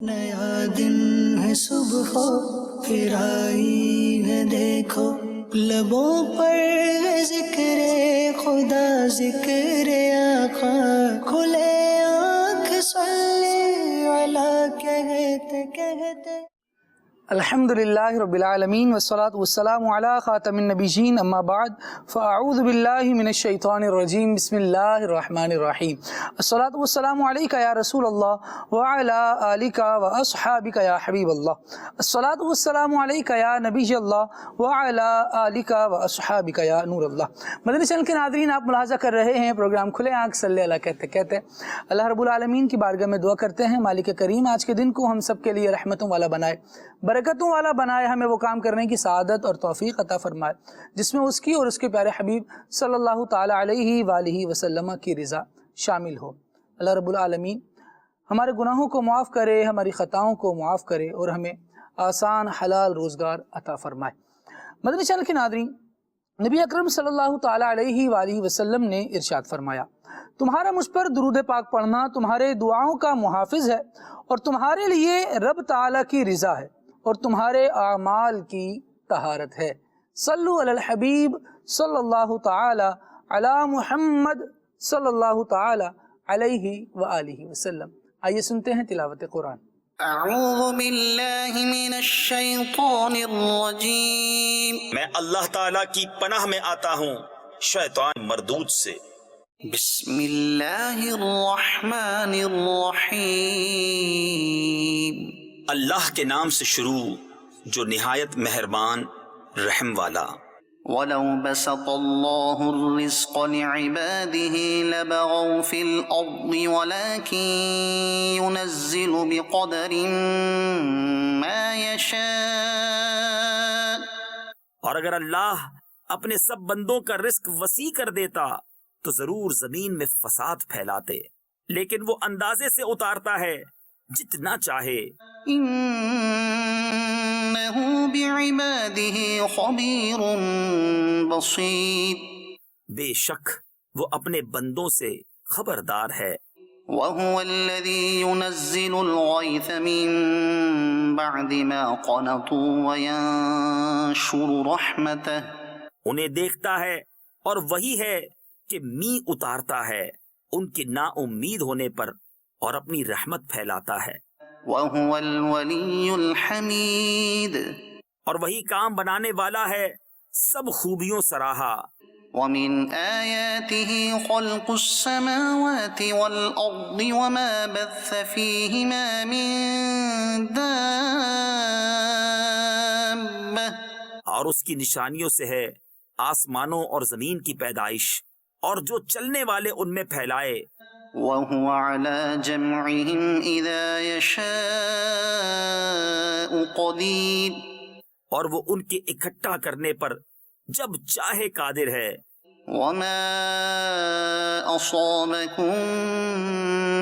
نیا دن ہے صبح پھر آئی ہے دیکھو، لبوں پر ہے ذکر خدا ذکر آقا، کھلے آنکھ صلی علی کہتے کہتے الحمد للہ رب العالمین والصلاة والسلام علی خاتم النبیین، اما بعد فاعوذ باللہ من الشیطان الرجیم، بسم اللہ الرحمن الرحیم۔ الصلاة والسلام علیکہ یا رسول اللہ وعلی آلکہ واصحابکہ یا حبیب اللہ۔ الصلاة والسلام علیکہ یا نبی اللہ وعلی آلکہ واصحابکہ یا نور اللہ۔ مدنی چینل کے ناظرین، آپ ملاحظہ کر رہے ہیں پروگرام کھلے آنکھ صلی اللہ کہتے کہتے اللہ رب العالمین کی بارگاہ میں دعا کرتے ہیں مالک کریم آج کے دن کو ہم سب کے لیے رحمتوں والا بنائے، برکتوں والا بنائے، ہمیں وہ کام کرنے کی سعادت اور توفیق عطا فرمائے جس میں اس کی اور اس کے پیارے حبیب صلی اللہ تعالی علیہ وآلہ وسلم کی رضا شامل ہو۔ اللہ رب العالمین ہمارے گناہوں کو معاف کرے، ہماری خطاؤں کو معاف کرے اور ہمیں آسان حلال روزگار عطا فرمائے۔ مدنی چینل کے ناظرین، نبی اکرم صلی اللہ تعالی علیہ وآلہ وسلم نے ارشاد فرمایا، تمہارا مجھ پر درود پاک پڑھنا تمہارے دعاؤں کا محافظ ہے اور تمہارے لیے رب تعالی کی رضا ہے اور تمہارے اعمال کی طہارت ہے۔ صلو علی الحبیب صلی اللہ تعالی علی محمد صلی اللہ تعالی علیہ وآلہ وسلم۔ آئیے سنتے ہیں تلاوت قرآن۔ اعوذ باللہ من الشیطان الرجیم، میں اللہ تعالیٰ کی پناہ میں آتا ہوں شیطان مردود سے۔ بسم اللہ الرحمن الرحیم، اللہ کے نام سے شروع جو نہایت مہربان رحم والا۔ وَلَوْ بَسَطَ اللَّهُ الرِّزْقَ لِعِبَادِهِ لَبَغَوْا فِي الْأَرْضِ وَلَكِنْ يُنَزِّلُ بِقَدَرٍ مَا يَشَاءُ۔ اور اگر اللہ اپنے سب بندوں کا رزق وسیع کر دیتا تو ضرور زمین میں فساد پھیلاتے، لیکن وہ اندازے سے اتارتا ہے جتنا چاہے۔ إِنَّهُ بِعِبَادِهِ خَبِيرٌ بَصِيرٌ، بے شک وہ اپنے بندوں سے خبردار ہے۔ وَهُوَ الَّذِي يُنَزِّلُ الْغَيْثَ مِن بَعْدِ مَا قَنَطُوا وَيَنشُرُ رَحْمَتَهُ، انہیں دیکھتا ہے اور وہی ہے کہ می اتارتا ہے ان کے نا امید ہونے پر اور اپنی رحمت پھیلاتا ہے۔ وَهُوَ الْوَلِيُّ الْحَمِيدُ، اور وہی کام بنانے والا ہے سب خوبیوں سراہا۔ وَمِنْ آيَاتِهِ خَلْقُ السَّمَاوَاتِ وَالْأَرْضِ وَمَا بَثَّ فِيهِمَا مِن دَابَّةٍ، اور اس کی نشانیوں سے ہے آسمانوں اور زمین کی پیدائش اور جو چلنے والے ان میں پھیلائے۔ وَهُوَ عَلَى جَمْعِهِمْ إِذَا يَشَاءُ قَدِيرٌ، اور وہ ان کے اکٹھا کرنے پر جب چاہے قادر ہے۔ وَمَا أَصَابَكُم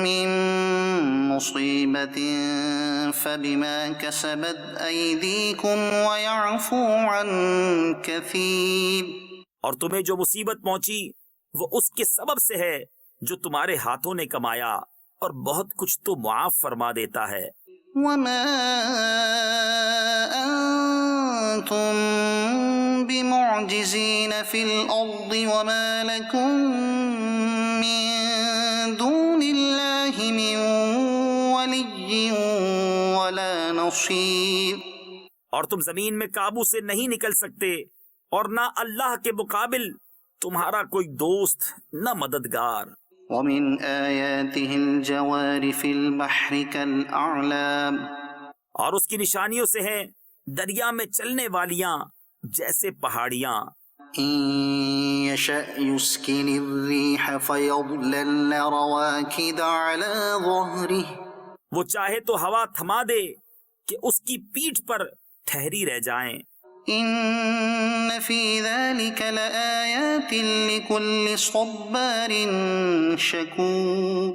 مِّن مُّصِيبَةٍ فَبِمَا كَسَبَتْ أَيْدِيكُمْ وَيَعْفُو عَن كَثِيرٍ، اور تمہیں جو مصیبت پہنچی وہ اس کے سبب سے ہے جو تمہارے ہاتھوں نے کمایا، اور بہت کچھ تو معاف فرما دیتا ہے۔ وَمَا أَنتُم بِمُعْجِزِينَ فِي الْأَرْضِ وَمَا لَكُم مِّن دُونِ اللَّهِ مِن وَلِيٍّ وَلَا نَصِيرٍ، اور تم زمین میں قابو سے نہیں نکل سکتے اور نہ اللہ کے مقابل تمہارا کوئی دوست نہ مددگار۔ وَمِنْ آيَاتِهِ الْجَوَارِ فِي الْبَحْرِ كَالْأَعْلَامِ، اور اس کی نشانیوں سے ہیں دریا میں چلنے والیاں جیسے پہاڑیاں۔ إِن يَشَأْ يُسْكِنِ الرِّيحَ فَيَظْلَلْنَ رَوَاكِدَ عَلَى ظَهْرِهِ، وہ چاہے تو ہوا تھما دے کہ اس کی پیٹھ پر ٹھہری رہ جائیں۔ إِنَّ فِي ذَلِكَ لَآيَاتٍ لِكُلِّ صَبَّارٍ شَكُورٍ،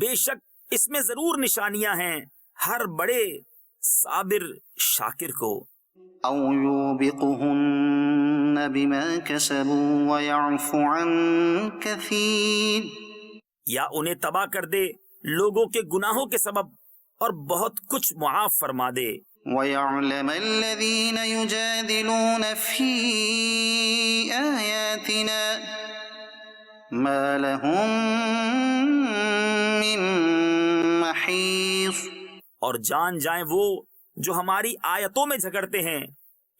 بے شک اس میں ضرور نشانیاں ہیں ہر بڑے صابر شاکر کو۔ أَوْ يُوبِقْهُنَّ بِمَا كَسَبُوا وَيَعْفُ عَن كَثِيرٍ، یا انہیں تباہ کر دے لوگوں کے گناہوں کے سبب اور بہت کچھ معاف فرما دے۔ وَيَعْلَمَ الَّذِينَ يُجَادِلُونَ فِي آيَاتِنَا مَا لَهُم مِّن مَّحِيصٍ، اور جان جائیں وہ جو ہماری آیتوں میں جھگڑتے ہیں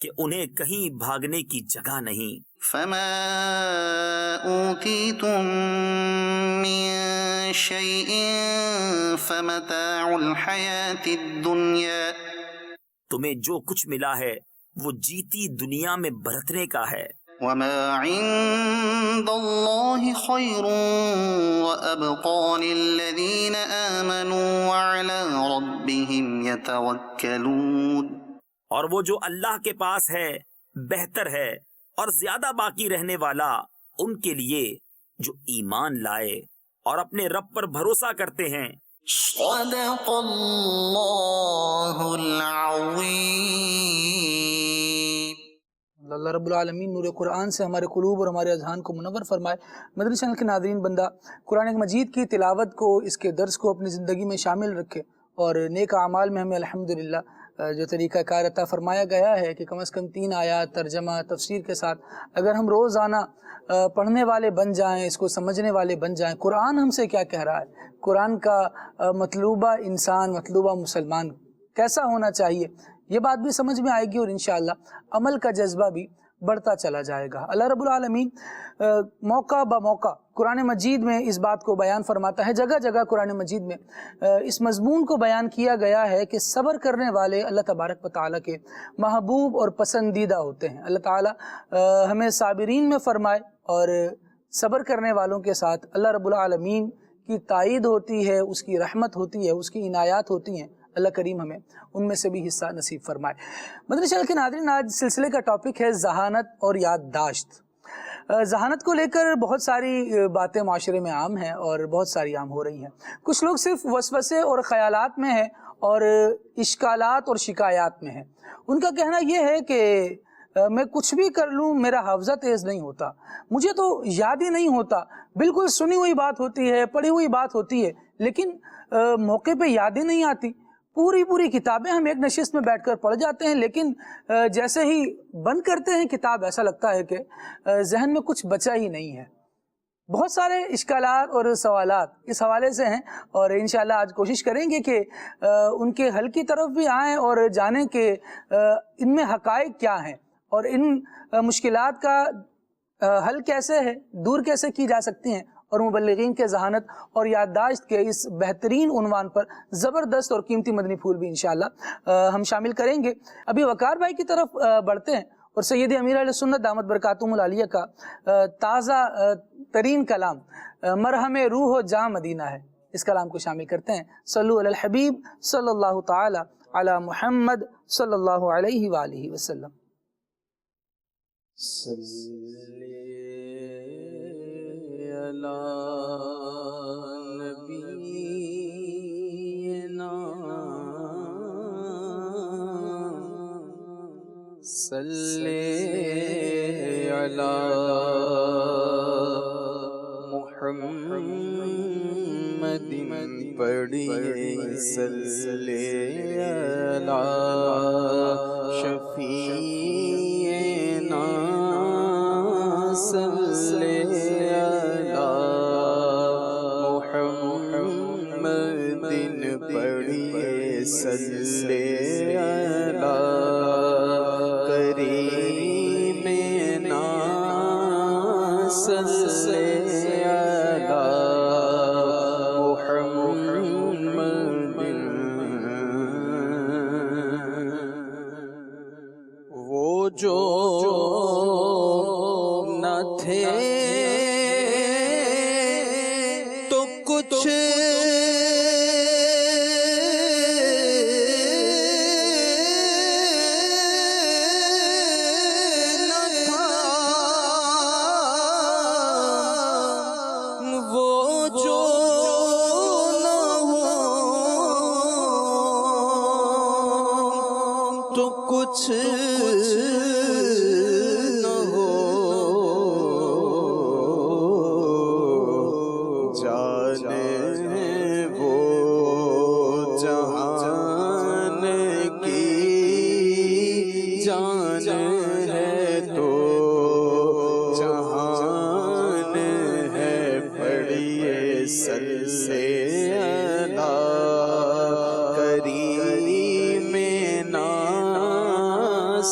کہ انہیں کہیں بھاگنے کی جگہ نہیں۔ فَمَا أُوتِيتُم مِّن شَيْءٍ فَمَتَاعُ الْحَيَاةِ الدُّنْيَا، تمہیں جو کچھ ملا ہے وہ جیتی دنیا میں برتنے کا ہے۔ وَمَا عِندَ اللَّهِ خَيْرٌ وَأَبْقَىٰ لِلَّذِينَ آمَنُوا وَعَلَىٰ رَبِّهِمْ يَتَوَكَّلُونَ، اور وہ جو اللہ کے پاس ہے بہتر ہے اور زیادہ باقی رہنے والا ان کے لیے جو ایمان لائے اور اپنے رب پر بھروسہ کرتے ہیں۔ صدق اللہ العظیم۔ اللہ رب العالمین نور قرآن سے ہمارے قلوب اور ہمارے اذہان کو منور فرمائے۔ مدنی چینل کے ناظرین، بندہ قرآن مجید کی تلاوت کو، اس کے درس کو اپنی زندگی میں شامل رکھے اور نیک اعمال میں ہمیں الحمدللہ جو طریقہ کار عطا فرمایا گیا ہے کہ کم از کم 3 آیات ترجمہ تفسیر کے ساتھ اگر ہم روزانہ پڑھنے والے بن جائیں، اس کو سمجھنے والے بن جائیں، قرآن ہم سے کیا کہہ رہا ہے، قرآن کا مطلوبہ انسان، مطلوبہ مسلمان کیسا ہونا چاہیے، یہ بات بھی سمجھ میں آئے گی اور انشاءاللہ عمل کا جذبہ بھی بڑھتا چلا جائے گا۔ اللہ رب العالمین موقع بہ موقع قرآن مجید میں اس بات کو بیان فرماتا ہے۔ جگہ جگہ قرآن مجید میں اس مضمون کو بیان کیا گیا ہے کہ صبر کرنے والے اللہ تبارک و تعالیٰ کے محبوب اور پسندیدہ ہوتے ہیں۔ اللہ تعالیٰ ہمیں صابرین میں فرمائے، اور صبر کرنے والوں کے ساتھ اللہ رب العالمین کی تائید ہوتی ہے، اس کی رحمت ہوتی ہے، اس کی عنایات ہوتی ہیں۔ اللہ کریم ہمیں ان میں سے بھی حصہ نصیب فرمائے۔ مدنی چینل کے ناظرین، آج سلسلے کا ٹاپک ہے ذہانت اور یادداشت۔ ذہانت کو لے کر بہت ساری باتیں معاشرے میں عام ہیں اور بہت ساری عام ہو رہی ہیں۔ کچھ لوگ صرف وسوسے اور خیالات میں ہیں اور اشکالات اور شکایات میں ہیں۔ ان کا کہنا یہ ہے کہ میں کچھ بھی کر لوں میرا حافظہ تیز نہیں ہوتا، مجھے تو یاد ہی نہیں ہوتا، بالکل سنی ہوئی بات ہوتی ہے، پڑھی ہوئی بات ہوتی ہے، لیکن موقع پہ یاد ہی نہیں آتی۔ پوری کتابیں ہم ایک نشست میں بیٹھ کر پڑھ جاتے ہیں، لیکن جیسے ہی بند کرتے ہیں کتاب ایسا لگتا ہے کہ ذہن میں کچھ بچا ہی نہیں ہے۔ بہت سارے اشکالات اور سوالات اس حوالے سے ہیں، اور انشاءاللہ آج کوشش کریں گے کہ ان کے حل کی طرف بھی آئیں اور جانیں کہ ان میں حقائق کیا ہیں اور ان مشکلات کا حل کیسے ہے، دور کیسے کی جا سکتی ہیں، اور مبلغین کے ذہانت اور یادداشت کے اس بہترین عنوان پر زبردست اور قیمتی مدنی پھول بھی انشاءاللہ ہم شامل کریں گے۔ ابھی وقار بھائی کی طرف بڑھتے ہیں اور سید امیر اہل سنت دامت برکاتہم العالیہ کا تازہ ترین کلام مرہم روح و جاں مدینہ ہے، اس کلام کو شامل کرتے ہیں۔ صلو علی الحبیب صلی اللہ تعالی علی محمد صلی اللہ علیہ وآلہ وسلم۔ نبینا صلی علی محمد پڑھیے، صلی علی شفیعنا صلی پڑھیے، صلی علی کریمنا صلی علی محمد۔ وہ جو نہ تھے تو کچھ نہ ہو، جانے وہ جہاں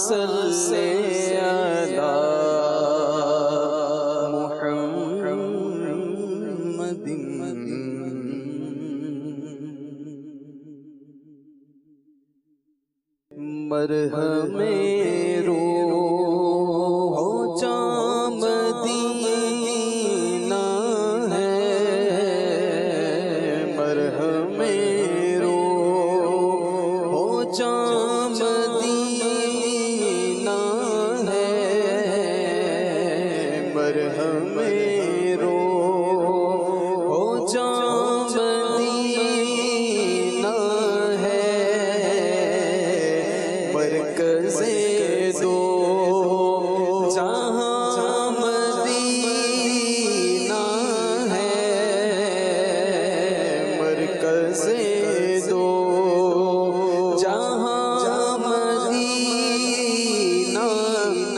صلی علی مرہم روح جام مدینہ ہے، مرہم روح جام مدینہ ہے، مرہم روح جام مدینہ ہے، مرکز دو جہاں مدینہ ہے، مرکز دو جہاں مدینہ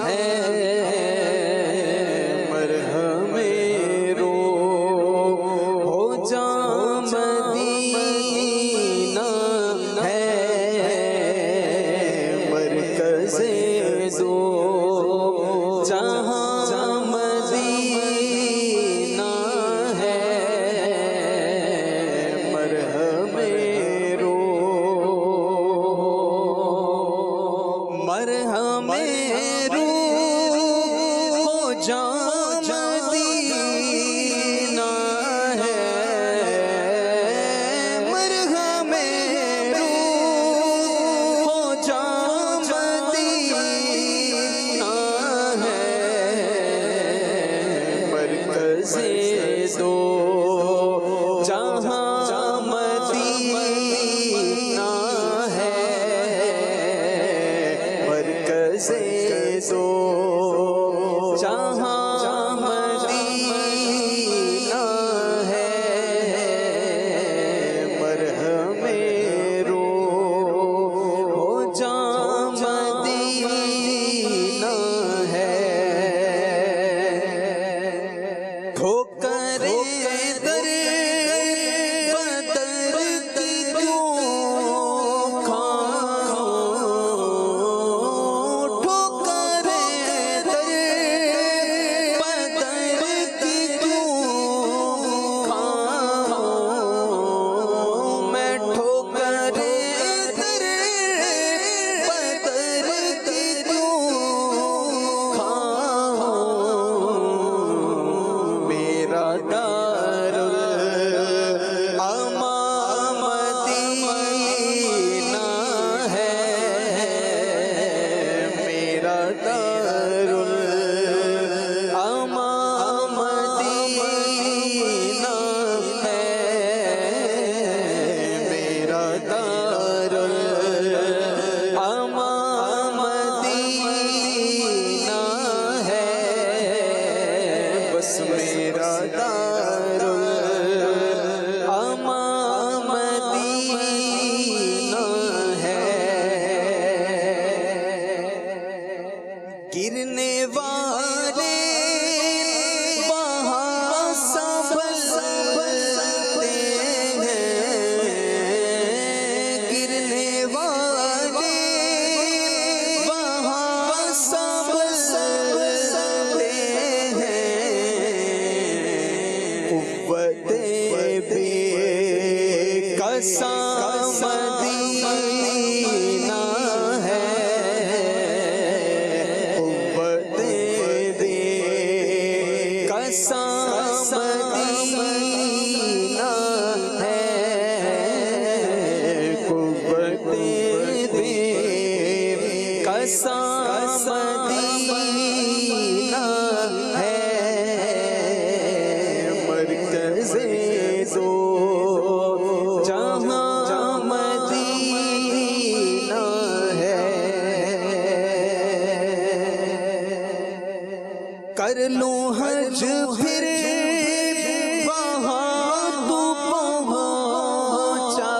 ہے، مرہم روح جہاں مدینہ ہے، مرکز دو جہاں مدینہ ہے، مرہم روح، مرہم روح جہاں مدینہ ہے، مرہم روح جہاں مدینہ ہے، مرکز دو جہاں مدینہ ہے، مرکز دو جہاں مدینہ ہے، مرہم روح جہاں مدینہ ہے، ٹھوکر در بدر کی کیوں کھاؤں، ٹھوکر در بدر کی کیوں کھاؤں، میں ٹھوکر در بدر کی کیوں کھاؤں، میرا دار الامام مدینہ ہے، میرا دار الامام مدینہ ہے، میرا دار الامام مدینہ ہے، بس میرا دار الامام مدینہ ہے، گرنے والے وہاں سنبھلتے ہیں، گرنے والے وہاں سنبھلتے ہیں، قوت بے کساں مدینہ ہے، قوت بے کساں مدینہ ہے، قوت بے کساں مدینہ ہے، مرکز دو جہاں مدینہ ہے، کر لوں حج پھر وہاں تو پہنچا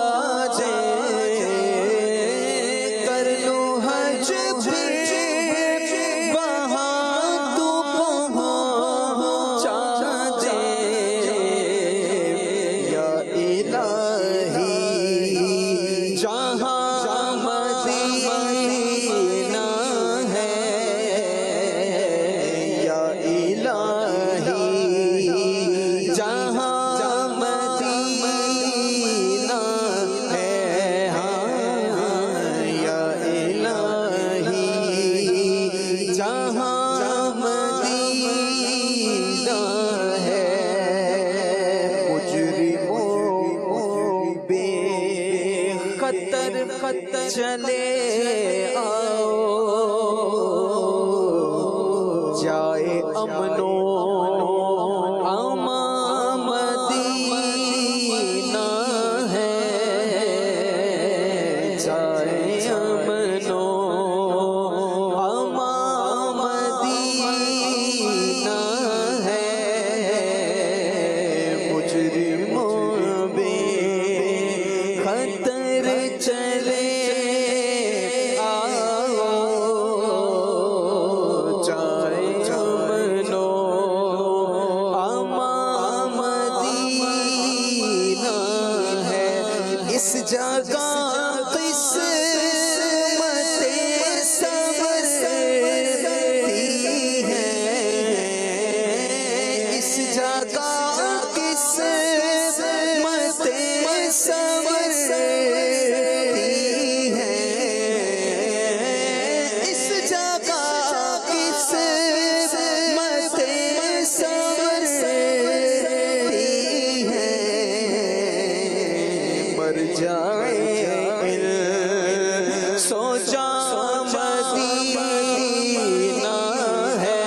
دے، کر لوں حج پھر وہاں تو پہنچا دے، یا الہی جہاں مدینہ چلے آؤ جائے امن و امان مدینہ ہے جائے امن و امان مدینہ ہے مجرموں بے خطر چلے اس جگہ قسمتیں سنورتی ہیں اس جگہ قسمتیں سنورتی ہیں اس جگہ قسمتیں سنورتی ہیں مر جائے سو جا مدینہ ہے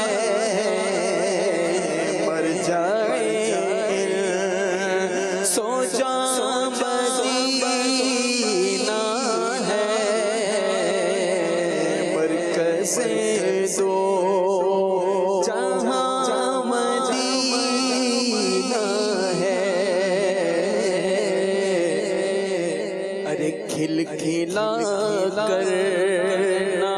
مر جائے سو جا مدینہ ہے مرکز دو جہاں مدینہ ہے ارے کھل کھلا کرنا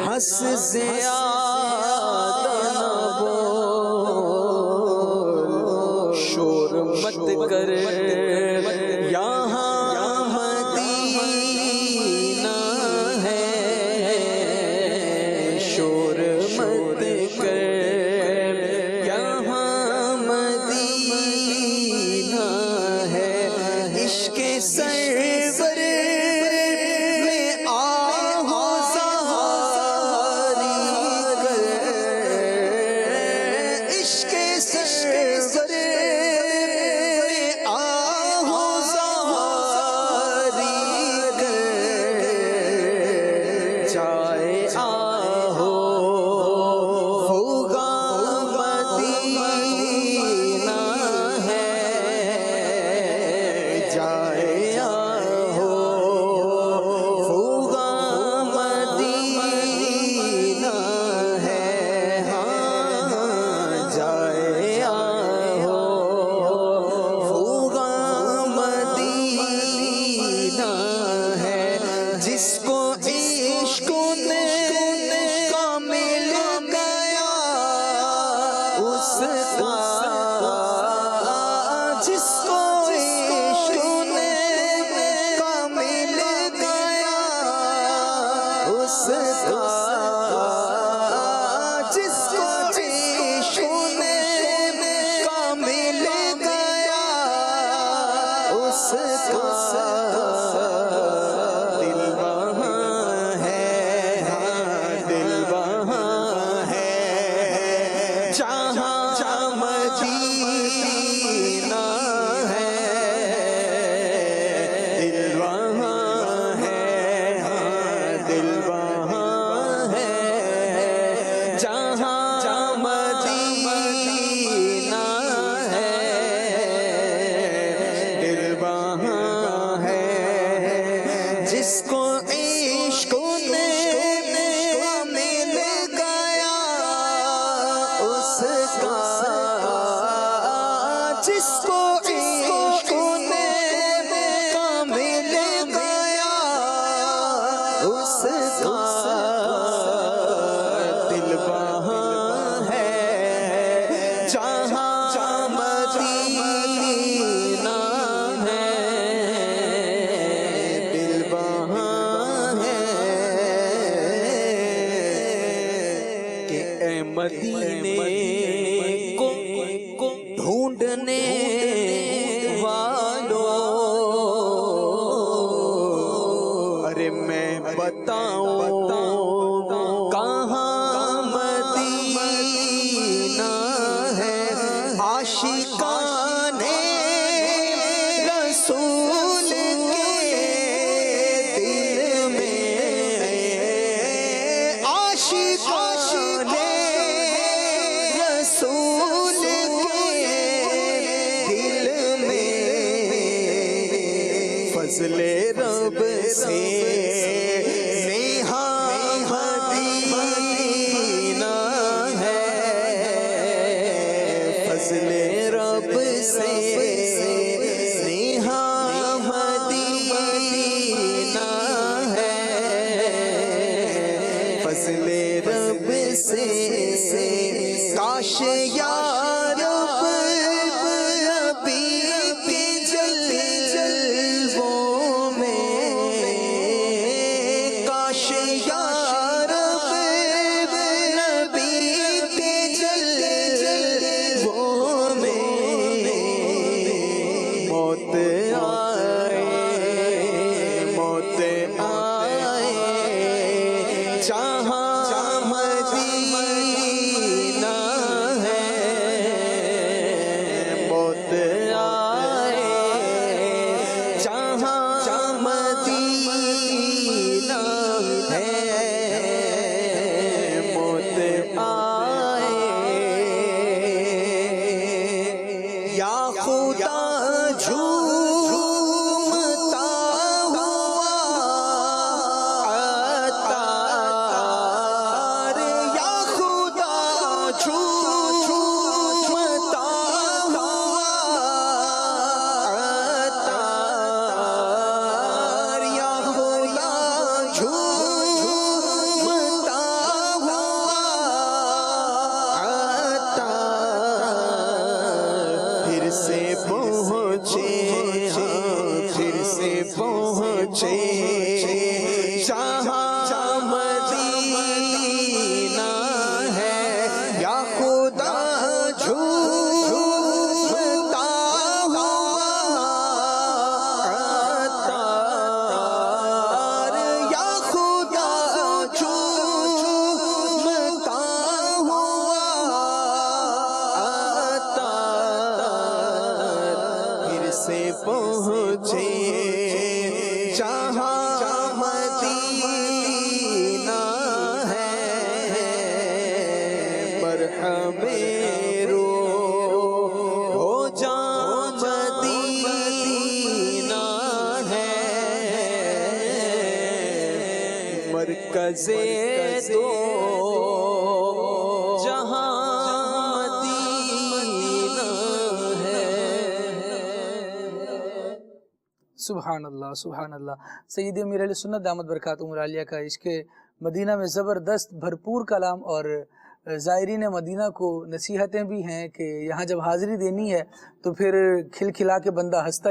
ہنس زیادہ نہ بول شور مت کر یہاں مدینہ ہے شور مت کر یہاں مدینہ ہے عشق سرور میں آہو سہاری کر عشق سرور میں آہو سہاری کر جائے آہو ہوگا مدینہ ہے جائے آہو ہوگا مدینہ ہے ہاں جائے آہو ہوگا مدینہ ہے جس کو عشق نے کا مل گیا اس کا جس کو عشق نے کا مل گیا اس کا جس کو عشق نے کا مل گیا اس کا دل وہاں ہے ہاں دل وہاں ہے جہاں مدینہ ہے دل وہاں ہے ہاں دل وہاں ہے جہاں مدینہ ہے دل وہاں ہے جس کو عشق نے مل گیا اس کا جس کو عشق نے مل گیا اس کا دل وہاں ہے جہاں مدینہ ہے دل وہاں ہے کہ اے مدینے کو ڈھونڈنے والوں ارے میں بتاؤں کہاں مدینہ ہے عاشقان رسول کے سے نیہا مدینہ ہے، فضل رب سے نیہا مدینہ ہے، فضل رب سے کاش یا رب ابھی کے جلووں میں، کاش یا رب ابھی کے جلووں میں موت آئے، موت آئے جہاں مدینہ ہے، موت آئے جہاں مدینہ ہے، موت آئے یا خدا جھومتا ہوا عطار، یا خدا جھومتا ہوا عطار، یا خدا جھومتا ہوا عطار، پھر سے پہنچے، پھر سے پہنچے جہاں مدینہ ہے، یا خدا جھومتا ہوا عطار، یا خدا جھومتا ہوا عطار، پھر سے پہنچے جہاں مدینہ ہے، مرحم روح ہو جاں مدینہ ہے، مرکز دو جہاں مدینہ ہے۔ سبحان اللہ سبحان اللہ۔ سید امیر اہل سنت دامت برکاتہم العالیہ کا عشق مدینہ میں زبردست بھرپور کلام، اور زائرین مدینہ کو نصیحتیں بھی ہیں کہ یہاں جب حاضری دینی ہے تو پھر کھل کھلا کے بندہ ہنستا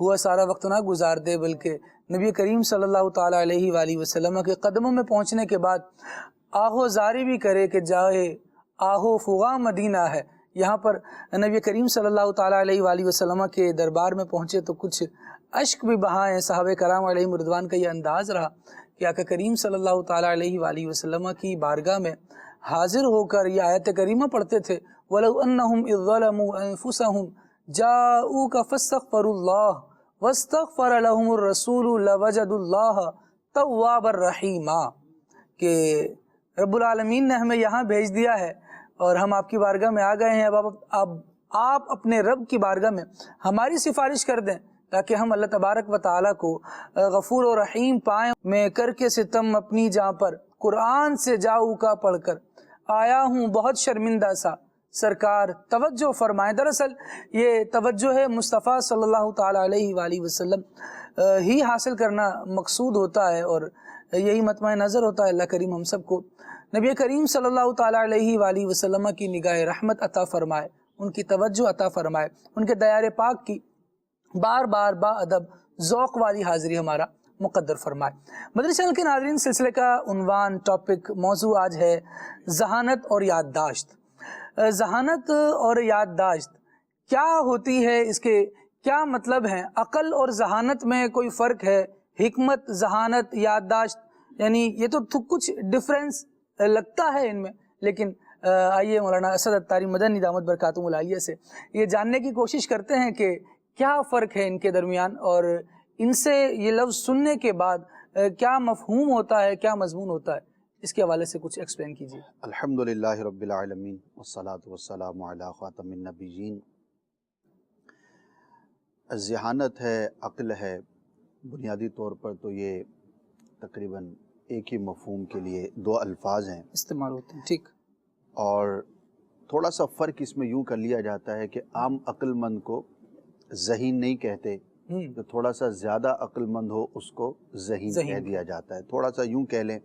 ہوا سارا وقت نہ گزار دے، بلکہ نبی کریم صلی اللہ تعالیٰ علیہ وآلہ وسلم کے قدموں میں پہنچنے کے بعد آہو زاری بھی کرے کہ جائے آہو فغاں مدینہ ہے۔ یہاں پر نبی کریم صلی اللہ تعالیٰ علیہ وآلہ وسلم کے دربار میں پہنچے تو کچھ اشک بھی بہائیں۔ صحابہ کرام علیہم رضوان کا یہ انداز رہا کہ آقا کریم صلی اللہ تعالیٰ علیہ وآلہ وسلم کی بارگاہ میں حاضر ہو کر یہ آیت کریمہ پڑھتے تھے، وَلَوْ أَنَّهُمْ إِذْ ظَلَمُوا أَنفُسَهُمْ جَاءُوكَ فَاسْتَغْفَرُوا اللَّهَ وَاسْتَغْفَرَ لَهُمُ الرَّسُولُ لَوَجَدُوا اللَّهَ تَوَّابًا رَحِيمًا، کہ رب العالمین نے ہمیں یہاں بھیج دیا ہے اور ہم آپ کی بارگاہ میں آ گئے ہیں، اب آپ اپنے رب کی بارگاہ میں ہماری سفارش کر دیں تاکہ ہم اللہ تبارک و تعالیٰ کو غفور و رحیم پائیں۔ میں کر کے ستم اپنی جاں پر قرآن سے جاؤ کا پڑھ کر آیا ہوں بہت شرمندہ سا، سرکار توجہ فرمائیں۔ دراصل یہ توجہ ہے مصطفیٰ صلی اللہ تعالیٰ علیہ وآلہ وسلم ہی حاصل کرنا مقصود ہوتا ہے، اور یہی مطمع نظر ہوتا ہے اللہ کریم ہم سب کو نبی کریم صلی اللہ تعالیٰ علیہ وآلہ وسلم کی نگاہ رحمت عطا فرمائے، ان کی توجہ عطا فرمائے، ان کے دیار پاک کی بار بار با ادب ذوق والی حاضری ہمارا مقدر فرمائے۔ مدنی چینل کے ناظرین، سلسلے کا عنوان، ٹاپک، موضوع آج ہے ذہانت اور یادداشت۔ ذہانت اور یادداشت کیا ہوتی ہے، اس کے کیا مطلب ہیں؟ عقل اور ذہانت میں کوئی فرق ہے؟ حکمت، ذہانت، یادداشت، یعنی یہ تو کچھ ڈفرینس لگتا ہے ان میں، لیکن آئیے مولانا اسد عطاری مدنی دامت برکاتہم العالیہ سے یہ جاننے کی کوشش کرتے ہیں کہ کیا فرق ہے ان کے درمیان، اور ان سے یہ لفظ سننے کے بعد کیا مفہوم ہوتا ہے، کیا مضمون ہوتا ہے، اس کے حوالے سے کچھ ایکسپلین کیجیے۔ الحمدللہ رب العالمین والصلاة والسلام علی خاتم النبیین۔ ذہانت ہے، عقل ہے، بنیادی طور پر تو یہ تقریباً ایک ہی مفہوم کے لیے دو الفاظ ہیں استعمال ہوتے ہیں، ٹھیک. اور تھوڑا سا فرق اس میں یوں کر لیا جاتا ہے کہ عام عقل مند کو ذہین نہیں کہتے، جو تھوڑا سا زیادہ عقل مند ہو اس کو ذہین کہہ دیا جاتا ہے. تھوڑا سا یوں کہہ لیں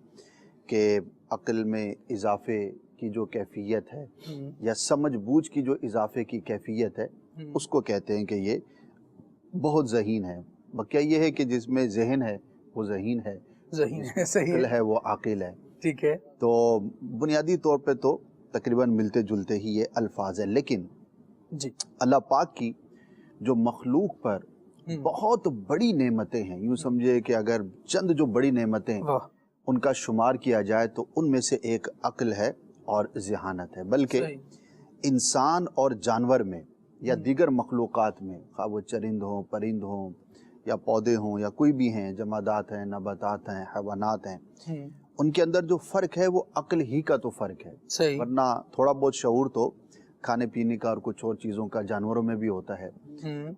کہ عقل میں اضافے کی جو کیفیت ہے یا سمجھ بوجھ کی جو اضافے کی کیفیت ہے اس کو کہتے ہیں کہ یہ بہت ذہین ہے. بقیہ یہ ہے کہ جس میں ذہن ہے وہ ذہین ہے، عقل ہے وہ عاقل ہے. ٹھیک ہے. تو بنیادی طور پہ تو تقریباً ملتے جلتے ہی یہ الفاظ ہیں، لیکن جی اللہ پاک کی جو مخلوق پر بہت بڑی نعمتیں ہیں، یوں سمجھے کہ اگر چند جو بڑی نعمتیں ان کا شمار کیا جائے تو ان میں سے ایک عقل ہے اور ذہانت ہے. بلکہ انسان اور جانور میں یا دیگر مخلوقات میں، خواہ وہ چرند ہوں، پرند ہوں یا پودے ہوں یا کوئی بھی ہیں، جمادات ہیں، نباتات ہیں، حیوانات ہیں، ان کے اندر جو فرق ہے وہ عقل ہی کا تو فرق ہے. ورنہ تھوڑا بہت شعور تو کھانے پینے کا اور کچھ اور چیزوں کا جانوروں میں بھی ہوتا ہے.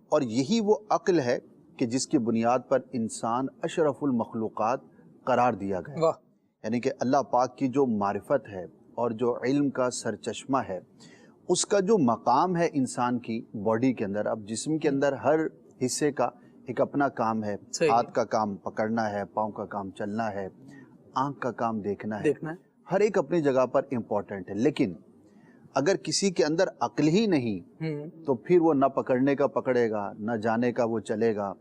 اور یہی وہ عقل ہے کہ جس کی بنیاد پر انسان اشرف المخلوقات قرار دیا گیا. یعنی کہ اللہ پاک کی جو معرفت ہے اور جو علم کا سرچشمہ ہے، اس کا جو مقام ہے انسان کی باڈی کے اندر. اب جسم کے اندر ہر حصے کا ایک اپنا کام ہے. ہاتھ کا کام پکڑنا ہے، پاؤں کا کام چلنا ہے، آنکھ کا کام دیکھنا ہے. ہر ایک اپنی جگہ پر امپورٹنٹ ہے. لیکن اگر کسی کے اندر عقل ہی نہیں تو پھر وہ نہ پکڑنے کا پکڑے گا، نہ جانے کا وہ چلے گا،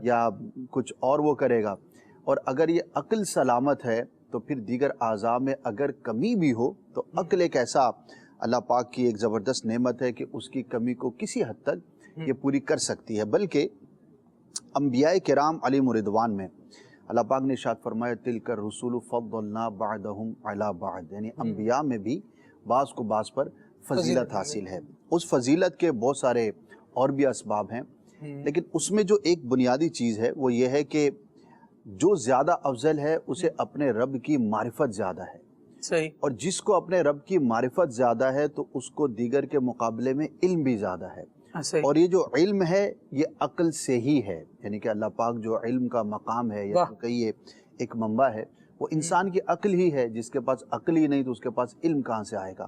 یا کچھ اور وہ کرے گا. اور اگر یہ عقل سلامت ہے تو پھر دیگر اعضاء میں اگر کمی بھی ہو تو عقل ایک ایسا اللہ پاک کی ایک زبردست نعمت ہے کہ اس کی کمی کو کسی حد تک یہ پوری کر سکتی ہے. بلکہ انبیاء کرام علیہم رضوان میں اللہ پاک نے ارشاد فرمایا تلک الرسول فضلنا بعضهم علی بعض، یعنی انبیاء میں بھی بعض کو بعض پر فضیلت حاصل ہے. اس فضیلت کے بہت سارے اور بھی اسباب ہیں، لیکن اس میں جو ایک بنیادی چیز ہے وہ یہ ہے کہ جو زیادہ افضل ہے اسے اپنے رب کی معرفت زیادہ ہے. صحیح. اور جس کو اپنے رب کی معرفت زیادہ ہے تو اس کو دیگر کے مقابلے میں علم بھی زیادہ ہے. اور یہ جو علم ہے یہ عقل سے ہی ہے. یعنی کہ اللہ پاک جو علم کا مقام ہے یا کہیے ایک منبع ہے وہ انسان کی عقل ہی ہے. جس کے پاس عقل ہی نہیں تو اس کے پاس علم کہاں سے آئے گا؟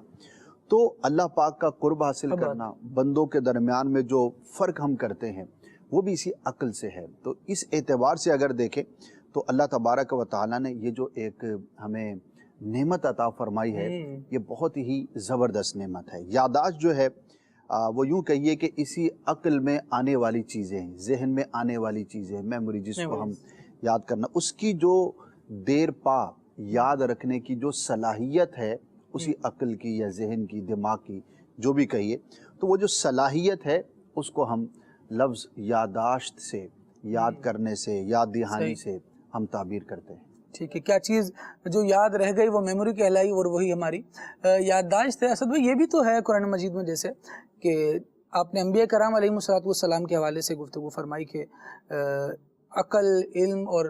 تو اللہ پاک کا قرب حاصل کرنا، بندوں کے درمیان میں جو فرق ہم کرتے ہیں وہ بھی اسی عقل سے ہے. تو اس اعتبار سے اگر دیکھیں تو اللہ تبارک و تعالیٰ نے یہ جو ایک ہمیں نعمت عطا فرمائی ہے یہ بہت ہی زبردست نعمت ہے. یادداشت جو ہے وہ یوں کہیے کہ اسی عقل میں آنے والی چیزیں، ذہن میں آنے والی چیزیں، میموری جس کو ہم یاد کرنا، اس کی جو دیر پا یاد رکھنے کی جو صلاحیت ہے اسی عقل کی یا ذہن کی، دماغ کی، جو بھی کہیے، تو وہ جو صلاحیت ہے اس کو ہم لفظ یادداشت سے، یاد کرنے سے، یاد دہانی سے ہم تعبیر کرتے ہیں. ٹھیک ہے. کیا چیز جو یاد رہ گئی وہ میموری کہلائی اور وہی ہماری یادداشت ہے. اسد بھائی یہ بھی تو ہے قرآن مجید میں، جیسے کہ آپ نے انبیاء کرام علیہ السلام کے حوالے سے گفتگو فرمائی کہ عقل، علم اور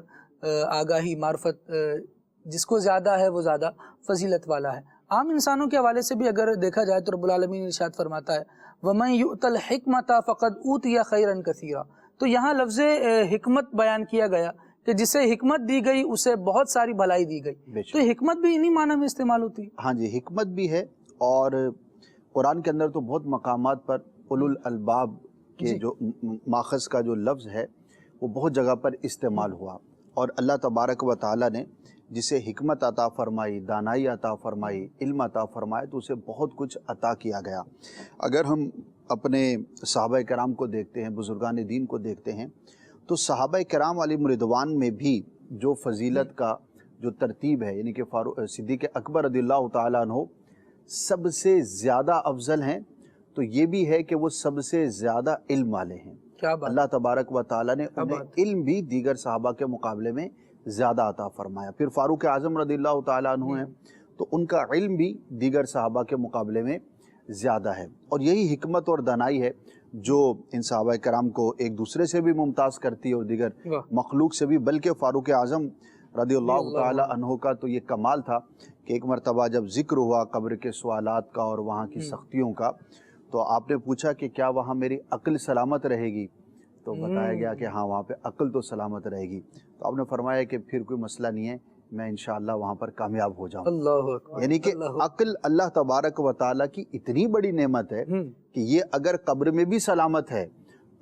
آگاہی، معرفت جس کو زیادہ ہے وہ زیادہ فضیلت والا ہے. عام انسانوں کے حوالے سے بھی اگر دیکھا جائے تو رب العالمین ارشاد فرماتا ہے وَمَن يُؤْتَ الْحِكْمَةَ فَقَدْ أُوتِيَ خَيْرًا كَثِيرًا. تو یہاں لفظ حکمت بیان کیا گیا کہ جسے حکمت دی گئی اسے بہت ساری بھلائی دی گئی. تو حکمت بھی انہی معنی میں استعمال ہوتی ہے. ہاں جی، حکمت بھی ہے. اور قرآن کے اندر تو بہت مقامات پر اولو الالباب کے جو ماخذ کا جو لفظ ہے وہ بہت جگہ پر استعمال ہوا. اور اللہ تبارک و تعالیٰ نے جسے حکمت عطا فرمائی، دانائی عطا فرمائی، علم عطا فرمائے تو اسے بہت کچھ عطا کیا گیا. اگر ہم اپنے صحابہ کرام کو دیکھتے ہیں، بزرگان دین کو دیکھتے ہیں، تو صحابہ کرام علیہم رضوان میں بھی جو فضیلت کا جو ترتیب ہے، یعنی کہ صدیق اکبر رضی اللہ تعالیٰ عنہ سب سے زیادہ افضل ہیں، تو یہ بھی ہے کہ وہ سب سے زیادہ علم والے ہیں. اللہ تبارک و تعالیٰ نے انہیں علم بھی دیگر صحابہ کے مقابلے میں زیادہ عطا فرمایا. پھر فاروق اعظم رضی اللہ تعالیٰ عنہ ہیں تو ان کا علم بھی دیگر صحابہ کے مقابلے میں زیادہ ہے. اور یہی حکمت اور دانائی ہے جو ان صحابہ کرام کو ایک دوسرے سے بھی ممتاز کرتی ہے اور دیگر مخلوق سے بھی. بلکہ فاروق اعظم رضی اللہ تعالیٰ عنہ کا تو یہ کمال تھا کہ ایک مرتبہ جب ذکر ہوا قبر کے سوالات کا اور وہاں کی سختیوں کا، تو آپ نے پوچھا کہ کیا وہاں میری عقل سلامت رہے گی؟ تو بتایا گیا کہ ہاں وہاں پہ عقل تو سلامت رہے گی. تو آپ نے فرمایا کہ پھر کوئی مسئلہ نہیں ہے, میں انشاءاللہ وہاں پر کامیاب ہو جاؤں. اللہ اکبر. یعنی کہ عقل اللہ تبارک و تعالیٰ کی اتنی بڑی نعمت ہے کہ یہ اگر قبر میں بھی سلامت ہے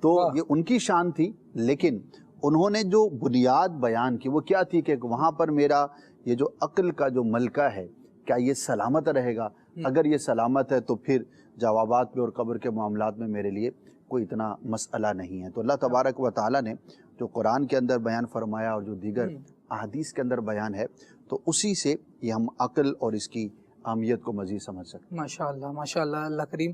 تو یہ ان کی شان تھی, لیکن انہوں نے جو بنیاد بیان کی وہ کیا تھی کہ وہاں پر میرا یہ جو عقل کا جو ملکہ ہے کیا یہ سلامت رہے گا؟ اگر یہ سلامت ہے تو پھر جوابات میں اور قبر کے معاملات میں میرے لیے کوئی اتنا مسئلہ نہیں ہے. تو اللہ تبارک و تعالیٰ نے جو قرآن کے اندر بیان فرمایا اور جو دیگر احادیث کے اندر بیان ہے, تو اسی سے یہ ہم عقل اور اس کی اہمیت کو مزید سمجھ سکتے ہیں. ماشاءاللہ ماشاءاللہ. اللہ کریم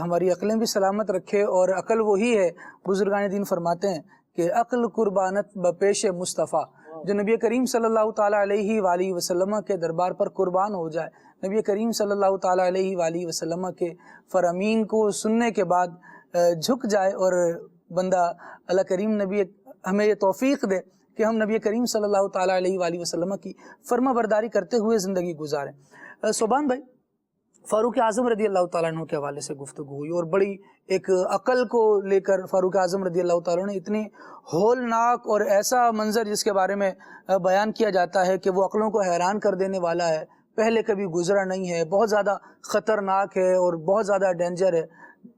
ہماری عقلیں بھی سلامت رکھے, اور عقل وہی ہے, بزرگان دین فرماتے ہیں کہ عقل قربانت بپیش مصطفیٰ, جو نبی کریم صلی اللہ تعالیٰ علیہ وآلہ وسلم کے دربار پر قربان ہو جائے, نبی کریم صلی اللہ تعالیٰ علیہ وآلہ وسلم کے فرامین کو سننے کے بعد جھک جائے, اور بندہ اللہ کریم نبی ہمیں یہ توفیق دے کہ ہم نبی کریم صلی اللہ تعالیٰ علیہ وآلہ وسلم کی فرما برداری کرتے ہوئے زندگی گزاریں. صوبان بھائی, فاروق اعظم رضی اللہ تعالیٰ عنہ کے حوالے سے گفتگو ہوئی, اور بڑی ایک عقل کو لے کر فاروق اعظم رضی اللہ تعالیٰ نے اتنی ہولناک اور ایسا منظر جس کے بارے میں بیان کیا جاتا ہے کہ وہ عقلوں کو حیران کر دینے والا ہے, پہلے کبھی گزرا نہیں ہے, بہت زیادہ خطرناک ہے اور بہت زیادہ ڈینجر ہے.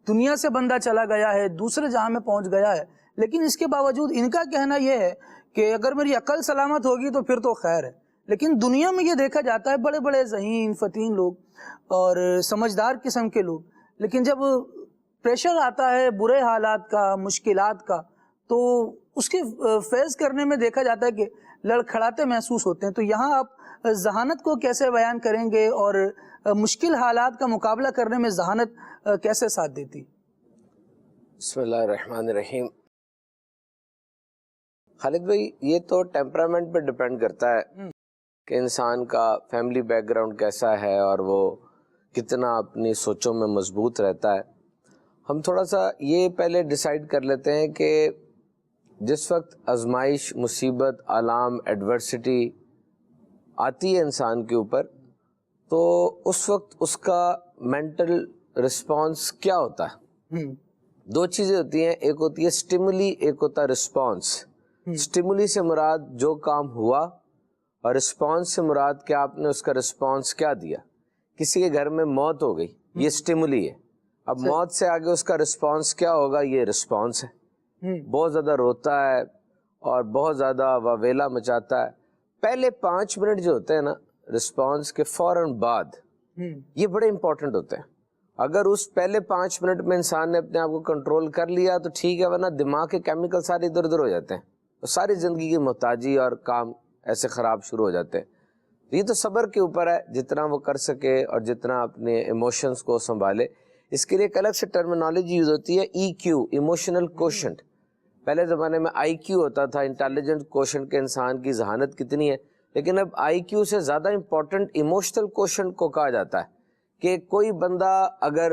دنیا سے بندہ چلا گیا ہے, دوسرے جہاں میں پہنچ گیا ہے, لیکن اس کے باوجود ان کا کہنا یہ ہے کہ اگر میری عقل سلامت ہوگی تو پھر تو خیر ہے. لیکن دنیا میں یہ دیکھا جاتا ہے بڑے بڑے ذہین فتین لوگ اور سمجھدار قسم کے لوگ, لیکن جب پریشر آتا ہے برے حالات کا, مشکلات کا, تو اس کے فیس کرنے میں دیکھا جاتا ہے کہ لڑکھڑاتے محسوس ہوتے ہیں. تو یہاں آپ ذہانت کو کیسے بیان کریں گے اور مشکل حالات کا مقابلہ کرنے میں ذہانت کیسے ساتھ دیتی؟ بسم اللہ الرحمن الرحیم. خالد بھائی, یہ تو ٹیمپرامنٹ پہ ڈیپینڈ کرتا ہے کہ انسان کا فیملی بیک گراؤنڈ کیسا ہے اور وہ کتنا اپنی سوچوں میں مضبوط رہتا ہے. ہم تھوڑا سا یہ پہلے ڈیسائیڈ کر لیتے ہیں کہ جس وقت آزمائش, مصیبت, آلام, ایڈورسٹی آتی ہے انسان کے اوپر, تو اس وقت اس کا مینٹل رسپانس کیا ہوتا ہے؟ دو چیزیں ہوتی ہیں, ایک ہوتی ہے سٹیمولی, ایک ہوتا ہے رسپانس. سٹیمولی سے مراد جو کام ہوا, اور رسپانس سے مراد کہ آپ نے اس کا رسپانس کیا دیا. کسی کے گھر میں موت ہو گئی, یہ سٹیمولی ہے. اب موت سے آگے اس کا رسپانس کیا ہوگا, یہ رسپانس ہے. بہت زیادہ روتا ہے اور بہت زیادہ واویلا مچاتا ہے. پہلے 5 منٹ جو ہوتے ہیں نا رسپانس کے فوراً بعد, یہ بڑے امپورٹنٹ ہوتے ہیں. اگر اس پہلے 5 منٹ میں انسان نے اپنے آپ کو کنٹرول کر لیا تو ٹھیک ہے, ورنہ دماغ کے کیمیکل سارے ادھر ادھر ہو جاتے ہیں, ساری زندگی کی محتاجی اور کام ایسے خراب شروع ہو جاتے ہیں. یہ تو صبر کے اوپر ہے, جتنا وہ کر سکے اور جتنا اپنے ایموشنز کو سنبھالے. اس کے لیے ایک الگ سے ٹرمینالوجی یوز ہوتی ہے, EQ, ایموشنل کوشنٹ. پہلے زمانے میں IQ ہوتا تھا, انٹیلیجنٹ کوشنٹ, کے انسان کی ذہانت کتنی ہے. لیکن اب IQ سے زیادہ امپورٹنٹ ایموشنل کوشنٹ کو کہا جاتا ہے, کہ کوئی بندہ اگر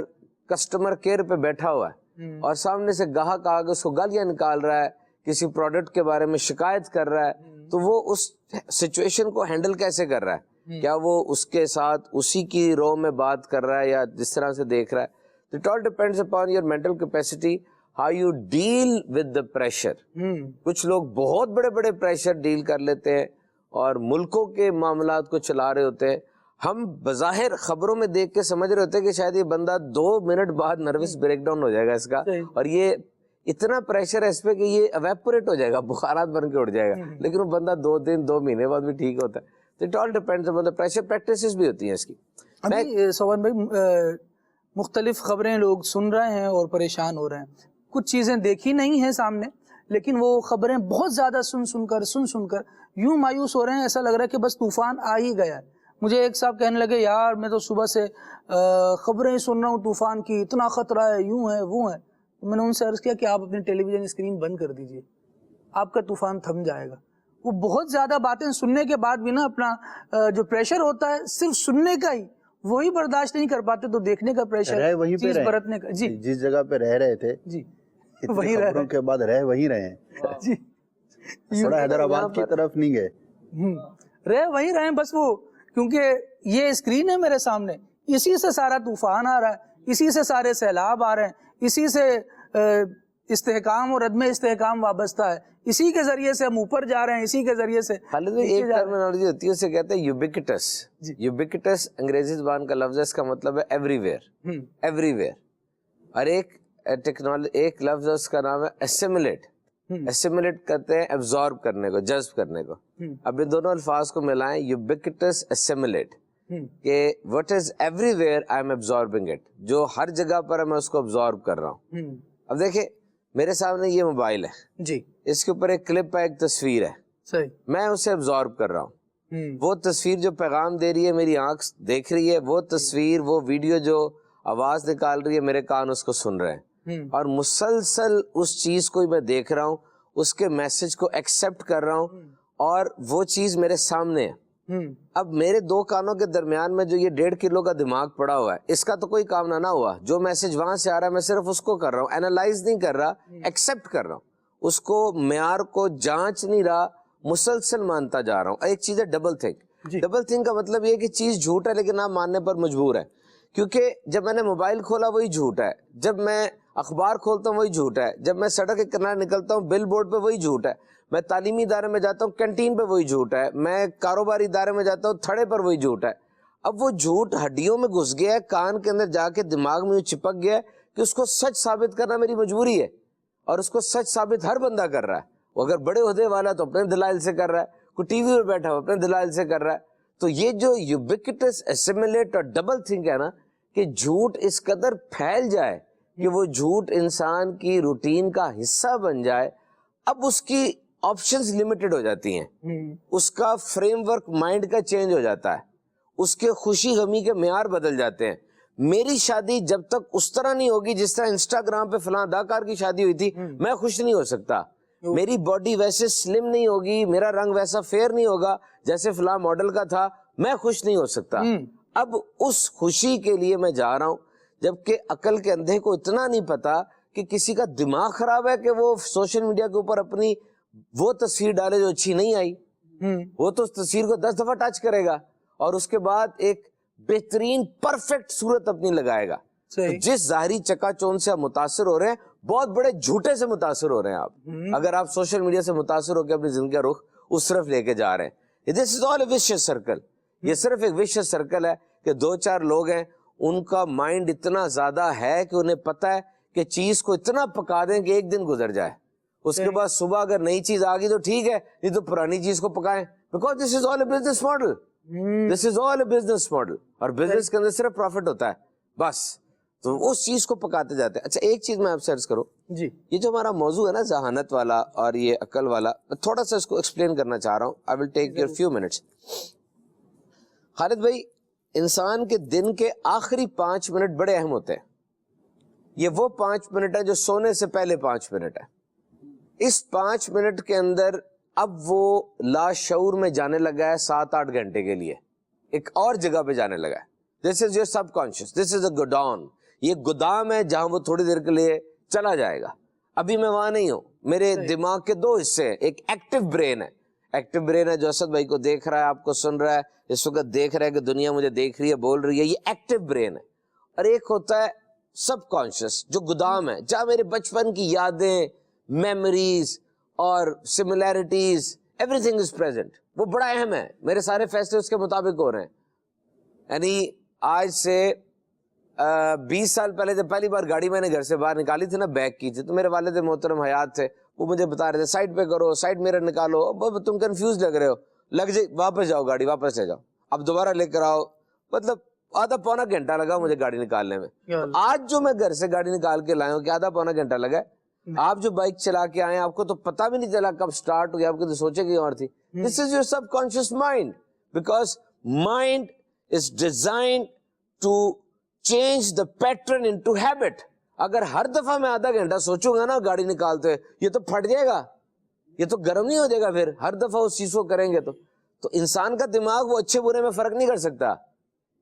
کسٹمر کیئر پہ بیٹھا ہوا ہے اور سامنے سے گاہک آ کے اس کو گالیاں نکال رہا ہے, کسی پروڈکٹ کے بارے میں شکایت کر رہا ہے, تو وہ اس سچویشن کو ہینڈل کیسے کر رہا ہے؟ کیا وہ اس کے ساتھ اسی کی رو میں بات کر رہا ہے یا جس طرح سے دیکھ رہا ہے؟ It all depends upon your mental capacity, how you deal with the pressure. کچھ لوگ بہت بڑے بڑے پریشر ڈیل کر لیتے ہیں اور ملکوں کے معاملات کو چلا رہے ہوتے ہیں. ہم بظاہر خبروں میں دیکھ کے سمجھ رہے ہوتے ہیں کہ شاید یہ بندہ 2 منٹ بعد نروس بریک ڈاؤن ہو جائے گا اس کا, اور یہ اتنا پریشر ہے اس پہ کہ یہ ایویپوریٹ ہو جائے گا, بخارات بن کے اڑ جائے گا, لیکن وہ بندہ 2 دن 2 مہینے بعد بھی ٹھیک ہوتا ہے. تو اٹ آل ڈیپینڈز اپن دی پریشر. پریکٹسز بھی ہوتی ہیں اس کی. ابھی سوان بھائی, مختلف خبریں لوگ سن رہے ہیں اور پریشان ہو رہے ہیں. کچھ چیزیں دیکھی نہیں ہیں سامنے, لیکن وہ خبریں بہت زیادہ سن کر یوں مایوس ہو رہے ہیں, ایسا لگ رہا ہے کہ بس طوفان آ ہی گیا ہے. مجھے ایک صاحب کہنے لگے, یار میں تو صبح سے خبریں سن رہا ہوں طوفان کی, اتنا خطرہ ہے, یوں ہے وہ ہے. میں نے ان سے عرض کیا کہ آپ اپنی ٹیلی ویژن اسکرین بند کر دیجئے, آپ کا طوفان تھم جائے گا. وہ بہت زیادہ باتیں سننے کے بعد بھی نا اپنا جو پریشر ہوتا ہے صرف سننے کا ہی, وہی برداشت نہیں کر پاتے, تو دیکھنے کا پریشر, چیز برتنے کا. جی, جس جگہ پہ رہ رہے تھے جی اتنی خبروں کے بعد وہیں رہے ہیں. جی, تھوڑا حیدرآباد کی طرف نہیں گئے, وہیں رہے بس. وہ کیونکہ یہ اسکرین ہے میرے سامنے, اسی سے سارا طوفان آ رہا ہے, اسی سے سارے سیلاب آ رہے ہیں, اسی سے استحکام اور عدم استحکام وابستہ ہے. اسی کے ذریعے سے ہم اوپر جا رہے ہیں, اسی کے ذریعے سے خالد بھائی ایک ٹرمینالوجی ہوتی ہے اسے کہتے ہیں یوبیکٹس. یوبیکٹس انگریزی زبان کا لفظ ہے, اس کا مطلب ہے ایوری ویئر, ایوری ویئر. اور ایک لفظ اس کا نام ہے اسیمولیٹ. اسیمولیٹ کہتے ہیں ایبزارب کرنے کو, جذب کرنے کو. اب ان دونوں الفاظ کو ملائیں, یوبیکٹس اسیمولیٹ, کہ what is every where I am absorbing it, جو ہر جگہ پر ہے میں اس کو ایبزارب کر رہا ہوں. اب دیکھیں میرے سامنے یہ موبائل ہے جی, اس کے اوپر ایک کلپ ہے, ایک تصویر ہے, صحیح, میں اسے ایبزارب کر رہا ہوں. وہ تصویر جو پیغام دے رہی ہے میری آنکھ دیکھ رہی ہے, وہ تصویر وہ ویڈیو جو آواز نکال رہی ہے میرے کان اس کو سن رہے ہیں, اور مسلسل اس چیز کو میں دیکھ رہا ہوں, اس کے میسج کو ایکسیپٹ کر رہا ہوں, اور وہ چیز میرے سامنے ہے. اب میرے دو کانوں کے درمیان میں جو یہ 1.5 کلو کا دماغ پڑا ہوا ہے, اس کا تو کوئی کام نہ ہوا. جو میسج وہاں سے آ رہا ہے میں صرف اس کو کر رہا ہوں, اینالائز نہیں کر رہا, ایکسیپٹ کر رہا ہوں, اس کو معیار کو جانچ نہیں رہا, مسلسل مانتا جا رہا ہوں. ایک چیز ہے ڈبل تھنک. ڈبل تھنک کا مطلب یہ کہ چیز جھوٹ ہے لیکن آپ ماننے پر مجبور ہے, کیونکہ جب میں نے موبائل کھولا وہی جھوٹ ہے, جب میں اخبار کھولتا ہوں وہی جھوٹ ہے, جب میں سڑک کے کنارے نکلتا ہوں بل بورڈ پہ وہی جھوٹ ہے, میں تعلیمی ادارے میں جاتا ہوں کینٹین پہ وہی جھوٹ ہے, میں کاروباری ادارے میں جاتا ہوں تھڑے پر وہی جھوٹ ہے. اب وہ جھوٹ ہڈیوں میں گھس گیا ہے, کان کے اندر جا کے دماغ میں چپک گیا ہے کہ اس کو سچ ثابت کرنا میری مجبوری ہے, اور اس کو سچ ثابت ہر بندہ کر رہا ہے. وہ اگر بڑے عہدے والا تو اپنے دلائل سے کر رہا ہے, کوئی ٹی وی پر بیٹھا ہو اپنے دلائل سے کر رہا ہے. تو یہ جو یوبیکٹس اسیمولیٹ اور ڈبل تھنک ہے نا, کہ جھوٹ اس قدر پھیل جائے کہ وہ جھوٹ انسان کی روٹین کا حصہ بن جائے, اب اس کی آپشنز لمیٹڈ ہو جاتی ہیں, اس کا فریم ورک مائنڈ کا چینج ہو جاتا ہے, اس کے خوشی غمی کے معیار بدل جاتے ہیں. میری شادی جب تک اس طرح نہیں ہوگی جس طرح انسٹاگرام پہ فلاں اداکار کی شادی ہوئی تھی, میں خوش نہیں ہو سکتا. میری باڈی ویسے سلم نہیں ہوگی, میرا رنگ ویسا فیئر نہیں ہوگا جیسے فلاں ماڈل کا تھا, میں خوش نہیں ہو سکتا. اب اس خوشی کے لیے میں جا رہا ہوں, جبکہ عقل کے اندھے کو اتنا نہیں پتا کہ کسی کا دماغ خراب ہے کہ وہ سوشل میڈیا کے اوپر اپنی وہ تصویر ڈالے جو اچھی نہیں آئی, وہ تو اس تصویر کو 10 دفعہ ٹچ کرے گا اور اس کے بعد ایک بہترین پرفیکٹ صورت اپنی لگائے گا. جس ظاہری چکا چون سے آپ متاثر ہو رہے ہیں, بہت بڑے جھوٹے سے متاثر ہو رہے ہیں آپ, اگر آپ سوشل میڈیا سے متاثر ہو کے اپنی زندگی کا رخ اس طرف لے کے جا رہے ہیں. This is all a vicious circle. یہ صرف ایک ویشیس سرکل ہے کہ 2-4 لوگ ہیں, ان کا مائنڈ اتنا زیادہ ہے کہ انہیں پتا ہے کہ چیز کو اتنا پکا دیں کہ ایک دن گزر جائے, اس کے بعد صبح اگر نئی چیز آ گئی تو ٹھیک ہے, نہیں تو پرانی چیز کو پکائیں, because this is all a business model. This is all a business model, اور بزنس کے اندر صرف پروفٹ ہوتا ہے بس, تو اس چیز کو پکاتے جاتے ہیں. اچھا ایک چیز میں آپ سے عرض کروں, جی یہ جو ہمارا موضوع ہے نا ذہانت والا اور یہ عقل والا, میں تھوڑا سا اس کو ایکسپلین کرنا چاہ رہا ہوں. آئی ول ٹیک یور فیو منٹس. خالد بھائی, انسان کے دن کے آخری 5 منٹ بڑے اہم ہوتے ہیں. یہ وہ 5 منٹ ہے جو سونے سے پہلے 5 منٹ ہے. اس 5 منٹ کے اندر اب وہ لاشعور میں جانے لگا ہے 7-8 گھنٹے کے لیے, ایک اور جگہ پہ جانے لگا ہے. دس از یور سب کانشیس, دس از اے گوڈاؤن. یہ گودام ہے جہاں وہ تھوڑی دیر کے لیے چلا جائے گا. ابھی میں وہاں نہیں ہوں. میرے دماغ کے 2 حصے ہیں, ایک ایکٹیو برین ہے, ایکٹیو برین ہے جو اسد بھائی کو دیکھ رہا ہے, آپ کو سن رہا ہے, اس وقت دیکھ رہا ہے کہ دنیا مجھے دیکھ رہی ہے, بول رہی ہے, یہ ایکٹیو برین ہے. اور ایک ہوتا ہے سب کانشیس جو گودام ہے, جہاں میرے بچپن کی یادیں, میموریز اور similarities, every thing is present. وہ بڑا اہم ہے, میرے سارے فیصلے اس کے مطابق ہو رہے ہیں. یعنی آج سے 20 سال پہلے جب پہلی بار گاڑی میں نے گھر سے باہر نکالی تھی نا, بیک کی تھی, تو میرے والد محترم حیات تھے, وہ مجھے بتا رہے تھے سائڈ پہ کرو, سائڈ میرر نکالو. اب تم کنفیوز لگ رہے ہو, لگ جائے, واپس جاؤ, گاڑی واپس لے جاؤ, اب دوبارہ لے کر آؤ. مطلب آدھا پونا گھنٹہ لگا مجھے گاڑی نکالنے میں. آج جو میں گھر سے گاڑی نکال کے لایا ہوں کہ آدھا پونا گھنٹہ لگا. آپ جو بائک چلا کے آئے آپ کو تو پتہ بھی نہیں چلا کب سٹارٹ ہوئی, آپ کو تو سوچے کی اور تھی. This is your subconscious mind, because mind is designed to change the pattern into habit. اگر ہر دفعہ میں آدھا گھنٹہ سوچوں گا نا گاڑی نکالتے, یہ تو پھٹ جائے گا, یہ تو گرم نہیں ہو جائے گا. پھر ہر دفعہ اس چیز کو کریں گے تو انسان کا دماغ وہ اچھے برے میں فرق نہیں کر سکتا.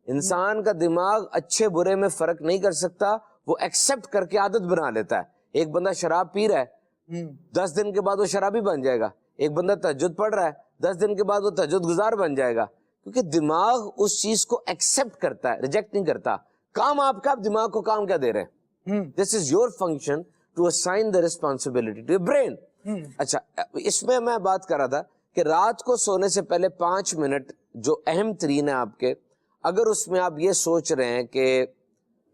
انسان کا دماغ اچھے برے میں فرق نہیں کر سکتا, وہ ایکسپٹ کر کے عادت بنا لیتا ہے. ایک بندہ شراب پی رہا ہے, 10 دن کے بعد وہ شرابی بن جائے گا. ایک بندہ تہجد پڑھ رہا ہے, 10 دن کے بعد وہ تہجد گزار بن جائے گا, کیونکہ دماغ اس چیز کو ایکسپٹ کرتا ہے, ریجیکٹ نہیں کرتا. کام آپ کا, آپ دماغ کو کام کیا دے رہے ہیں. This is your function to assign the responsibility to your brain. اچھا اس میں میں بات کر رہا تھا کہ رات کو سونے سے پہلے 5 منٹ جو اہم ترین ہے آپ کے, اگر اس میں آپ یہ سوچ رہے ہیں کہ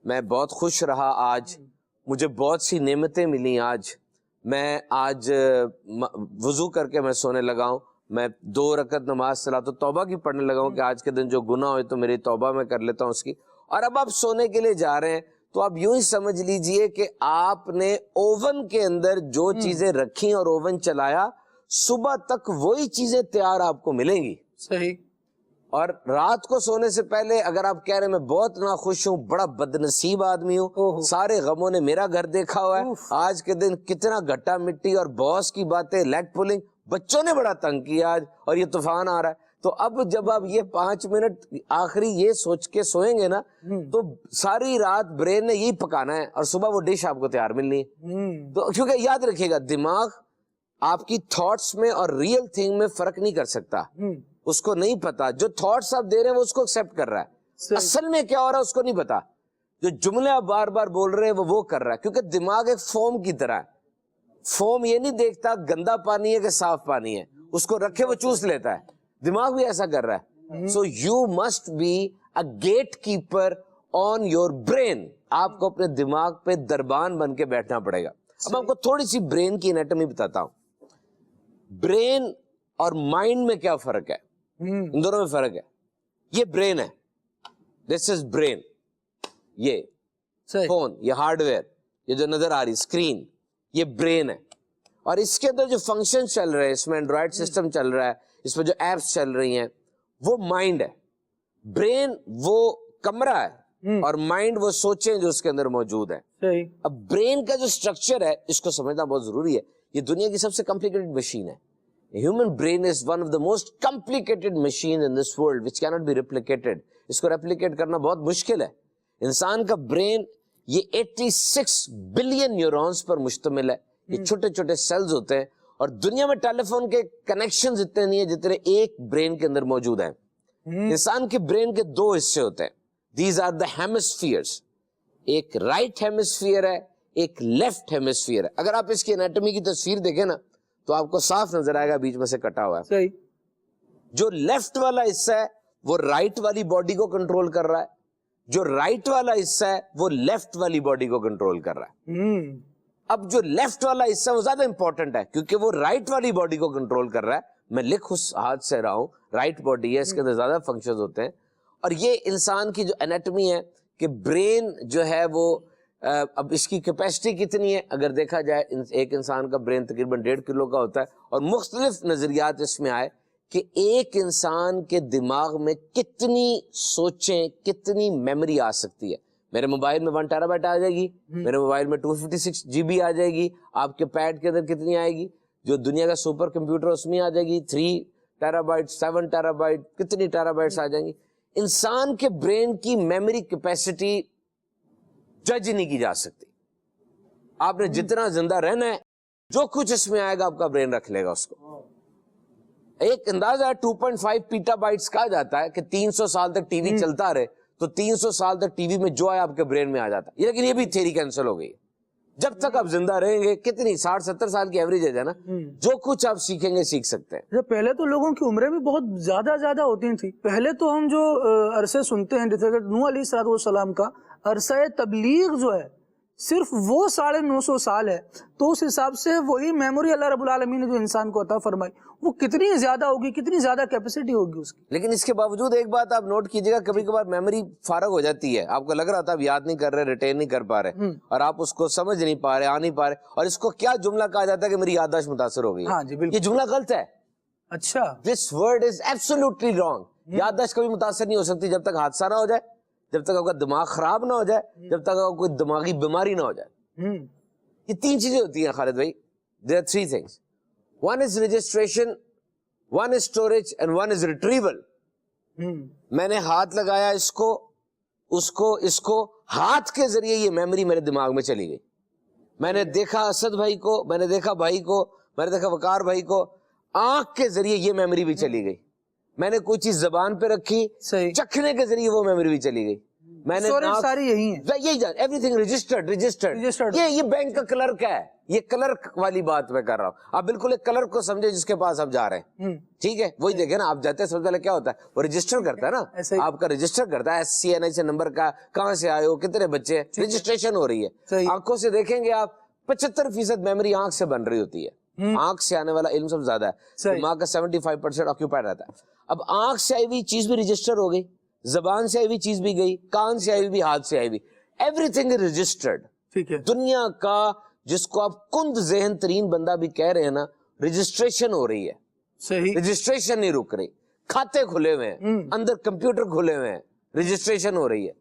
میں بہت خوش رہا آج, مجھے بہت سی نعمتیں ملی آج, میں آج وضو کر کے میں سونے لگا ہوں, میں 2 رکعت نماز صلاۃ توبہ کی پڑھنے لگا ہوں کہ آج کے دن جو گناہ ہوئے تو میری توبہ میں کر لیتا ہوں اس کی, اور اب آپ سونے کے لیے جا رہے ہیں, تو آپ یوں ہی سمجھ لیجئے کہ آپ نے اوون کے اندر جو چیزیں رکھی اور اوون چلایا, صبح تک وہی چیزیں تیار آپ کو ملیں گی. صحیح. اور رات کو سونے سے پہلے اگر آپ کہہ رہے ہیں میں بہت ناخوش ہوں, بڑا بدنصیب آدمی ہوں, سارے غموں نے میرا گھر دیکھا ہوا ہے, آج کے دن کتنا گھٹا مٹی اور باس کی باتیں, لیگ پولنگ, بچوں نے بڑا تنگ کیا آج, اور یہ طوفان آ رہا ہے, تو اب جب آپ یہ 5 منٹ آخری یہ سوچ کے سوئیں گے نا, تو ساری رات برین نے یہی پکانا ہے اور صبح وہ ڈش آپ کو تیار ملنی ہے. تو کیونکہ یاد رکھیے گا, دماغ آپ کی تھاٹس میں اور ریئل تھنگ میں فرق نہیں کر سکتا, اس کو نہیں پتا. جو تھاٹس آپ دے رہے ہیں وہ اس کو ایکسپٹ کر رہا ہے, اصل میں کیا ہو رہا ہے اس کو نہیں پتا. جو جملے آپ بار بار بول رہے ہیں وہ کر رہا ہے, کیونکہ دماغ ایک فوم کی طرح ہے. فوم یہ نہیں دیکھتا گندا پانی ہے کہ صاف پانی ہے, اس کو رکھے وہ چوس لیتا ہے. دماغ بھی ایسا کر رہا ہے. So you must be a gatekeeper on your brain. آپ کو اپنے دماغ پہ دربان بن کے بیٹھنا پڑے گا. اب آپ کو تھوڑی سی برین کی انیٹمی بتاتا ہوں. برین اور مائنڈ میں کیا فرق ہے, ان دونوں میں فرق ہے. یہ برین ہے, دس از برین, یہ فون, یہ ہارڈ ویئر, یہ جو نظر آ رہی اسکرین, یہ برین ہے. اور اس کے اندر جو فنکشن چل رہے ہیں, اس میں اینڈرائڈ سسٹم چل رہا ہے, اس میں جو ایپس چل رہی ہیں, وہ مائنڈ ہے. برین وہ کمرہ ہے اور مائنڈ وہ سوچیں جو اس کے اندر موجود ہیں. اب برین کا جو سٹرکچر ہے اس کو سمجھنا بہت ضروری ہے. یہ دنیا کی سب سے کمپلیکیٹڈ مشین ہے. Human brain is one of the most complicated machine in this world which can't be replicated. اس کو ریپلیکیٹ کرنا بہت مشکل ہے. انسان کا برین یہ 86 بلین نیورونز پر مشتمل ہے. یہ چھوٹے چھوٹے سیلز ہوتے ہیں, اور دنیا میں ٹیلی فون کے کنیکشن اتنے نہیں ہیں جتنے ایک برین کے اندر موجود ہیں. انسان کے برین کے 2 حصے ہوتے ہیں. These are the hemispheres. ایک رائٹ ہیمسفیئر ہے, ایک لیفٹ ہیمسفیئر ہے. اگر آپ اس کی انیٹمی کی تصویر دیکھیں نا تو آپ کو صاف نظر آئے گا بیچ میں سے کٹا ہوا ہے. جو لیفٹ والا حصہ ہے وہ رائٹ والی باڈی کو کنٹرول کر رہا ہے, جو رائٹ والا حصہ ہے وہ لیفٹ والی باڈی کو کنٹرول کر رہا ہے. اب جو لیفٹ والا حصہ وہ زیادہ امپورٹنٹ ہے کیونکہ وہ رائٹ والی باڈی کو کنٹرول کر رہا ہے. میں لکھ اس ہاتھ سے رہا ہوں, رائٹ باڈی ہے, اس کے اندر زیادہ فنکشنز ہوتے ہیں. اور یہ انسان کی جو انیٹمی ہے کہ برین جو ہے وہ اب اس کی کیپیسٹی کتنی ہے, اگر دیکھا جائے ایک انسان کا برین تقریباً 1.5 کلو کا ہوتا ہے. اور مختلف نظریات اس میں آئے کہ ایک انسان کے دماغ میں کتنی سوچیں, کتنی میموری آ سکتی ہے. میرے موبائل میں 1 ٹیرا بائٹ آ جائے گی, میرے موبائل میں 256 GB آ جائے گی. آپ کے پیڈ کے اندر کتنی آئے گی, جو دنیا کا سپر کمپیوٹر اس میں آ جائے گی 3 ٹیرا بائٹ, 7 ٹیرا بائٹ, کتنی ٹیرا بائٹس آ جائیں گی. انسان کے برین کی میموری کیپیسٹی جج نہیں کی جا سکتی. آپ نے جتنا زندہ رہنا ہے جو کچھ اس میں آئے گا آپ کا برین رکھ لے گا اس کو. ایک اندازہ ہے 2.5 پیٹا بائٹس کہا جاتا ہے کہ 300 سال تک ٹی وی چلتا رہے تو 300 سال تک ٹی وی میں جو آیا آپ کے برین میں آ جاتا ہے. لیکن یہ بھی تھیوری کینسل ہو گئی. جب تک آپ زندہ رہیں گے, کتنی 60-70 سال کی ایوریج ہے نا, جو کچھ آپ سیکھیں گے سیکھ سکتے ہیں. پہلے تو لوگوں کی عمریں بھی بہت زیادہ ہوتی تھی. پہلے تو ہم جو عرصے سنتے ہیں جیسے نوح علیہ السلام کا عرصہ تبلیغ جو ہے صرف وہ 950 سال ہے, تو اس حساب سے وہی میموری اللہ رب العالمین نے جو انسان کو عطا فرمائی وہ کتنی زیادہ ہوگی, کتنی زیادہ کیپیسٹی ہوگی اس کی. لیکن اس کے باوجود ایک بات آپ نوٹ کیجیے گا, کبھی کبھار میموری فارغ ہو جاتی ہے. آپ کو لگ رہا تھا آپ یاد نہیں کر رہے, ریٹین نہیں کر پا رہے, اور آپ اس کو سمجھ نہیں پا رہے, آ نہیں پا رہے. اور اس کو کیا جملہ کہا جاتا ہے کہ میری یادداشت متاثر ہو گئی. ہاں جی بالکل, یہ جملہ غلط ہے. اچھا, this word is absolutely wrong. یادداشت کبھی متاثر نہیں ہو سکتی جب تک حادثہ نہ ہو جائے, جب تک آپ کا دماغ خراب نہ ہو جائے, جب تک آپ کو کوئی دماغی بیماری نہ ہو جائے. یہ 3 چیزیں ہوتی ہیں خالد بھائی. There are 3 things. One is registration, one is storage and one is retrieval. میں نے ہاتھ لگایا اس کو, اس کو ہاتھ کے ذریعے یہ میموری میرے دماغ میں چلی گئی. میں نے دیکھا اسد بھائی کو, میں نے دیکھا بھائی کو, میں نے دیکھا وقار بھائی کو, آنکھ کے ذریعے یہ میموری بھی چلی گئی. میں نے کوئی چیز زبان پہ رکھی, چکھنے کے ذریعے وہ میموری بھی چلی گئی. میں نے اسٹوریج ساری یہی ہے، یہی جان ایوری تھنگ رجسٹرڈ. یہ بینک کا کلرک ہے, یہ کلرک والی بات میں کر رہا ہوں. آپ بالکل ایک کلرک کو سمجھے جس کے پاس آپ جا رہے ہیں, ٹھیک ہے, وہی دیکھیں نا, آپ جاتے ہیں سب سے پہلے کیا ہوتا ہے, وہ رجسٹر کرتا ہے نا, آپ کا رجسٹر کرتا ہے SCNI سے نمبر کا, کہاں سے آئے ہو, کتنے بچے, رجسٹریشن ہو رہی ہے. آنکھوں سے دیکھیں گے آپ 75% میموری آنکھ سے بن رہی ہوتی ہے, آنکھ سے آنے والا علم سب زیادہ ہے, دماغ کا 75% آکیوپائڈ رہتا ہے. اب آنکھ سے آئی ہوئی چیز بھی رجسٹر ہو گئی, زبان سے آئی ہوئی چیز بھی گئی, کان سے آئی ہوئی, ہاتھ سے آئی ہوئی, ایوری تھنگ از رجسٹرڈ. دنیا کا جس کو آپ کند ذہن ترین بندہ بھی کہہ رہے ہیں نا, رجسٹریشن ہو رہی ہے. صحیح, رجسٹریشن نہیں رک رہی, کھاتے کھلے ہوئے ہیں, اندر کمپیوٹر کھلے ہوئے ہیں, رجسٹریشن ہو رہی ہے.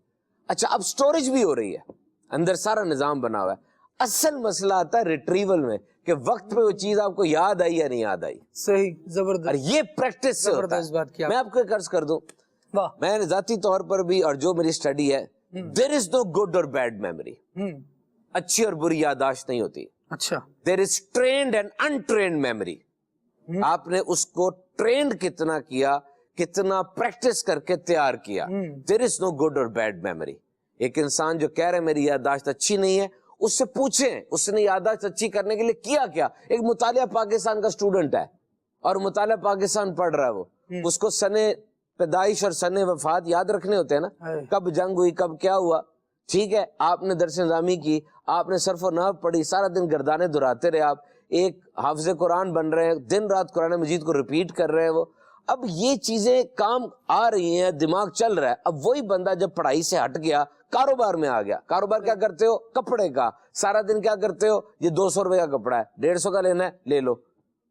اچھا, اب سٹوریج بھی ہو رہی ہے, اندر سارا نظام بنا ہوا ہے. اصل مسئلہ آتا ہے ریٹریول میں, کہ وقت پہ وہ چیز آپ کو یاد آئی یا نہیں یاد آئی. صحیح, زبردست. اور یہ پریکٹس سے ہوتا ہے. میں آپ کو ایک عرض کر دوں, میں ذاتی طور پر بھی, اور جو میری سٹڈی ہے, there is no good or bad memory. اچھی اور بری یادداشت نہیں ہوتی. اچھا, there is trained and untrained memory. آپ نے اس کو ٹرینڈ کتنا کیا, کتنا پریکٹس کر کے تیار کیا. there is no good or bad memory. ایک انسان جو کہہ رہے میری یادداشت اچھی نہیں ہے, اس سے پوچھیں اس نے یادداشت اچھی کرنے کے لیے کیا کیا. ایک مطالعہ پاکستان کا اسٹوڈنٹ ہے اور مطالعہ پاکستان پڑھ رہا ہے, وہ اس کو سنے پیدائش اور سن وفات یاد رکھنے ہوتے ہیں نا, کب جنگ ہوئی, کب کیا ہوا. ٹھیک ہے, آپ نے درس نظامی کی, آپ نے صرف و نحو پڑھی, سارا دن گردانے دہراتے رہے, آپ ایک حافظ قرآن بن رہے ہیں, دن رات قرآن مجید کو ریپیٹ کر رہے ہیں. وہ اب یہ چیزیں کام آ رہی ہیں, دماغ چل رہا ہے. اب وہی بندہ جب پڑھائی سے ہٹ گیا, کاروبار میں آ گیا. کاروبار کیا کرتے ہو, کپڑے کا, سارا دن کیا کرتے ہو, یہ 200 روپے کا کپڑا ہے, 150 کا لینا ہے, لے لو.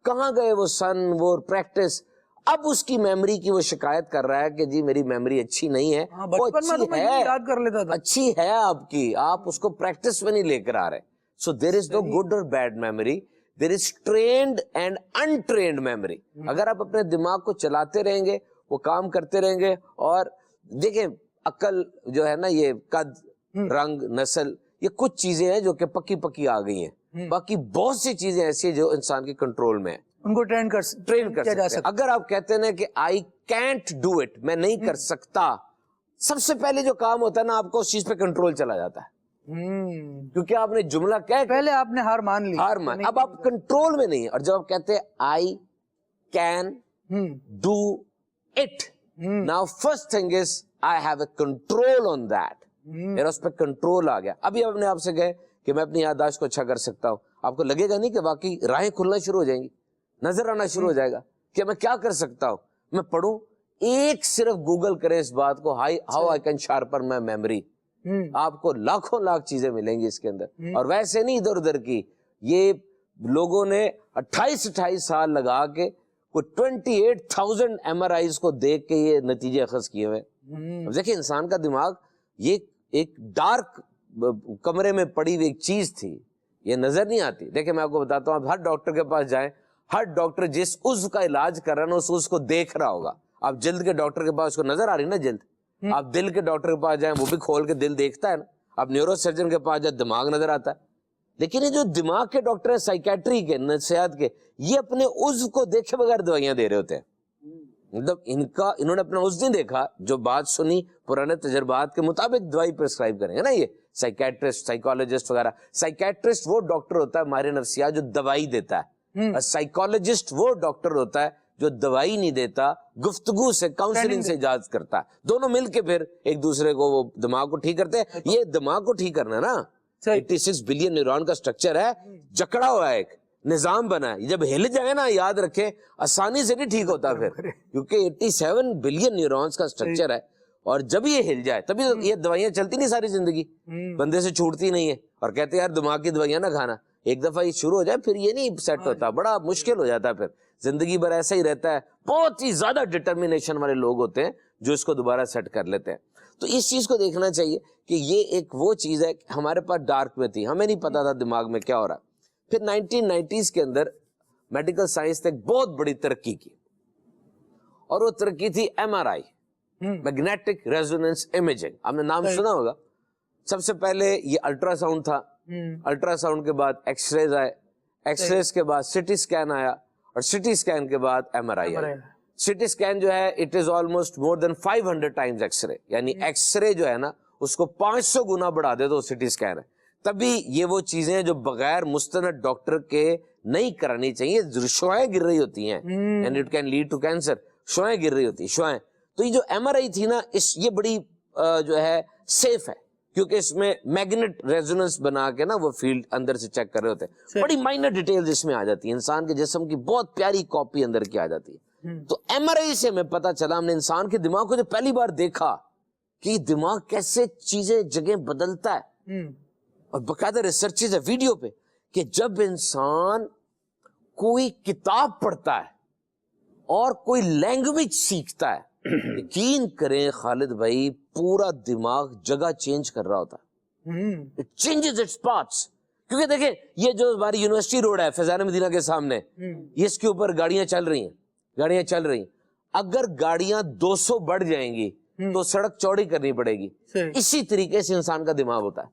کہاں گئے وہ سن, وہ پریکٹس. اب اس کی میموری کی وہ شکایت کر رہا ہے کہ جی میری میموری اچھی نہیں ہے. وہ اچھی ہے, یاد کر لیتا تھا, اچھی ہے آپ کی, آپ اس کو پریکٹس میں نہیں لے کر آ رہے. So there is no good اور bad memory, there is trained and untrained memory. اگر آپ اپنے دماغ کو چلاتے رہیں گے, وہ کام کرتے رہیں گے, اور دیکھیں عقل جو ہے نا, یہ قد, رنگ, نسل, یہ کچھ چیزیں ہیں جو کہ پکی پکی آ گئی ہیں. باقی بہت سی چیزیں ایسی ہیں جو انسان کے کنٹرول میں ہیں, ان کو ٹرین کر سکتے ہیں. اگر آپ کہتے ہیں کہ آئی کینٹ ڈو اٹ, میں نہیں کر سکتا, سب سے پہلے جو کام ہوتا ہے نا, آپ کو اس چیز پہ کنٹرول چلا جاتا ہے. کیونکہ آپ نے جملہ کہہ پہلے آپ نے ہار مان لی, اب آپ کنٹرول میں نہیں. اور جب آپ کہتے ہیں I can do it, now first thing is I have a control on that. میرا اس پہ کنٹرول آ گیا. ابھی آپ نے آپ سے کہے کہ میں اپنی یادداشت کو اچھا کر سکتا ہوں, آپ کو لگے گا نہیں کہ واقعی راہیں کھلنا شروع ہو جائیں گی, نظر آنا شروع ہو جائے گا کہ میں کیا کر سکتا ہوں, میں پڑھوں. ایک صرف گوگل کرے اس بات کو, how I can sharpen my memory, آپ کو لاکھوں لاکھ چیزیں ملیں گی اس کے اندر. اور ویسے نہیں ادھر ادھر کی, یہ لوگوں نے 28 سال لگا کے کوئی 28,000 MRIs کو دیکھ کے یہ نتیجے اخذ کیے ہوئے. دیکھیں انسان کا دماغ یہ ایک ڈارک کمرے میں پڑی ہوئی ایک چیز تھی, یہ نظر نہیں آتی. دیکھیں میں آپ کو بتاتا ہوں, آپ ہر ڈاکٹر کے پاس جائیں, ہر ڈاکٹر جس عضو کا علاج کر رہا ہے نا, اس عضو کو دیکھ رہا ہوگا. آپ جلد کے ڈاکٹر کے پاس, اس کو نظر آ رہی نا جلد, آپ دل کے ڈاکٹر کے پاس جائیں, وہ بھی کھول کے دل دیکھتا ہے نا. آپ نیورو سرجن کے پاس جائیں, دماغ نظر آتا ہے. لیکن یہ جو دماغ کے ڈاکٹر ہیں, سائیکیٹری کے, نفسیات کے, یہ اپنے عضو کو دیکھے بغیر دوائیاں دے رہے ہوتے ہیں. مطلب انہوں نے اپنا عضو نہیں دیکھا, جو بات سنی پرانے تجربات کے مطابق دوائی پرسکرائب کریں گے نا. یہ سائیکیٹرسٹ, سائیکالوجسٹ وغیرہ. سائیکیٹرسٹ وہ ڈاکٹر ہوتا ہے ماہر نفسیات جو دوائی دیتا ہے, اور سائیکالوجسٹ وہ ڈاکٹر ہوتا ہے جو دوائی نہیں دیتا, گفتگو سے, کاؤنسلنگ سے علاج کرتا ہے. دونوں مل کے پھر ایک دوسرے کو وہ دماغ کو ٹھیک کرتے ہیں. یہ دماغ کو ٹھیک کرنا ہے نا, 86 بلین نیورون کا سٹرکچر ہے, جکڑا ہوا ہے, ایک نظام بنا ہے. جب ہل جائے نا, یاد رکھیں آسانی سے نہیں ٹھیک ہوتا پھر, کیونکہ 87 بلین نیورونز کا سٹرکچر ہے. اور جب یہ ہل جائے تبھی یہ دوائیاں چلتی نہیں ساری زندگی, بندے سے چھوٹتی نہیں ہے. اور کہتے ہیں یار دماغ کی دوائیاں نہ کھانا, ایک دفعہ یہ شروع ہو جائے پھر یہ نہیں سیٹ ہوتا, بڑا مشکل ہو جاتا ہے, پھر زندگی بھر ایسا ہی رہتا ہے. بہت ہی زیادہ ڈٹرمینیشن والے لوگ ہوتے ہیں جو اس کو دوبارہ سیٹ کر لیتے ہیں. تو اس چیز کو دیکھنا چاہیے کہ یہ ایک وہ چیز ہے ہمارے پاس ڈارک میں تھی, ہمیں نہیں پتا تھا دماغ میں کیا ہو رہا. پھر 1990s کے اندر میڈیکل سائنس نے ایک بہت بڑی ترقی کی, اور وہ ترقی تھی MRI, میگنیٹک ریزوننس امیجنگ. آپ نے نام سنا ہوگا. سب سے پہلے یہ الٹرا ساؤنڈ تھا, الٹرا ساؤنڈ کے بعد ایکس ریز آئے, ایکس ریز کے بعد سٹی اسکین آیا, اور سٹی اسکین کے بعد MRI آیا. سٹی اسکین جو ہے it is almost more than 500 times X ray, یعنی ایکس رے جو ہے نا اس کو 500 گنا بڑھا دے تو سٹی اسکین ہے. تبھی یہ وہ چیزیں جو بغیر مستند ڈاکٹر کے نہیں کرانی چاہیے. شعائیں گر رہی ہوتی ہیں and it can lead to cancer. شعائیں گر رہی ہوتی ہیں شعائیں. تو یہ جو MRI تھی نا یہ بڑی جو ہے سیف ہے کیونکہ اس میں میگنیٹ ریزوننس بنا کے نا وہ فیلڈ اندر سے چیک کر رہے ہوتے ہیں. بڑی مائنر ڈیٹیل اس میں آ جاتی ہے. انسان کے جسم کی بہت پیاری کاپی اندر کی آ جاتی ہے. تو MRI سے ہمیں پتا چلا, ہم نے انسان کے دماغ کو جو پہلی بار دیکھا کہ دماغ کیسے چیزیں جگہ بدلتا ہے, اور باقاعدہ ریسرچز ہے ویڈیو پہ کہ جب انسان کوئی کتاب پڑھتا ہے اور کوئی لینگویج سیکھتا ہے, یقین کریں خالد بھائی پورا دماغ جگہ چینج کر رہا ہوتا ہے. It changes its parts. کیونکہ دیکھیں یہ جو ہماری یونیورسٹی روڈ ہے فیضان مدینہ کے سامنے, یہ اس کے اوپر گاڑیاں چل رہی ہیں. اگر گاڑیاں 200 بڑھ جائیں گی تو سڑک چوڑی کرنی پڑے گی. اسی طریقے سے انسان کا دماغ ہوتا ہے.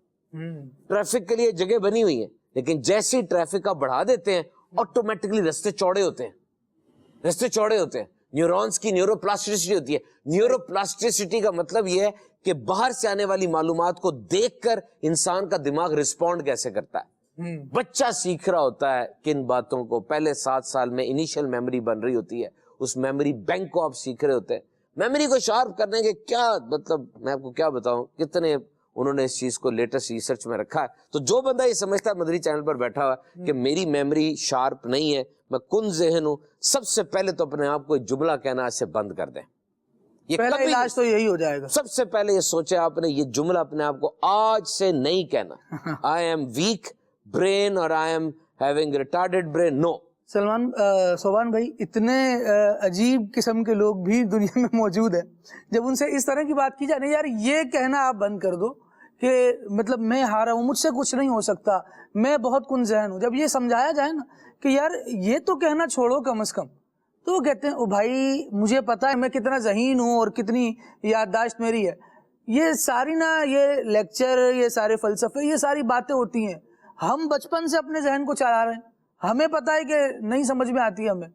ٹریفک کے لیے جگہ بنی ہوئی ہے, لیکن جیسے ٹریفک کا بڑھا دیتے ہیں آٹومیٹکلی رستے چوڑے ہوتے ہیں. نیورونز کی نیورو پلاسٹیسٹی ہوتی ہے. نیورو پلاسٹیسٹی کا مطلب یہ ہے کہ باہر سے آنے والی معلومات کو دیکھ کر انسان کا دماغ رسپونڈ کیسے کرتا ہے. بچہ سیکھ رہا ہوتا ہے کن باتوں کو, پہلے 7 سال میں انیشل میموری بن رہی ہوتی ہے, اس میموری بینک کو آپ سیکھ رہے ہوتے ہیں. میموری کو شارپ کرنے کے کیا مطلب, میں آپ کو کیا بتاؤں کتنے انہوں نے اس چیز کو لیٹسٹ ریسرچ میں رکھا ہے. تو جو بندہ یہ سمجھتا ہے مدری چینل پر بیٹھا ہوا کہ میری میموری شارپ نہیں ہے, میں کن ذہن ہوں, سب سے پہلے تو اپنے آپ کو جملہ کہنا اسے بند کر دیں. یہ پہلا علاج تو یہی ہو جائے گا. سب سے پہلے یہ سوچے آپ نے, یہ جملہ اپنے آپ کو آج سے نہیں کہنا آئی ایم ویک برین اور I am having retarded brain. No. Soban بھائی, اتنے عجیب قسم کے لوگ بھی دنیا میں موجود ہیں, جب ان سے اس طرح کی بات کی جائے نہیں یار یہ کہنا آپ بند کر دو کہ مطلب میں ہارا ہوں, مجھ سے کچھ نہیں ہو سکتا, میں بہت کن ذہن ہوں, جب یہ سمجھایا جائے نا کہ یار یہ تو کہنا چھوڑو کم از کم, تو وہ کہتے ہیں او بھائی مجھے پتا ہے میں کتنا ذہین ہوں اور کتنی یادداشت میری ہے. یہ ساری نا یہ لیکچر, یہ سارے فلسفے, یہ ساری باتیں ہوتی ہیں, ہم بچپن سے اپنے ذہن کو چلا رہے ہیں, ہمیں پتا ہے کہ نہیں سمجھ میں آتی ہے ہمیں,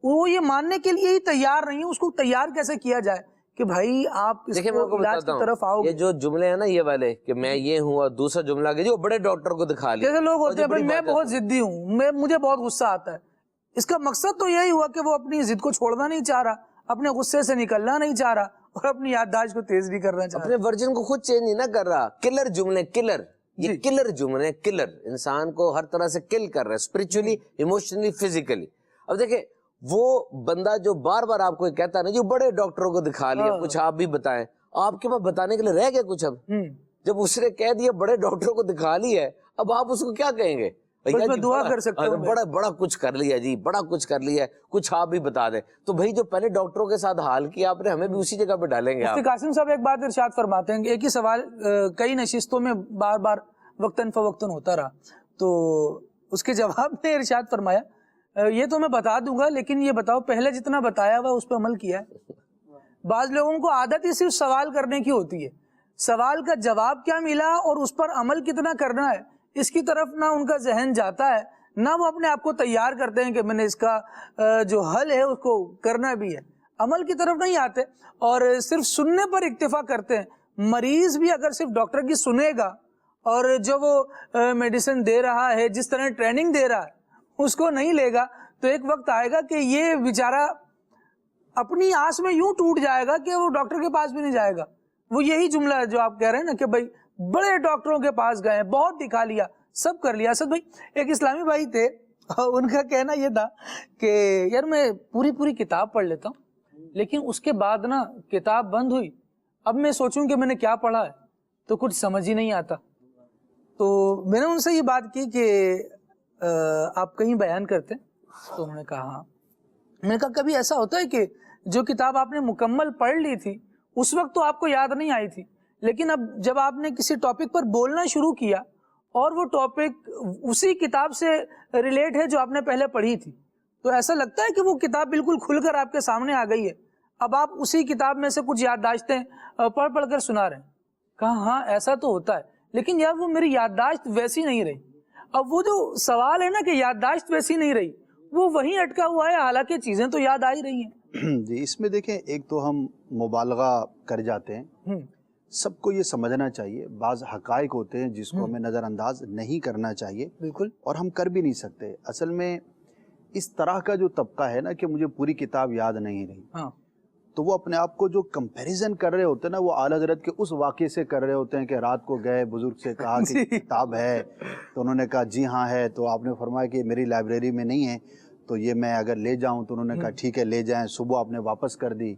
وہ یہ ماننے کے لیے ہی تیار نہیں ہے. اس کو تیار کیسے کیا جائے کہ بھائی آپ اس کو علاج کی طرف آؤ. یہ جو جملے ہیں نا یہ والے کہ میں یہ ہوں, اور دوسرا جملہ کہ جو بڑے ڈاکٹر کو دکھا لیا, جیسے لوگ ہوتے ہیں میں بہت ضدی ہوں, مجھے بہت غصہ آتا ہے. اس کا مقصد تو یہی ہوا کہ وہ اپنی ضد کو چھوڑنا نہیں چاہ رہا, اپنے غصے سے نکلنا نہیں چاہ رہا, اور اپنی یادداشت کو تیز نہیں کرنا چاہ رہا, اپنے ورژن کو خود چینج نہیں نہ کر رہا. کلر جملے, کلر, یہ کلر جملے, کلر انسان کو ہر طرح سے کل کر رہا ہے, اسپرچولی, ایموشنلی, فزیکلی. اب دیکھیں وہ بندہ جو بار بار آپ کو کہتا ہے نا جو بڑے ڈاکٹروں کو دکھا لیا, کچھ آپ بھی بتائیں, آپ کے پاس بتانے کے لیے رہ گیا کچھ. اب جب اس نے کہہ دیا بڑے ڈاکٹروں کو دکھا لی ہے, اب آپ اس کو کیا کہیں گے؟ دعا کر سکتے ہوں, بڑا کچھ کر لیا جی, بڑا کچھ کر لیا, کچھ آپ بھی بتا دیں. تو بھائی جو پہلے ڈاکٹروں کے ساتھ حال کیا آپ نے, ہمیں بھی اسی جگہ پہ ڈالیں گے. مفتی قاسم صاحب ایک بات ارشاد فرماتے ہیں, ایک ہی سوال کئی نشستوں میں بار بار وقتاً فوقتاً ہوتا رہا, تو اس کے جواب میں ارشاد فرمایا یہ تو میں بتا دوں گا, لیکن یہ بتاؤ پہلے جتنا بتایا ہوا اس پہ عمل کیا ہے؟ بعض لوگوں کو عادت ہی صرف سوال کرنے کی ہوتی ہے, سوال کا جواب کیا ملا اور اس پر عمل کتنا کرنا ہے اس کی طرف نہ ان کا ذہن جاتا ہے, نہ وہ اپنے آپ کو تیار کرتے ہیں کہ میں نے اس کا جو حل ہے اس کو کرنا بھی ہے. عمل کی طرف نہیں آتے اور صرف سننے پر اکتفا کرتے ہیں. مریض بھی اگر صرف ڈاکٹر کی سنے گا اور جو وہ میڈیسن دے رہا ہے, جس طرح ٹریننگ دے رہا ہے, اس کو نہیں لے گا, تو ایک وقت آئے گا کہ یہ بیچارہ اپنی آس میں یوں ٹوٹ جائے گا کہ وہ ڈاکٹر کے پاس بھی نہیں جائے گا. وہ یہی جملہ ہے جو آپ کہہ رہے ہیں نا کہ بھائی بڑے ڈاکٹروں کے پاس گئے, بہت دکھا لیا, سب کر لیا. اسد بھائی ایک اسلامی بھائی تھے, ان کا کہنا یہ تھا کہ یار میں پوری کتاب پڑھ لیتا ہوں, لیکن اس کے بعد نا کتاب بند ہوئی, اب میں سوچوں کہ میں نے کیا پڑھا ہے تو کچھ سمجھ ہی نہیں آتا. تو میں نے ان سے یہ بات کی کہ آپ کہیں بیان کرتے, تو انہوں نے کہا ہاں. میں نے کہا کبھی ایسا ہوتا ہے کہ جو کتاب آپ نے مکمل پڑھ لی تھی اس وقت تو آپ کو یاد نہیں آئی تھی, لیکن اب جب آپ نے کسی ٹاپک پر بولنا شروع کیا اور وہ ٹاپک اسی کتاب سے ریلیٹ ہے جو آپ نے پہلے پڑھی تھی, تو ایسا لگتا ہے کہ وہ کتاب بالکل کھل کر آپ کے سامنے آ گئی ہے, اب آپ اسی کتاب میں سے کچھ یادداشتیں پڑھ کر سنا رہے ہیں. کہا ہاں ایسا تو ہوتا ہے, لیکن یار وہ میری یادداشت ویسی نہیں رہی. اب وہ جو سوال ہے نا کہ یادداشت ویسی نہیں رہی, وہ وہیں اٹکا ہوا ہے, حالانکہ چیزیں تو یاد آ ہی رہی ہیں. جی اس میں دیکھیں, ایک تو ہم مبالغہ کر جاتے ہیں, سب کو یہ سمجھنا چاہیے بعض حقائق ہوتے ہیں جس کو ہمیں نظر انداز نہیں کرنا چاہیے، بالکل، اور ہم کر بھی نہیں سکتے۔ اصل میں اس طرح کا جو طبقہ ہے نا کہ مجھے پوری کتاب یاد نہیں رہی، ہاں تو وہ اپنے آپ کو جو کمپیریزن کر رہے ہوتے ہیں نا وہ اعلیٰ حضرت کے اس واقعے سے کر رہے ہوتے ہیں کہ رات کو گئے بزرگ سے کہا کہ کتاب ہے، تو انہوں نے کہا جی ہاں ہے، تو آپ نے فرمایا کہ میری لائبریری میں نہیں ہے تو یہ میں اگر لے جاؤں، تو انہوں نے کہا ٹھیک ہے لے جائیں۔ صبح آپ نے واپس کر دی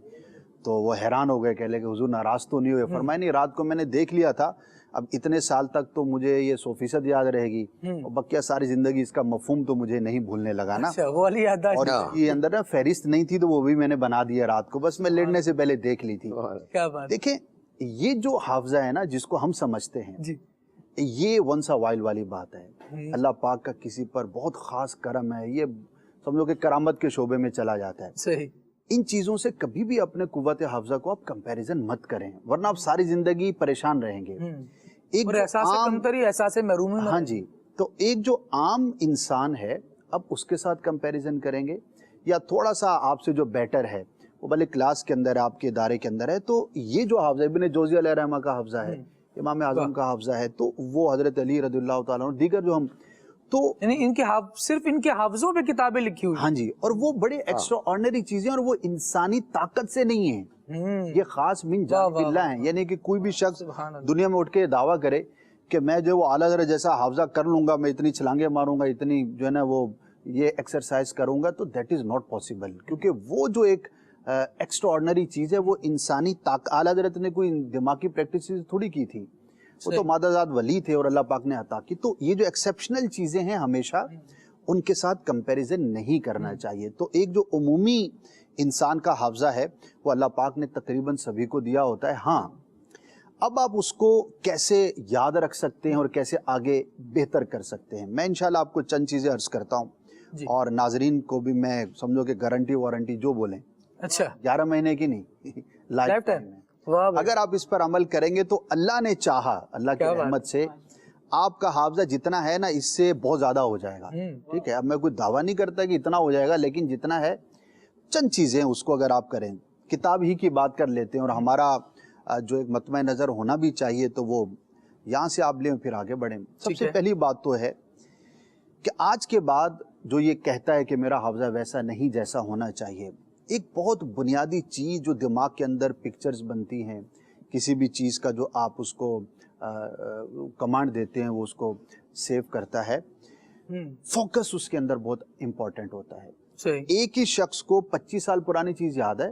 تو وہ حیران ہو گئے، کہہ لے کہ حضور ناراض تو نہیں ہوئے؟ فرمایا نہیں، رات کو میں نے دیکھ لیا تھا، اب اتنے سال تک تو مجھے یہ 100% یاد رہے گی، اور بقیہ ساری زندگی اس کا مفہوم تو مجھے نہیں بھولنے لگا نا، اچھا، وہ والی یادداشت، اور اس کی اندر نا فہرست نہیں تھی تو وہ بھی میں نے بنا دیا رات کو، بس میں لیٹنے سے پہلے دیکھ لی تھی۔ کیا بات، دیکھیں یہ جو حافظہ ہے نا جس کو ہم سمجھتے ہیں، جی یہ ونس اے وائل والی بات ہے۔ اللہ پاک کا کسی پر بہت خاص کرم ہے، یہ سمجھو کہ کرامت کے شعبے میں چلا جاتا ہے۔ صحیح، ان چیزوں سے کبھی بھی اپنے قوت حافظہ کو آپ کمپیریزن مت کریں، ورنہ آپ ساری زندگی پریشان رہیں گے۔ ایک اور جو احساس عام، کمتری، احساس محرومی میں، ہاں جی، تو ایک جو عام انسان ہے اب اس کے ساتھ کمپیریزن کریں گے، یا تھوڑا سا آپ سے جو بیٹر ہے وہ بھلے کلاس کے اندر ہے، آپ کے ادارے کے اندر ہے، تو یہ جو حافظہ ابن جوزی علیہ رحمہ کا حافظہ ہے، امام اعظم کا حافظہ ہے، تو وہ حضرت علی رضی اللہ تعالیٰ عنہ، دیگر جو ہم تو یعنی ان کے صرف ان کے حافظوں پہ کتابیں لکھی ہوئی، ہاں جی، اور وہ بڑے ایکسٹرا آرڈنری چیزیں، اور وہ انسانی طاقت سے نہیں ہیں، یہ خاص من جانب اللہ ہیں۔ یعنی کہ کوئی بھی شخص دنیا میں اٹھ کے دعویٰ کرے کہ میں جو وہ اعلیٰ حضرت جیسا حافظہ کر لوں گا، میں اتنی چھلانگیں ماروں گا، اتنی جو ہے نا وہ یہ ایکسرسائز کروں گا، تو دیٹ از ناٹ پاسبل، کیونکہ وہ جو ایک ایکسٹرا آرڈنری چیز ہے وہ انسانی طاقت، اعلیٰ حضرت نے کوئی دماغی پریکٹس تھوڑی کی تھی، وہ تو مادہ ذات ولی تھے اور اللہ پاک نے عطا کی۔ تو یہ جو ایکسیپشنل چیزیں ہیں ہمیشہ ان کے ساتھ کمپیریزن نہیں کرنا چاہیے۔ تو ایک جو عمومی انسان کا حافظہ ہے وہ اللہ پاک نے تقریباً سبھی کو دیا ہوتا ہے۔ ہاں، اب آپ اس کو کیسے یاد رکھ سکتے ہیں اور کیسے آگے بہتر کر سکتے ہیں، میں انشاءاللہ آپ کو چند چیزیں عرض کرتا ہوں، اور ناظرین کو بھی میں سمجھو کہ گارنٹی وارنٹی جو بولیں، اچھا 11 مہینے کی نہیں، لائف ٹائم میں اگر آپ اس پر عمل کریں گے تو اللہ نے چاہا، اللہ کی رحمت سے آپ کا حافظہ جتنا ہے نا اس سے بہت زیادہ ہو جائے گا۔ ٹھیک ہے، اب میں کوئی دعویٰ نہیں کرتا کہ اتنا ہو جائے گا، لیکن جتنا ہے چند چیزیں اس کو اگر آپ کریں، کتاب ہی کی بات کر لیتے ہیں، اور ہمارا جو ایک مطمع نظر ہونا بھی چاہیے تو وہ یہاں سے آپ لیں پھر آگے بڑھیں۔ سب سے پہلی بات تو ہے کہ آج کے بعد جو یہ کہتا ہے کہ میرا حافظہ ویسا نہیں جیسا ہونا چاہیے، ایک بہت بنیادی چیز جو دماغ کے اندر پکچرز بنتی ہیں، کسی بھی چیز کا جو آپ اس کو کمانڈ دیتے ہیں وہ اس کو سیو کرتا ہے، فوکس اس کے اندر بہت امپورٹنٹ ہوتا ہے۔ ایک ہی شخص کو 25 سال پرانی چیز یاد ہے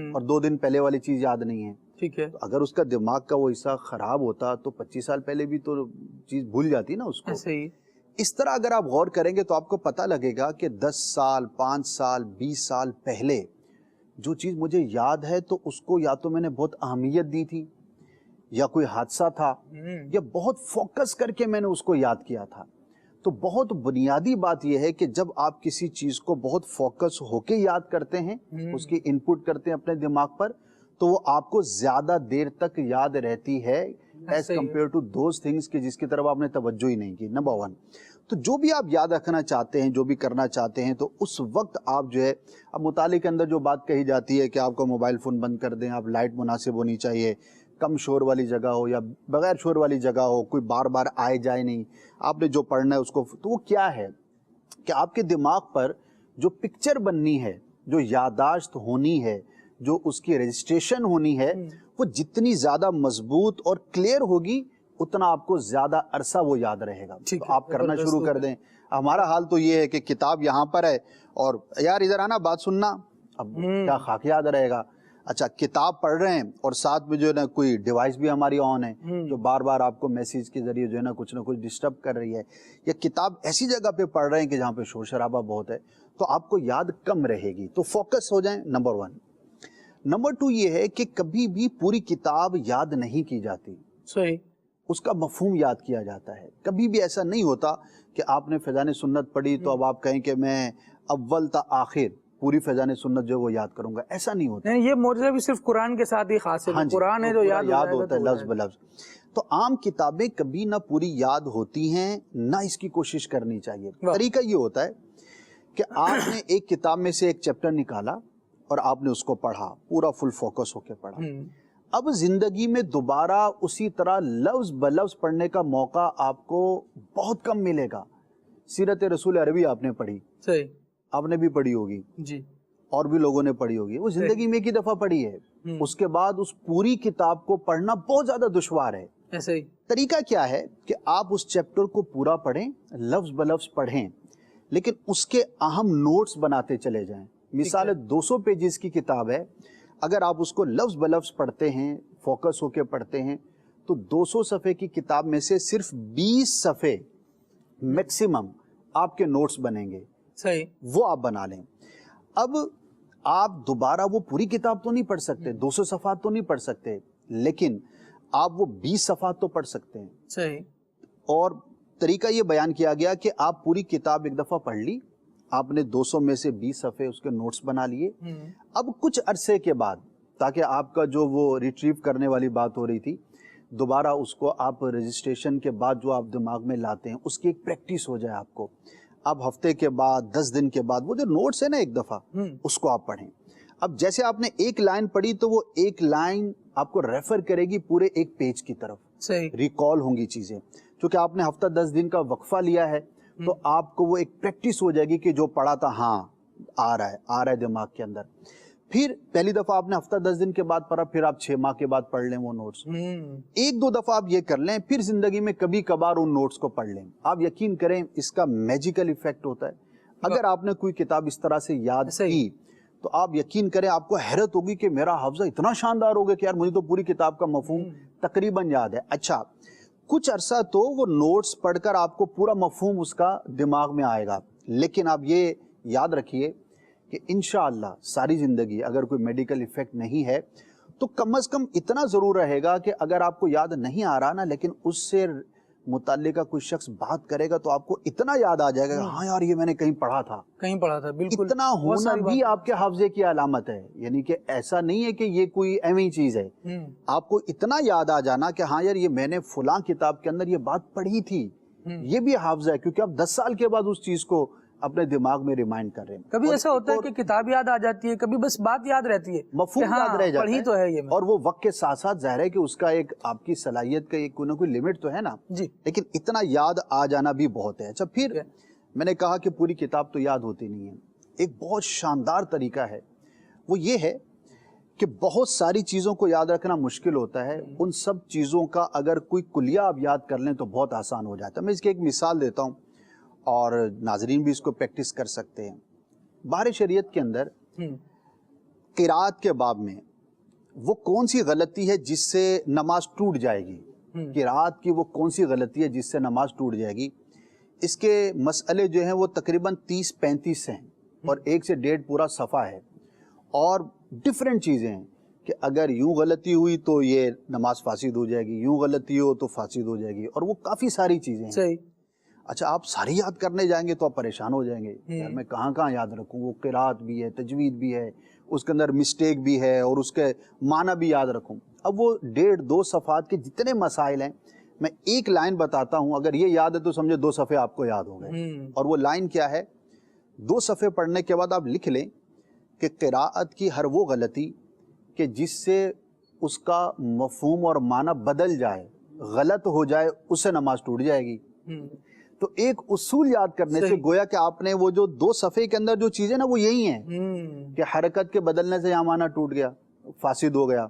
اور 2 دن پہلے والی چیز یاد نہیں ہے، ٹھیک ہے، تو اگر اس کا دماغ کا وہ حصہ خراب ہوتا تو 25 سال پہلے بھی تو چیز بھول جاتی نا اس کو۔ اس طرح اگر آپ غور کریں گے تو آپ کو پتہ لگے گا کہ 10 سال 5 سال 20 سال پہلے جو چیز مجھے یاد ہے تو اس کو یا تو میں نے بہت اہمیت دی تھی، یا کوئی حادثہ تھا، یا بہت فوکس کر کے میں نے اس کو یاد کیا تھا۔ تو بہت بنیادی بات یہ ہے کہ جب آپ کسی چیز کو بہت فوکس ہو کے یاد کرتے ہیں، اس کی انپٹ کرتے ہیں اپنے دماغ پر، تو وہ آپ کو زیادہ دیر تک یاد رہتی ہے as compare to those things کہ جس کی طرف آپ نے توجہ ہی نہیں کی۔ نمبر 1، تو جو بھی آپ یاد رکھنا چاہتے ہیں، جو بھی کرنا چاہتے ہیں، تو اس وقت آپ جو ہے، اب مطالعے کے اندر جو بات کہی جاتی ہے کہ آپ کو موبائل فون بند کر دیں، آپ لائٹ مناسب ہونی چاہیے، کم شور والی جگہ ہو یا بغیر شور والی جگہ ہو، کوئی بار بار آئے جائے نہیں، آپ نے جو پڑھنا ہے اس کو، تو وہ کیا ہے کہ آپ کے دماغ پر جو پکچر بننی ہے، جو یادداشت ہونی ہے، جو اس کی رجسٹریشن ہونی ہے، وہ جتنی زیادہ مضبوط اور کلیئر ہوگی اتنا آپ کو زیادہ عرصہ وہ یاد رہے گا۔ تو آپ کرنا شروع کر دیں۔ ہمارا حال تو یہ ہے کہ کتاب یہاں پر ہے اور یار ادھر آنا بات سننا، اب کیا خاک یاد رہے گا۔ اچھا، کتاب پڑھ رہے ہیں اور ساتھ میں جو ہے نا کوئی ڈیوائس بھی ہماری آن ہے جو بار بار آپ کو میسیج کے ذریعے جو ہے نا کچھ ڈسٹرب کر رہی ہے، یا کتاب ایسی جگہ پہ پڑھ رہے ہیں کہ جہاں پہ شور شرابہ بہت ہے، تو آپ کو یاد کم رہے گی۔ تو فوکس ہو جائیں، نمبر 1۔ نمبر 2 یہ ہے کہ کبھی بھی پوری کتاب یاد نہیں کی جاتی، صحیح، اس کا مفہوم یاد کیا جاتا ہے۔ کبھی بھی ایسا نہیں ہوتا کہ آپ نے فیضان سنت پڑھی تو اب آپ کہیں کہ میں اول تا آخر پوری فیضان سنت جو وہ یاد کروں گا، ایسا نہیں ہوتا۔ یہ معجزہ بھی صرف قرآن کے ساتھ ہی خاص ہے، قرآن ہے جو یاد ہوتا ہے لفظ بلفظ۔ تو عام کتابیں کبھی نہ پوری یاد ہوتی ہیں، نہ اس کی کوشش کرنی چاہیے۔ طریقہ یہ ہوتا ہے کہ آپ نے ایک کتاب میں سے ایک چیپٹر نکالا اور آپ نے اس کو پڑھا، پورا فل فوکس ہو کے پڑھا۔ اب زندگی میں دوبارہ اسی طرح لفظ بلفظ پڑھنے کا موقع آپ کو بہت کم ملے گا. سیرت رسول عربی آپ نے پڑھی, صحیح, آپ نے بھی پڑھی ہوگی, جی, اور بھی لوگوں نے پڑھی ہوگی, وہ زندگی میں ایک ہی دفعہ پڑھی ہے. اس کے بعد اس پوری کتاب کو پڑھنا بہت زیادہ دشوار ہے. ایسے ہی طریقہ کیا ہے کہ آپ اس چیپٹر کو پورا پڑھیں, لفظ بلفظ پڑھیں, لیکن اس کے اہم نوٹس بناتے چلے جائیں. مثال 200 پیجز کی کتاب ہے, اگر آپ اس کو لفظ بلفظ پڑھتے ہیں, فوکس ہو کے پڑھتے ہیں, تو 200 صفحے کی کتاب میں سے صرف 20 صفحے میکسیمم آپ کے نوٹس بنیں گے. صحیح, وہ آپ بنا لیں. اب آپ دوبارہ وہ پوری کتاب تو نہیں پڑھ سکتے, 200 صفحات تو نہیں پڑھ سکتے, لیکن آپ وہ 20 صفحات تو پڑھ سکتے ہیں. صحیح, اور طریقہ یہ بیان کیا گیا کہ آپ پوری کتاب ایک دفعہ پڑھ لی, آپ نے 200 میں سے 20 صفحے اس کے نوٹس بنا لیے. اب کچھ عرصے کے بعد, تاکہ آپ کا جو وہ ریٹریو کرنے والی بات ہو رہی تھی, دوبارہ اس کو آپ رجسٹریشن کے بعد جو آپ دماغ میں لاتے ہیں اس کی ایک پریکٹس ہو جائے آپ کو. اب ہفتے کے بعد, 10 دن کے بعد وہ جو نوٹس ہے نا ایک دفعہ اس کو آپ پڑھیں. اب جیسے آپ نے ایک لائن پڑھی تو وہ ایک لائن آپ کو ریفر کرے گی پورے ایک پیج کی طرف. صحیح, ریکال ہوں گی چیزیں, کیونکہ آپ نے ہفتہ 10 دن کا وقفہ لیا ہے, تو آپ کو وہ ایک پریکٹس ہو جائے گی کہ جو پڑھا تھا ہاں آ رہا ہے دماغ کے اندر. پھر پہلی دفعہ آپ نے ہفتہ 10 دن کے بعد پڑھا, پھر آپ 6 ماہ کے بعد پڑھ لیں وہ نوٹس. 1-2 دفعہ آپ یہ کر لیں, پھر زندگی میں کبھی کبھار ان نوٹس کو پڑھ لیں. آپ یقین کریں اس کا میجیکل ایفیکٹ ہوتا ہے. اگر آپ نے کوئی کتاب اس طرح سے یاد کی تو آپ یقین کریں آپ کو حیرت ہوگی کہ میرا حافظہ اتنا شاندار ہو گیا کہ یار مجھے تو پوری کتاب کا مفہوم تقریباً یاد ہے. اچھا, کچھ عرصہ تو وہ نوٹس پڑھ کر آپ کو پورا مفہوم اس کا دماغ میں آئے گا, لیکن آپ یہ یاد رکھیے کہ انشاءاللہ ساری زندگی اگر کوئی میڈیکل ایفیکٹ نہیں ہے تو کم از کم اتنا ضرور رہے گا کہ اگر آپ کو یاد نہیں آ رہا نا, لیکن اس سے متعلقہ کوئی شخص بات کرے گا تو آپ کو اتنا یاد آ جائے گا ہاں یار یہ میں نے کہیں پڑھا تھا. بالکل. اتنا ہونا بھی آپ کے حافظے کی علامت ہے, یعنی کہ ایسا نہیں ہے کہ یہ کوئی ایویں چیز ہے. آپ کو اتنا یاد آ جانا کہ ہاں یار یہ میں نے فلاں کتاب کے اندر یہ بات پڑھی تھی, یہ بھی حافظہ ہے, کیونکہ آپ 10 سال کے بعد اس چیز کو اپنے دماغ میں ریمائنڈ کر رہے ہیں. کبھی ایسا ہوتا ہے کہ کتاب یاد آ جاتی ہے, کبھی بس بات یاد رہتی ہے, مفہوم یاد رہ جاتا ہے, تو ہے یہ, اور وہ وقت کے ساتھ ساتھ ظاہر ہے کہ اس کا ایک آپ کی صلاحیت کا ایک کوئی نہ کوئی لمٹ تو ہے نا, لیکن اتنا یاد آ جانا بھی بہت ہے. اچھا, پھر میں نے کہا کہ پوری کتاب تو یاد ہوتی نہیں ہے. ایک بہت شاندار طریقہ ہے, وہ یہ ہے کہ بہت ساری چیزوں کو یاد رکھنا مشکل ہوتا ہے, ان سب چیزوں کا اگر کوئی کلیہ آپ یاد کر لیں تو بہت آسان ہو جاتا ہے. میں اس کی ایک مثال دیتا ہوں اور ناظرین بھی اس کو پریکٹس کر سکتے ہیں. بحر شریعت کے اندر قرات کے باب میں وہ کون سی غلطی ہے جس سے نماز ٹوٹ جائے گی, قرات کی وہ کون سی غلطی ہے جس سے نماز ٹوٹ جائے گی, اس کے مسئلے جو ہیں وہ تقریباً 30-35 ہیں, اور 1 سے 1.5 پورا صفحہ ہے, اور ڈیفرنٹ چیزیں ہیں کہ اگر یوں غلطی ہوئی تو یہ نماز فاسد ہو جائے گی, یوں غلطی ہو تو فاسد ہو جائے گی, اور وہ کافی ساری چیزیں ہیں. صحیح. اچھا, آپ ساری یاد کرنے جائیں گے تو آپ پریشان ہو جائیں گے, یار میں کہاں کہاں یاد رکھوں, وہ قرات بھی ہے, تجوید بھی ہے, اس کے اندر مسٹیک بھی ہے, اور اس کے معنی بھی یاد رکھوں. اب وہ 1.5-2 صفحات کے جتنے مسائل ہیں, میں ایک لائن بتاتا ہوں, اگر یہ یاد ہے تو سمجھے 2 صفحے آپ کو یاد ہو گئے. اور وہ لائن کیا ہے, 2 صفحے پڑھنے کے بعد آپ لکھ لیں کہ قراءت کی ہر وہ غلطی کہ جس سے اس کا مفہوم اور معنی بدل جائے, غلط ہو جائے, اس سے نماز ٹوٹ جائے گی. تو ایک اصول یاد کرنے سے گویا کہ آپ نے وہ جو 2 صفحے کے اندر جو چیزیں نا وہ یہی ہیں کہ حرکت کے بدلنے سے یہاں معنی ٹوٹ گیا, فاسد ہو گیا.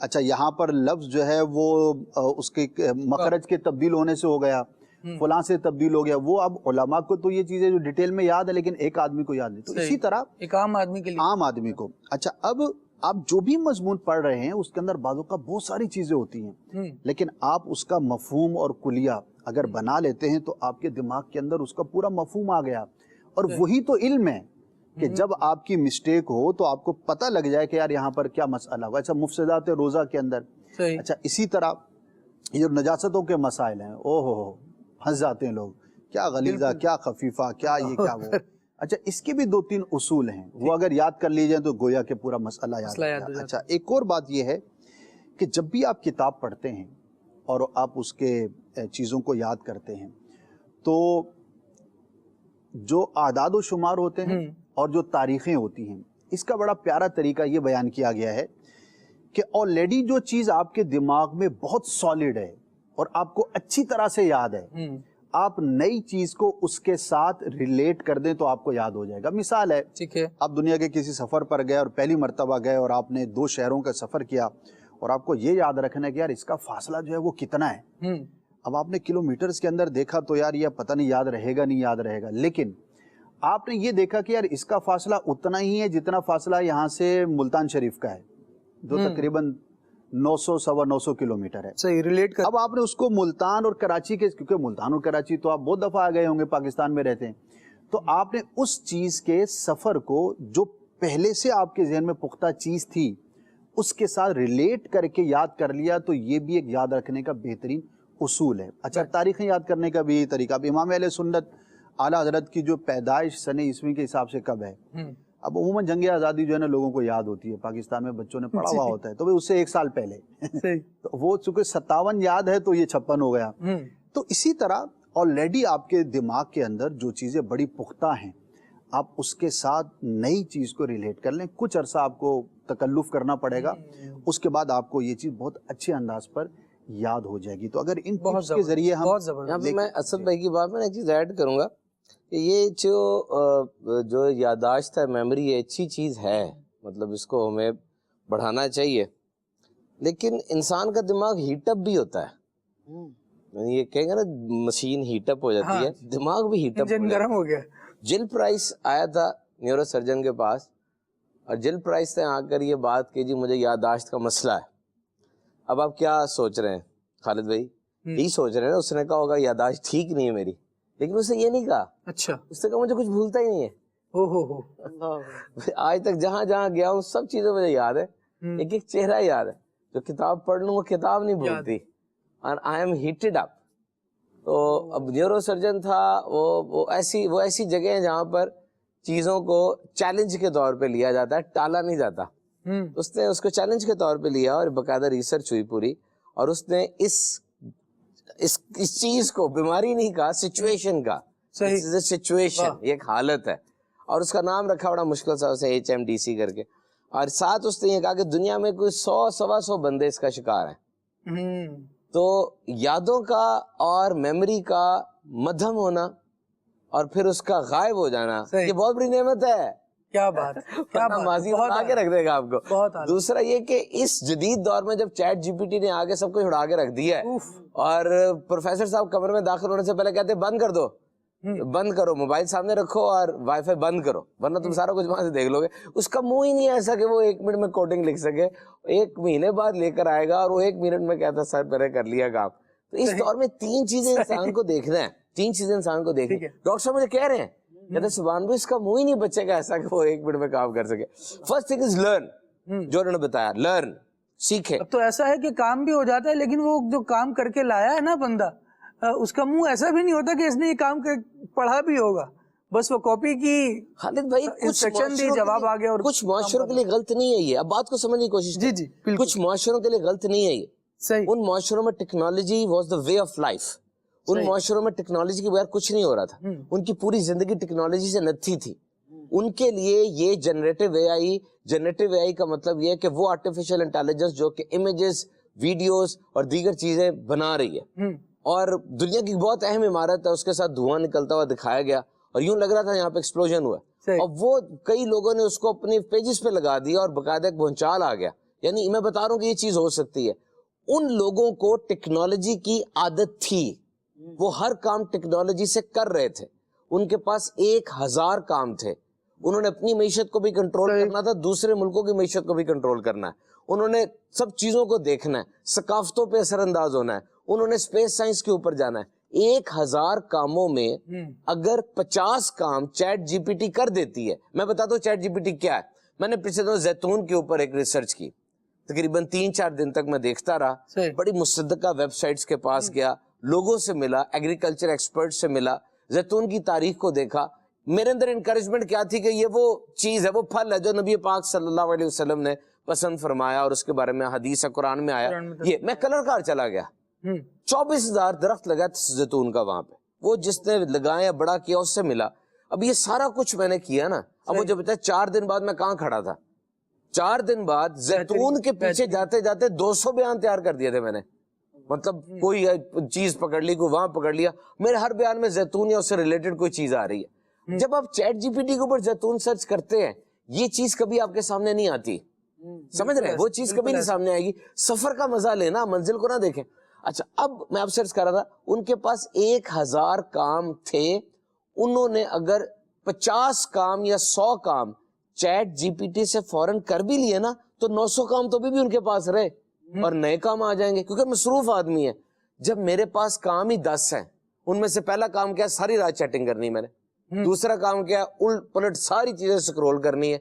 اچھا, یہاں پر لفظ جو ہے وہ اس کے مخرج کے تبدیل ہونے سے ہو گیا, فلاں سے تبدیل ہو گیا. وہ اب علماء کو تو یہ چیزیں جو ڈیٹیل میں یاد ہے, لیکن ایک آدمی کو یاد نہیں. تو اسی طرح ایک عام آدمی کے لیے, عام آدمی کو. اچھا, اب آپ جو بھی مضمون پڑھ رہے ہیں اس کے اندر بعضوں کا بہت ساری چیزیں ہوتی ہیں, لیکن آپ اس کا مفہوم اور کلیہ اگر بنا لیتے ہیں تو آپ کے دماغ کے اندر اس کا پورا مفہوم آ گیا. اور وہی تو علم ہے کہ جب آپ کی مسٹیک ہو تو آپ کو پتہ لگ جائے کہ یار یہاں پر کیا مسئلہ ہوا. اچھا, مفسدات روزہ کے اندر, اچھا اسی طرح یہ نجاستوں کے مسائل ہیں, او ہو پھنس جاتے ہیں لوگ, کیا غلیظہ, کیا خفیفہ, کیا یہ, کیا وہ. اچھا, اس کے بھی 2-3 اصول ہیں, وہ اگر یاد کر لی جائیں تو گویا کہ پورا مسئلہ یاد ہو جائے. اچھا, ایک اور بات یہ ہے کہ جب بھی آپ کتاب پڑھتے ہیں اور آپ اس کے چیزوں کو یاد کرتے ہیں تو جو اعداد و شمار ہوتے ہیں اور جو تاریخیں ہوتی ہیں, اس کا بڑا پیارا طریقہ یہ بیان کیا گیا ہے کہ آلریڈی جو چیز آپ کے دماغ میں بہت سالڈ ہے اور آپ کو اچھی طرح سے یاد ہے، آپ نئی چیز کو اس کے ساتھ ریلیٹ کر دیں تو آپ کو یاد ہو جائے گا. مثال ہے، ٹھیک ہے، آپ دنیا کے کسی سفر پر گئے اور پہلی مرتبہ گئے اور آپ نے 2 شہروں کا سفر کیا اور آپ کو یہ یاد رکھنا ہے کہ یار اس کا فاصلہ جو ہے وہ کتنا ہے. اب آپ نے کلومیٹرز کے اندر دیکھا تو یار یہ پتہ نہیں یاد رہے گا نہیں یاد رہے گا، لیکن آپ نے یہ دیکھا کہ یار اس کا فاصلہ اتنا ہی ہے جتنا فاصلہ یہاں سے ملتان شریف کا ہے، جو تقریباً 900 سوا 900 کلومیٹر ہے. صحیح ریلیٹ کر. اب آپ نے اس کو ملتان اور کراچی کے، کیونکہ ملتان اور کراچی تو آپ بہت دفعہ آ گئے ہوں گے، پاکستان میں رہتے ہیں، تو آپ نے اس چیز کے سفر کو جو پہلے سے آپ کے ذہن میں پختہ چیز تھی اس کے ساتھ ریلیٹ کر کے یاد کر لیا، تو یہ بھی ایک یاد رکھنے کا بہترین اصول ہے. اچھا، تاریخیں یاد کرنے کا بھی یہی طریقہ. اب امام اہل سنت اعلیٰ حضرت کی جو پیدائش سن عیسوی کے حساب سے کب ہے؟ اب عموماً جنگ آزادی جو ہے نا لوگوں کو یاد ہوتی ہے، پاکستان میں بچوں نے پڑھا ہوا ہوتا ہے، تو اس سے 1 سال پہلے تو وہ چونکہ 57 یاد ہے تو یہ 56 ہو گیا. تو اسی طرح آلریڈی آپ کے دماغ کے اندر جو چیزیں بڑی پختہ ہیں، آپ اس کے ساتھ نئی چیز کو ریلیٹ کر لیں. کچھ عرصہ آپ کو تکلف کرنا پڑے گا، اس کے بعد آپ کو یہ چیز بہت اچھے انداز پر یاد ہو جائے گی. تو اگر ان ٹپس کے ذریعے ہم یہاں پہ میں اسد بھائی کی بات میں ایک چیز ایڈ کروں گا کہ یہ جو یادداشت ہے، میموری، یہ اچھی چیز ہے، مطلب اس کو ہمیں بڑھانا چاہیے، لیکن انسان کا دماغ ہیٹ اپ بھی ہوتا ہے. یہ کہیں گے نا مشین ہیٹ اپ ہو جاتی ہے، دماغ بھی ہیٹ اپ گرم ہو گیا. جل پرائس آیا تھا نیورو سرجن کے پاس، اور جل پرائس نے آ کر یہ بات کی، جی مجھے یادداشت کا مسئلہ ہے. اب آپ کیا سوچ رہے ہیں خالد بھائی؟ یہی سوچ رہے ہیں نا، اس نے کہا ہوگا یادداشت ٹھیک نہیں ہے میری، لیکن اس نے یہ نہیں کہا. اچھا، اس نے کہا مجھے کچھ بھولتا ہی نہیں ہے. آج تک جہاں جہاں گیا ہوں سب چیزیں مجھے یاد ہے، ایک ایک چہرہ یاد ہے. جو کتاب پڑھ لوں وہ کتاب نہیں بھولتی، اور آئی ایم ہیٹڈ اپ. تو اب نیورو سرجن تھا، وہ ایسی جگہ ہیں جہاں پر چیزوں کو چیلنج کے طور پہ لیا جاتا ہے، ٹالا نہیں جاتا. اس نے اس کو چیلنج کے طور پہ لیا اور باقاعدہ ریسرچ ہوئی پوری، اور اس نے اس چیز کو بیماری نہیں کہا، سچویشن کا. سچویشن، یہ ایک حالت ہے، اور اس کا نام رکھا بڑا مشکل سا اسے HMDC کر کے. اور ساتھ اس نے یہ کہا کہ دنیا میں کوئی 100-125 بندے اس کا شکار ہیں. تو یادوں کا اور میموری کا مدھم ہونا اور پھر اس کا غائب ہو جانا، یہ بہت بڑی نعمت ہے. کیا بات، ماضی اڑا کے رکھ دے گا آپ کو. دوسرا یہ کہ اس جدید دور میں جب چیٹ GPT نے آگے سب کچھ اڑا کے رکھ دیا ہے، اور پروفیسر صاحب کمرے میں داخل ہونے سے پہلے کہتے ہیں بند کر دو، بند کرو، موبائل سامنے رکھو اور وائی فائی بند کرو، ورنہ تم سارا کچھ وہاں سے دیکھ لو گے. اس کا منہ ہی نہیں ہے ایسا کہ وہ 1 منٹ میں کوڈنگ لکھ سکے. 1 مہینے بعد لے کر آئے گا اور وہ 1 منٹ میں کہتا سر پہلے کر لیا کام. تو اس دور میں 3 چیزیں انسان کو دیکھنا ہے، 3 چیزیں انسان کو دیکھنا ہے. ڈاکٹر صاحب مجھے کہہ رہے ہیں، کہتے سبحان اللہ، اس کا منہ ہی نہیں بچے گا ایسا کہ وہ 1 منٹ میں کام کر سکے. فرسٹ تھنگ از لرن، جو انہوں نے بتایا، لرن، سیکھے. اب تو ایسا ہے کہ کام بھی ہو جاتا ہے، لیکن وہ جو کام کر کے لایا ہے نا بندہ، اس کا منہ ایسا بھی نہیں ہوتا کہ اس نے یہ کام پڑھا بھی ہوگا، بس وہ کاپی کی. خالد بھائی انسٹرکشن دی، جواب آ گیا. اور کچھ معاشروں کے لیے غلط نہیں ہے یہ، اب بات کو سمجھنے کی کوشش کریں. جی، کچھ معاشروں کے لیے غلط نہیں ہے یہ. صحیح. ان معاشروں میں technology was the way of life. ان معاشروں میں ٹیکنالوجی کے بغیر کچھ نہیں ہو رہا تھا. ان کی پوری زندگی ٹیکنالوجی سے نتھی تھی. ان کے لیے یہ جنریٹو اے آئی کا مطلب یہ ہے کہ وہ آرٹیفیشل انٹیلیجنس جو کہ امیجز، ویڈیوز اور دیگر چیزیں بنا رہی ہے، اور دنیا کی بہت اہم عمارت ہے، اس کے ساتھ دھواں نکلتا ہوا دکھایا گیا اور یوں لگ رہا تھا یہاں پہ ایکسپلوژن ہوا. اور وہ کئی لوگوں نے اس کو اپنے پیجز پہ لگا دیا اور باقاعدہ ایک بھونچال آ گیا. یعنی میں بتا رہا ہوں کہ یہ چیز ہو سکتی ہے. ان لوگوں کو ٹیکنالوجی کی عادت تھی، وہ ہر کام ٹیکنالوجی سے کر رہے تھے. ان کے پاس 1000 کام تھے. انہوں نے اپنی معیشت کو بھی کنٹرول کرنا تھا، دوسرے ملکوں کی معیشت کو بھی کنٹرول کرنا ہے. انہوں نے سب چیزوں کو دیکھنا ہے، ثقافتوں پہ اثر انداز ہونا ہے. انہوں نے اسپیس سائنس کے اوپر جانا ہے. 1000 کاموں میں اگر 50 کام چیٹ GPT کر دیتی ہے. میں بتاتا ہوں چیٹ GPT کیا ہے. میں نے پچھلے دنوں زیتون کے اوپر ایک ریسرچ کی، تقریباً 3-4 دن تک میں دیکھتا رہا. بڑی مصدقہ ویب سائٹس کے پاس گیا، لوگوں سے ملا، ایگریکلچر ایکسپرٹ سے ملا، زیتون کی تاریخ کو دیکھا. میرے اندر انکریجمنٹ کیا تھی کہ یہ وہ چیز ہے، وہ پھل ہے جو نبی پاک صلی اللہ علیہ وسلم نے پسند فرمایا اور اس کے بارے میں حدیث قرآن میں آیا. یہ میں کلر کار چلا گیا. 24,000 درخت لگا زیتون کا وہاں پہ. وہ جس نے لگایا بڑا کیا اس سے ملا. اب یہ سارا کچھ میں نے کیا نا. اب مجھے پتا 4 دن بعد میں کہاں کھڑا تھا. 4 دن بعد زیتون کے پیچھے جاتے جاتے 200 بیان تیار کر دیے تھے میں نے. مطلب کوئی چیز پکڑ لی, کوئی وہاں پکڑ لیا, میرے ہر بیان میں زیتون یا اس سے ریلیٹڈ کوئی چیز آ رہی ہے. جب آپ چیٹ جی پی ٹی کے اوپر زیتون سرچ کرتے ہیں, یہ چیز کبھی آپ کے سامنے نہیں آتی, سمجھ رہے ہیں, وہ چیز کبھی نہیں سامنے آئے گی. سفر کا مزہ لینا, منزل کو نہ دیکھیں. اچھا, اب میں آپ سرچ کر رہا تھا, ان کے پاس 1000 کام تھے, انہوں نے اگر 50 کام یا 100 کام چیٹ جی پی ٹی سے فوراً کر بھی لیے نا, تو 900 کام تو بھی ان کے پاس رہے اور نئے کام آ جائیں گے, کیونکہ مصروف آدمی ہے. جب میرے پاس کام ہی 10 ہیں, ان میں سے پہلا کام کیا, ساری رات چیٹنگ کرنی میں نے. دوسرا کام کیا, الٹ پلٹ ساری چیزیں سکرول کرنی ہے.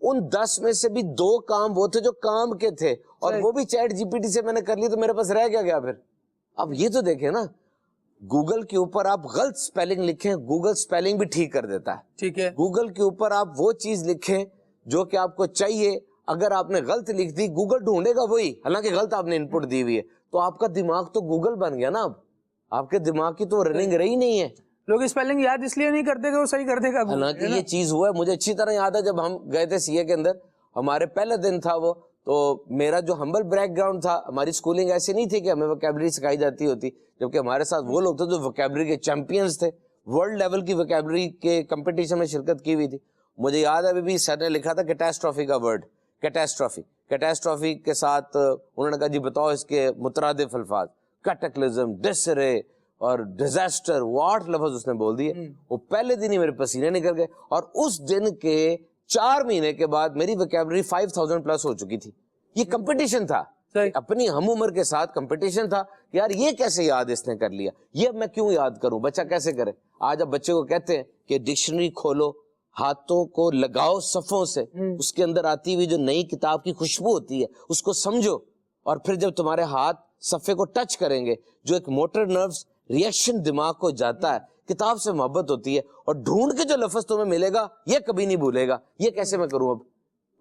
ان 10 میں سے بھی 2 کام وہ تھے جو کام کے تھے, اور وہ بھی چیٹ جی پی ٹی سے میں نے کر لی, تو میرے پاس رہ گیا پھر. اب یہ تو دیکھیں نا, گوگل کے اوپر آپ غلط سپیلنگ لکھیں, گوگل سپیلنگ بھی ٹھیک کر دیتا ہے. ٹھیک ہے, گوگل کے اوپر آپ وہ چیز لکھیں جو کہ آپ کو چاہیے, اگر آپ نے غلط لکھ دی, گوگل ڈھونڈے گا وہی, حالانکہ غلط آپ نے ان پٹ دی ہوئی ہے. تو آپ کا دماغ تو گوگل بن گیا نا, اب آپ کے دماغ کی تو رننگ رہی نہیں ہے. لوگ اسپیلنگ یاد اس لیے نہیں کرتے کہ وہ صحیح کر دے گا. حالانکہ یہ چیز ہوا ہے, مجھے اچھی طرح یاد ہے, جب ہم گئے تھے سی اے کے اندر, ہمارے پہلے دن تھا وہ, تو میرا جو ہمبل بیک گراؤنڈ تھا, ہماری سکولنگ ایسی نہیں تھی کہ ہمیں ووکیبلری سکھائی جاتی ہوتی, جبکہ ہمارے ساتھ وہ لوگ تھے جو ووکیبلری کے چیمپئنز تھے, ورلڈ لیول کی ووکیبلری کے کمپٹیشن میں شرکت کی ہوئی تھی. مجھے یاد ہے ابھی بھی سر نے لکھا تھا کیٹاسٹرافی کا ورڈ, کیٹاسٹرافی کے ساتھ انہوں نے کہا جی بتاؤ اس کے مترادف الفاظ, کیٹیکلزم, ڈسرے اور ڈیزاسٹر, 8 لفظ اس نے بول دیے. وہ پہلے دن ہی میرے پسینے نکل گئے, اور اس دن کے 4 مہینے کے بعد میری ووکیبلری 5000 پلس ہو چکی تھی. یہ کمپٹیشن تھا, اپنی ہم عمر کے ساتھ کمپٹیشن تھا, یار یہ کیسے یاد اس نے کر لیا, یہ میں کیوں یاد کروں, بچہ کیسے کرے. آج اب بچے کو کہتے ہیں کہ ڈکشنری کھولو, ہاتھوں کو لگاؤ صفوں سے, اس کے اندر آتی ہوئی جو نئی کتاب کی خوشبو ہوتی ہے اس کو سمجھو, اور پھر جب تمہارے ہاتھ صفحے کو ٹچ کریں گے, جو ایک موٹر نروز ریئیکشن دماغ کو جاتا ہے, کتاب سے محبت ہوتی ہے, اور ڈھونڈ کے جو لفظ تمہیں ملے گا یہ کبھی نہیں بھولے گا. یہ کیسے میں کروں اب,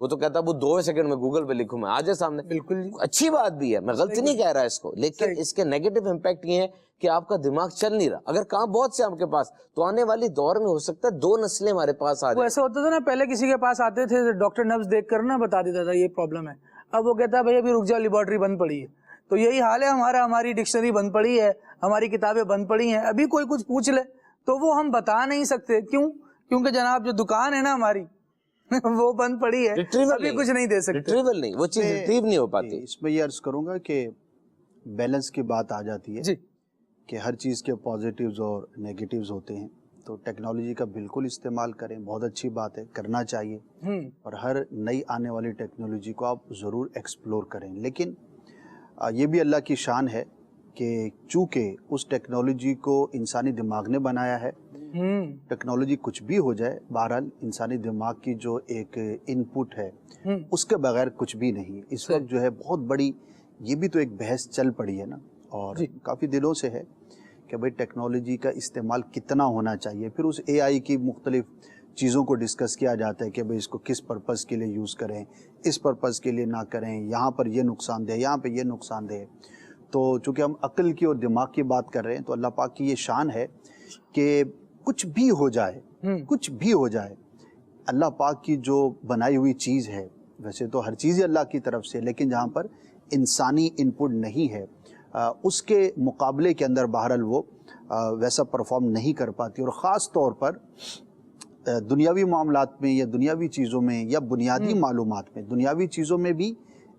وہ تو کہتا وہ 2 سیکنڈ میں گوگل پہ لکھوں, میں آ جائے سامنے. بالکل اچھی بات بھی ہے, میں غلطی نہیں کہہ رہا اس کو, لیکن اس کے نیگیٹو امپیکٹ یہ ہے کہ آپ کا دماغ چل نہیں رہا. اگر کام بہت سے آپ کے پاس, تو آنے والی دور میں ہو سکتا ہے 2 نسلیں ہمارے پاس آ جائیں. ایسا ہوتا تھا نا, پہلے کسی کے پاس آتے تھے, ڈاکٹر نبض دیکھ کر نا بتا دیتا تھا یہ پرابلم ہے. اب وہ کہتا ہے بھائی ابھی رک جاؤ, لیبارٹری بند پڑی ہے. تو یہی حال ہے ہمارا, ہماری ڈکشنری بند پڑی ہے, ہماری کتابیں بند پڑی ہیں. ابھی کوئی کچھ پوچھ لے تو وہ ہم بتا نہیں سکتے. کیوں؟ کیونکہ جناب جو دکان ہے نا ہماری وہ بند پڑی ہے, ابھی کچھ نہیں دے سکتے. ریٹریول نہیں, وہ چیز ریٹریو نہیں ہو پاتی. اس میں یہ عرض کروں گا کہ بیلنس کی بات آ جاتی ہے کہ ہر چیز کے پازیٹیوز اور نیگیٹیوز ہوتے ہیں. تو ٹیکنالوجی کا بالکل استعمال کریں, بہت اچھی بات ہے, کرنا چاہیے, اور ہر نئی آنے والی ٹیکنالوجی کو آپ ضرور ایکسپلور کریں. لیکن یہ بھی اللہ کی شان ہے کہ چونکہ اس ٹیکنالوجی کو انسانی دماغ نے بنایا ہے, ٹیکنالوجی کچھ بھی ہو جائے, بہرحال انسانی دماغ کی جو ایک ان پٹ ہے اس کے بغیر کچھ بھی نہیں. اس وقت جو ہے بہت بڑی, یہ بھی تو ایک بحث چل پڑی ہے نا, اور کافی دنوں سے ہے کہ بھئی ٹیکنالوجی کا استعمال کتنا ہونا چاہیے. پھر اس اے آئی کی مختلف چیزوں کو ڈسکس کیا جاتا ہے کہ بھئی اس کو کس پرپس کے لیے یوز کریں, اس پرپس کے لیے نہ کریں, یہاں پر یہ نقصان دہ, یہاں پہ یہ نقصان دہ. تو چونکہ ہم عقل کی اور دماغ کی بات کر رہے ہیں, تو اللہ پاک کی یہ شان ہے کہ کچھ بھی ہو جائے, کچھ بھی ہو جائے, اللہ پاک کی جو بنائی ہوئی چیز ہے, ویسے تو ہر چیز اللہ کی طرف سے, لیکن جہاں پر انسانی ان پٹ نہیں ہے اس کے مقابلے کے اندر بہرحال وہ ویسا پرفارم نہیں کر پاتی. اور خاص طور پر دنیاوی معاملات میں یا دنیاوی چیزوں میں یا بنیادی معلومات میں, دنیاوی چیزوں میں بھی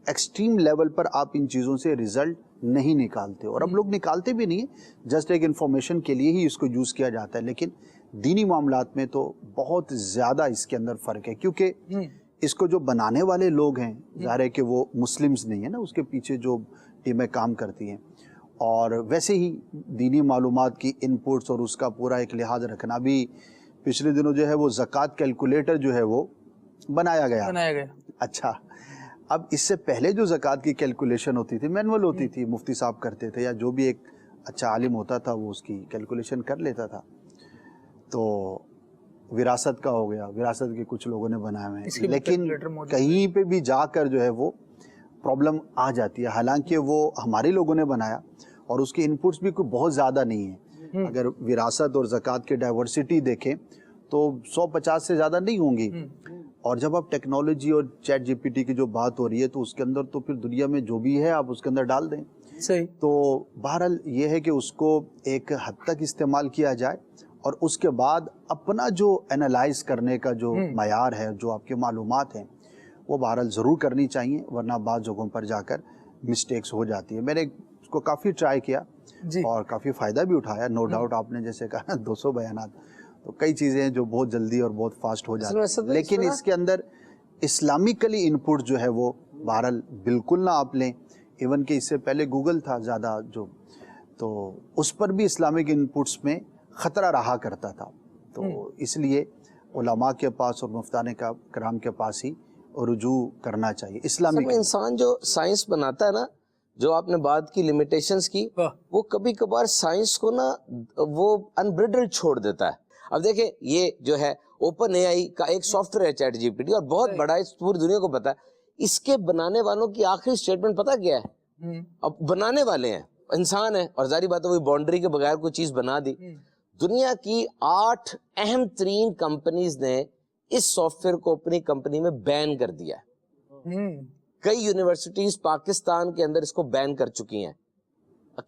ایکسٹریم لیول پر آپ ان چیزوں سے ریزلٹ نہیں نکالتے, اور اب لوگ نکالتے بھی نہیں ہیں, جسٹ ایک انفارمیشن کے لیے ہی اس کو یوز کیا جاتا ہے. لیکن دینی معاملات میں تو بہت زیادہ اس کے اندر فرق ہے, کیونکہ اس کو جو بنانے والے لوگ ہیں, ظاہر ہے کہ وہ مسلمز نہیں ہیں نا, اس کے پیچھے جو ٹیمیں کام کرتی ہیں, اور ویسے ہی دینی معلومات کی ان پٹس اور اس کا پورا ایک لحاظ رکھنا بھی. پچھلے دنوں جو ہے وہ زکوٰۃ کیلکولیٹر جو ہے وہ بنایا گیا. اچھا, اب اس سے پہلے جو زکوٰۃ کی کیلکولیشن ہوتی تھی, مینول ہوتی تھی, مفتی صاحب کرتے تھے, یا جو بھی ایک اچھا عالم ہوتا تھا وہ اس کی کیلکولیشن کر لیتا تھا. تو وراثت کا ہو گیا, وراثت کے کچھ لوگوں نے بنائے ہوئے ہیں, لیکن کہیں پہ بھی جا کر جو ہے وہ پرابلم آ جاتی ہے. حالانکہ وہ ہمارے لوگوں نے بنایا اور اس کے انپٹس بھی کوئی بہت زیادہ نہیں ہیں. اگر وراثت اور زکوٰۃ کے ڈائیورسٹی دیکھیں تو 150 سے زیادہ نہیں ہوں گی, اور جب آپ ٹیکنالوجی اور چیٹ جی پی ٹی کی جو بات ہو رہی ہے تو اس کے اندر تو پھر دنیا میں جو بھی ہے آپ اس کے اندر ڈال دیں. صحیح. تو بہرحال یہ ہے کہ اس کو ایک حد تک استعمال کیا جائے اور اس کے بعد اپنا جو انالائز کرنے کا جو معیار ہے, جو آپ کے معلومات ہیں, وہ بہرحال ضرور کرنی چاہیے, ورنہ بعض جگہوں پر جا کر مسٹیکس ہو جاتی ہے. میں نے اس کو کافی ٹرائی کیا اور کافی فائدہ بھی اٹھایا. نو ڈاؤٹ آپ نے جیسے کہا 200 بیانات, تو کئی چیزیں ہیں جو بہت جلدی اور بہت فاسٹ ہو جاتی ہیں, لیکن اس کے اندر اسلامکلی ان پٹ جو ہے وہ بہرحال بالکل نہ آپ لیں. ایون کہ اس سے پہلے گوگل تھا زیادہ جو, تو اس پر بھی اسلامک ان پٹس میں خطرہ رہا کرتا تھا. تو اس لیے علماء کے پاس اور مفتان کرام کے پاس ہی رجوع کرنا چاہیے. اسلامک انسان جو سائنس بناتا ہے نا, جو آپ نے بات کی لمیٹیشنز کی, وہ کبھی کبھار سائنس کو نا وہ انبریڈلڈ چھوڑ دیتا ہے. اب دیکھیں یہ جو ہے اوپن اے آئی کا ایک سافٹ ویئر ہے چیٹ جی پی ٹی, اور بہت بڑا ہے, پوری دنیا کو پتا ہے. اس کے بنانے والوں کی آخری سٹیٹمنٹ پتا کیا ہے؟ اب بنانے والے ہیں انسان ہیں, اور ظاہری بات ہے وہی باؤنڈری کے بغیر کوئی چیز بنا دی. دنیا کی 8 اہم ترین کمپنیز نے اس سافٹ ویئر کو اپنی کمپنی میں بین کر دیا ہے. کئی یونیورسٹیز پاکستان کے اندر اس کو بین کر چکی ہیں.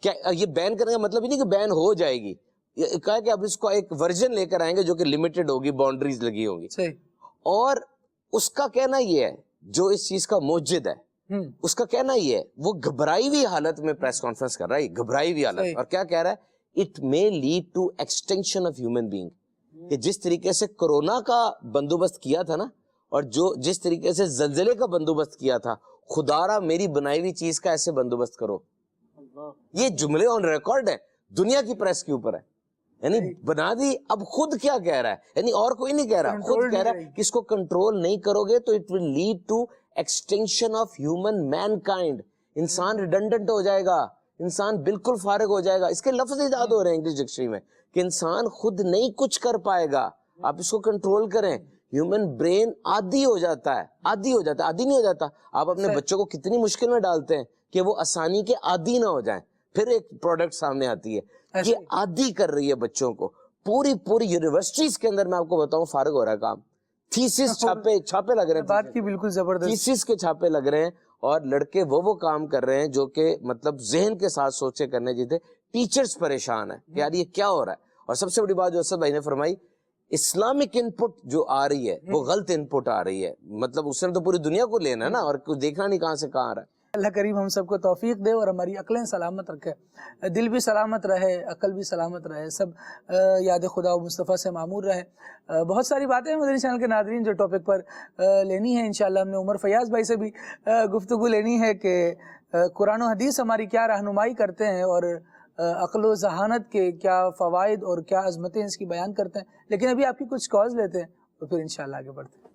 کیا یہ بین کرنے کا مطلب ہی نہیں کہ بین ہو جائے گی, یہ کہا کہ اب اس کو ایک ورژن لے کر آئیں گے جو کہ لمیٹڈ ہوگی, باؤنڈریز لگی ہوگی. اور اس کا کہنا یہ ہے, جو اس چیز کا موجد ہے, اس کا کہنا یہ ہے, وہ گھبرائی ہوئی حالت میں پریس کانفرنس کر رہا ہے, گھبرائی ہوئی حالت, اور کیا کہہ رہا ہے, it may lead to extinction of human being. کہ جس طریقے سے کورونا کا بندوبست کیا تھا نا, اور جو جس طریقے سے زلزلے کا بندوبست کیا تھا, خدارا میری بنائی ہوئی چیز کا ایسے بندوبست کرو. یہ جملے آن ریکارڈ ہے, دنیا کی پریس کے اوپر ہے. یعنی بنا دی, اب خود کیا کہہ رہا ہے, یعنی اور کوئی نہیں کہہ رہا, خود کہہ رہا ہے کہ اس کو کنٹرول نہیں کرو گے تو it will lead to extinction of human mankind. انسان ریڈنڈنٹ ہو جائے گا, انسان بالکل فارغ ہو جائے گا. اس کے لفظ ایجاد ہو رہے ہیں انگلش ڈکشنری میں کہ انسان خود نہیں کچھ کر پائے گا, آپ اس کو کنٹرول کریں. ہیومن برین عادی ہو جاتا ہے, عادی ہو جاتا ہے, عادی نہیں ہو جاتا. آپ اپنے بچوں کو کتنی مشکل میں ڈالتے ہیں کہ وہ آسانی کے عادی نہ ہو جائیں. پھر ایک پروڈکٹ سامنے آتی ہے, یہ عادی کر رہی ہے بچوں کو. پوری یونیورسٹیز کے اندر میں آپ کو بتاؤں فارغ ہو رہا ہے کام. تھیسس چھاپے لگ رہے ہیں, بات کی بالکل زبردست, تھیسس کے چھاپے لگ رہے ہیں, اور لڑکے وہ کام کر رہے ہیں جو کہ مطلب ذہن کے ساتھ سوچے کرنے جیتے. ٹیچرز پریشان ہیں کہ یار یہ کیا ہو رہا ہے. اور سب سے بڑی بات جو اسد بھائی نے فرمائی, اسلامک ان پٹ جو آ رہی ہے وہ غلط ان پٹ آ رہی ہے. مطلب اس نے تو پوری دنیا کو لینا ہے نا, اور کچھ دیکھنا نہیں کہاں سے کہاں آ رہا ہے. اللہ کریم ہم سب کو توفیق دے اور ہماری عقلیں سلامت رکھے, دل بھی سلامت رہے, عقل بھی سلامت رہے, سب یاد خدا و مصطفیٰ سے معمور رہے. بہت ساری باتیں ہیں مدنی چینل کے ناظرین جو ٹاپک پر لینی ہے. انشاءاللہ ہم نے عمر فیاض بھائی سے بھی گفتگو لینی ہے کہ قرآن و حدیث ہماری کیا رہنمائی کرتے ہیں, اور عقل و ذہانت کے کیا فوائد اور کیا عظمتیں اس کی بیان کرتے ہیں. لیکن ابھی آپ کی کچھ کالز لیتے ہیں تو پھر انشاءاللہ آگے بڑھتے ہیں.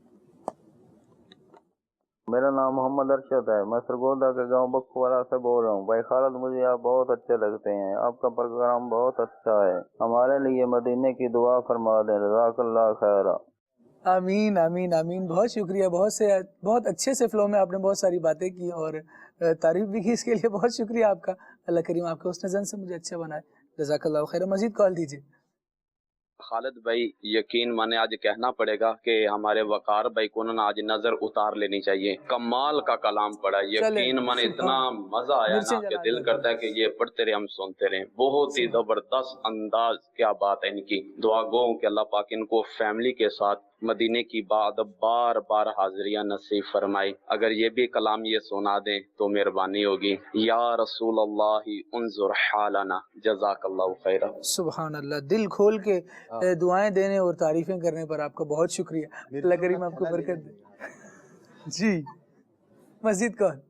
میرا نام محمد ارشد ہے, میں سرگودا کے گاؤں بکھوارا سے بول رہا ہوں. بھائی خالد, مجھے آپ بہت اچھے لگتے ہیں, آپ کا پروگرام بہت اچھا ہے. ہمارے لیے مدینے کی دعا فرما دیں, جزاک اللہ خیرہ. آمین آمین آمین. بہت شکریہ, بہت اچھے سے فلو میں آپ نے بہت ساری باتیں کی اور تعریف بھی کی, اس کے لیے بہت شکریہ آپ کا. اللہ کریم آپ کے حسن زن سے مجھے اچھا بنائے, جزاک اللہ خیر. مزید کال دیجیے. خالد بھائی, یقین مانے آج کہنا پڑے گا کہ ہمارے وقار بھائی کو نا آج نظر اتار لینی چاہیے. کمال کا کلام پڑا, یقین مانے اتنا مزہ آیا نا کہ دل کرتا ہے کہ یہ پڑھتے رہے, ہم سنتے رہے. بہت ہی زبردست انداز, کیا بات ہے ان کی. دعا گو کہ اللہ پاک ان کو فیملی کے ساتھ مدینے کی بعد بار بار حاضریاں نصیب فرمائی. اگر یہ بھی کلام یہ سنا دیں تو مہربانی ہوگی. یا رسول اللہ انظر حالنا, جزاک اللہ خیرہ. سبحان اللہ, دل کھول کے دعائیں دینے اور تعریفیں کرنے پر آپ کا بہت شکریہ. اللہ کریم آپ کو برکت دے. جی مزید کون.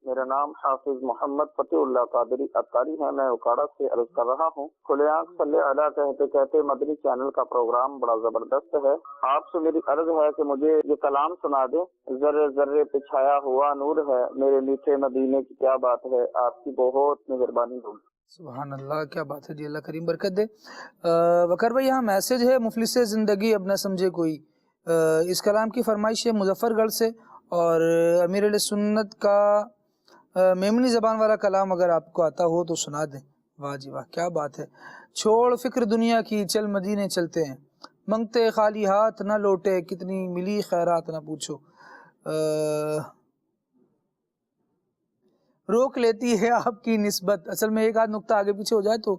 میرا نام حافظ محمد فتح اللہ قادری عطاری ہے, میں اکاڑا سے عرض کر رہا ہوں. کھلے آنکھ صلی علیہ کہتے کہتے مدنی چینل کا پروگرام بڑا زبردست ہے. آپ سے میری عرض ہے کہ مجھے یہ کلام سنا دیں, ذرے ذرے پہ چھایا ہوا نور ہے, میرے میٹھے مدینے کی کیا بات ہے. آپ کی بہت مہربانی ہوگی. سبحان اللہ, کیا بات ہے جی, اللہ کریم برکت دے. وقار بھائی یہاں میسج ہے, مفلس زندگی اب نہ سمجھے کوئی. اس کلام کی فرمائش ہے مظفر گڑھ سے, اور امیر علیہ سنت کا میمنی زبان والا کلام اگر آپ کو آتا ہو تو سنا دیں. واہ جی واہ, کیا بات ہے. چھوڑ فکر دنیا کی, چل مدینے چلتے ہیں, منگتے خالی ہاتھ نہ لوٹے، کتنی ملی خیرات نہ پوچھو. روک لیتی ہے آپ کی نسبت، اصل میں ایک آدھ نقطہ آگے پیچھے ہو جائے تو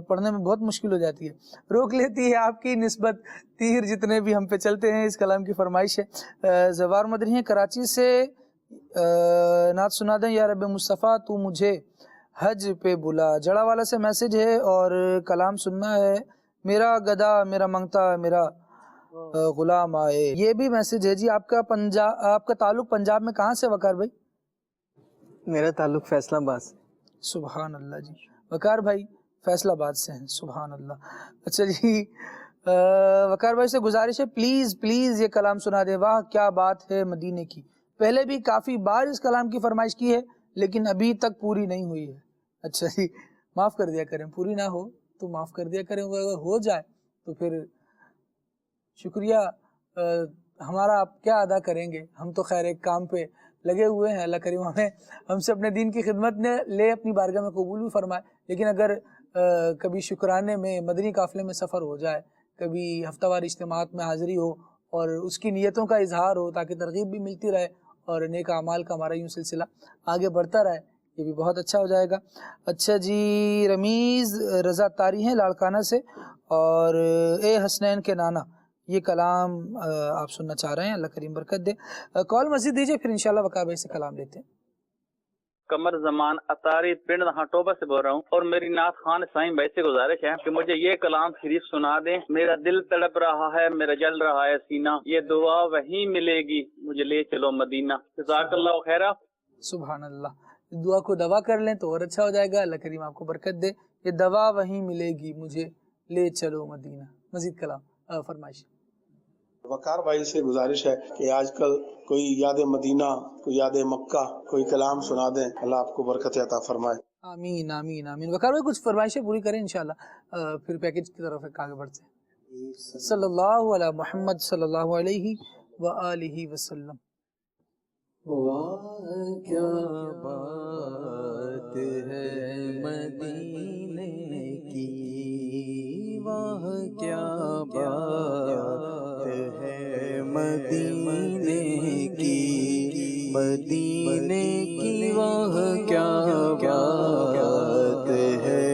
پڑھنے میں بہت مشکل ہو جاتی ہے. روک لیتی ہے آپ کی نسبت تیر جتنے بھی ہم پہ چلتے ہیں، اس کلام کی فرمائش ہے. زوار مدنی ہے کراچی سے، نعت سنا دیں یا رب مصطفیٰ تو مجھے حج پہ بلا. جڑا والا سے میسج ہے اور کلام سننا ہے. میرا گدا میرا منگتا میرا غلام آئے، یہ بھی میسج ہے جی. آپ کا تعلق پنجاب میں کہاں سے وقار بھائی؟ میرا تعلق فیصلہ آباد سے. سبحان اللہ جی. وقار بھائی فیصل آباد سے ہیں، سبحان اللہ. اچھا جی، وقار بھائی سے گزارش ہے پلیز پلیز یہ کلام سنا دیں. واہ کیا بات ہے مدینے کی. پہلے بھی کافی بار اس کلام کی فرمائش کی ہے لیکن ابھی تک پوری نہیں ہوئی ہے. اچھا جی، معاف کر دیا کریں، پوری نہ ہو تو معاف کر دیا کریں، اگر ہو جائے تو پھر شکریہ ہمارا آپ کیا ادا کریں گے. ہم تو خیر ایک کام پہ لگے ہوئے ہیں، اللہ کریم ہم سے اپنے دین کی خدمت نے لے اپنی بارگاہ میں قبول بھی فرمائے. لیکن اگر کبھی شکرانے میں مدنی قافلے میں سفر ہو جائے، کبھی ہفتہ وار اجتماعات میں حاضری ہو اور اس کی نیتوں کا اظہار ہو تاکہ ترغیب بھی ملتی رہے اور نیک اعمال کا ہمارا یوں سلسلہ آگے بڑھتا رہے، یہ بھی بہت اچھا ہو جائے گا. اچھا جی، رمیز رضا طاری ہیں لاڑکانہ سے، اور اے حسنین کے نانا، یہ کلام آپ سننا چاہ رہے ہیں. اللہ کریم برکت دے. کال مزید دیجئے پھر انشاءاللہ وقار بھائی سے کلام لیتے ہیں. قمر زمان اطاری پنڈ ہاٹوبہ سے بول رہا ہوں، اور میری نعت خان سائیں بھائی سے گزارش ہے کہ مجھے یہ کلام شریف سنا دیں. میرا دل تڑپ رہا ہے، میرا جل رہا ہے سینہ، یہ دعا وہیں ملے گی، مجھے لے چلو مدینہ. جزاک اللہ خیرہ. سبحان اللہ. دعا کو دوا کر لیں تو اور اچھا ہو جائے گا. اللہ کریم آپ کو برکت دے. یہ دوا وہیں ملے گی، مجھے لے چلو مدینہ. مزید کلام فرمائش. وقار بھائی سے گزارش ہے کہ آج کل کوئی یاد مدینہ، کوئی یاد مکہ، کوئی کلام سنا دیں. اللہ آپ کو برکت عطا فرمائے. آمین آمین آمین. وقار بھائی کچھ فرمائشیں پوری کریں انشاءاللہ، پھر پیکج کی طرف آگے بڑھتے ہیں. صلی اللہ علی محمد صلی اللہ علیہ وآلہ وسلم. واہ کیا بات ہے مدینے کی، واہ کیا بات ہے مدینے کی، مدینے کی واہ کیا بات ہے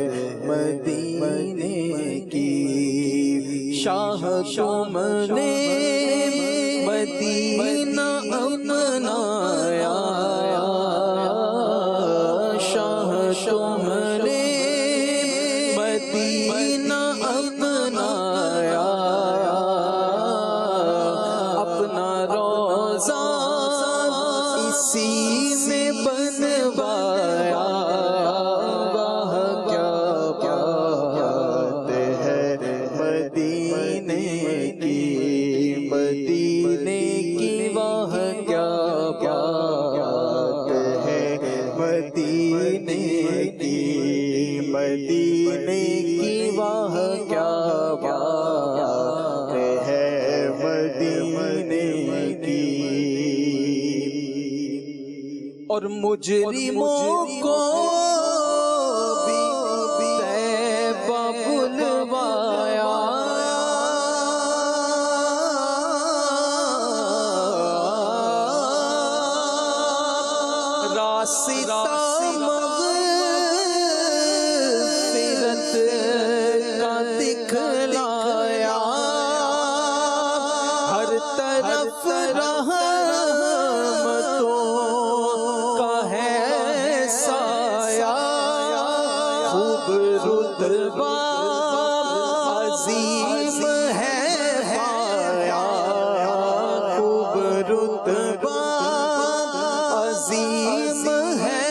مدینے کی. شاہ تم نے مدینہ اپنایا، شاہ تم نے مدینہ اپنایا، اپنا روضہ اسی میں بنوایا. واہ کیا بات ہے مدینے کی، مدینے کی واہ کیا بات ہے مدینے کی، مدینے کی واہ کیا بات ہے مدینے کی. اور مجرموں کو بھی طیبہ بلوایا، راستہ مغفرت کا دکھلایا، ہر طرف رحمتوں کا ہے سایہ، خوب رتبہ عظیم ہے پایا، خوب رتبہ عظیم ہے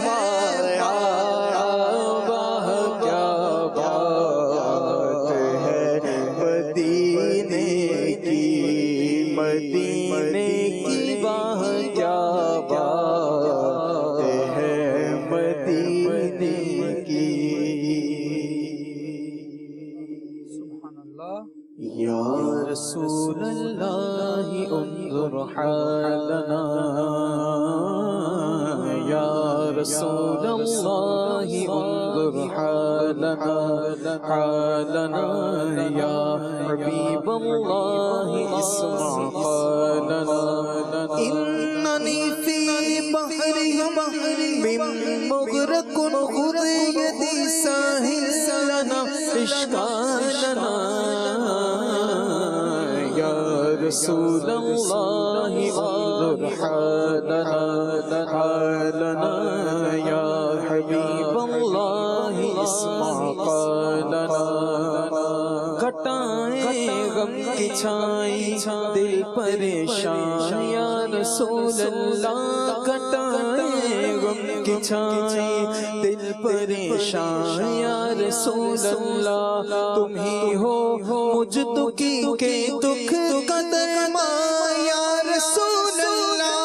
پایا. واہ کیا بات ہے مدینے کی، مدینے کی واہ کیا بات ہے مدینے کی. سبحان اللہ. یا رسول اللہ انظر حالنا، یا رسول اللہ انظر حالنا حالنا یا حبیب اللہ اسمع قالنا اننی فی بحر من مغرق خذ یدی ساحل لنا اشکالنا یا رسول اللہ انظر حالنا حالنا یا حبیب اللہ اسمع قالنا کٹائیں غم کی چھائی دل پریشان یا رسول اللہ کٹائیں غم کی چھائی دل پریشان یا رسول اللہ تم ہی ہو مجھ دکھی کے دکھ کا درما یا رسول اللہ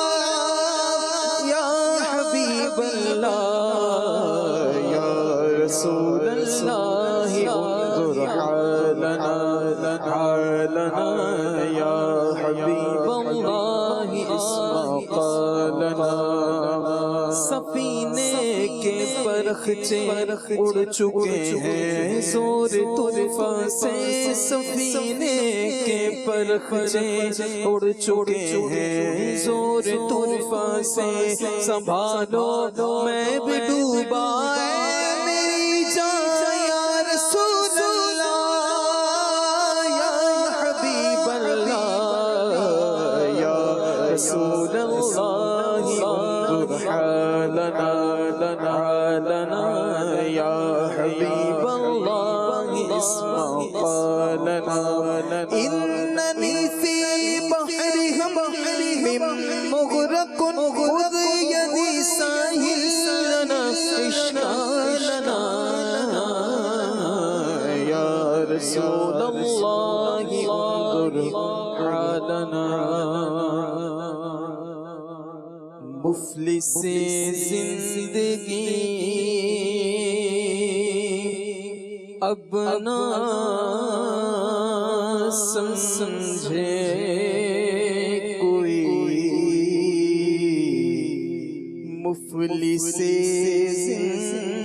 یا حبیب اللہ یا رسول اللہ انظر حالنا حالنا یا حبیب اللہ اسمع قالنا سفینے کے پرخچے اڑ چکے ہیں زور طوفان سے سفینے کے پرخچے اڑ چکے ہیں زور طوفان سے سنبھالو میں بھی ڈوبا میری جان یا رسول اللہ یا حبیب اللہ یا رسول اللہ انظر حالنا حالنا یا حبیب اللہ اسمع قالنا اننی فی بحر من مغرق خذ یدی ساحل لنا اشکالنا یا رسول اللہ انظر حالنا مفلس زندگی اب نہ سمجھے کوئی مفلس زندگی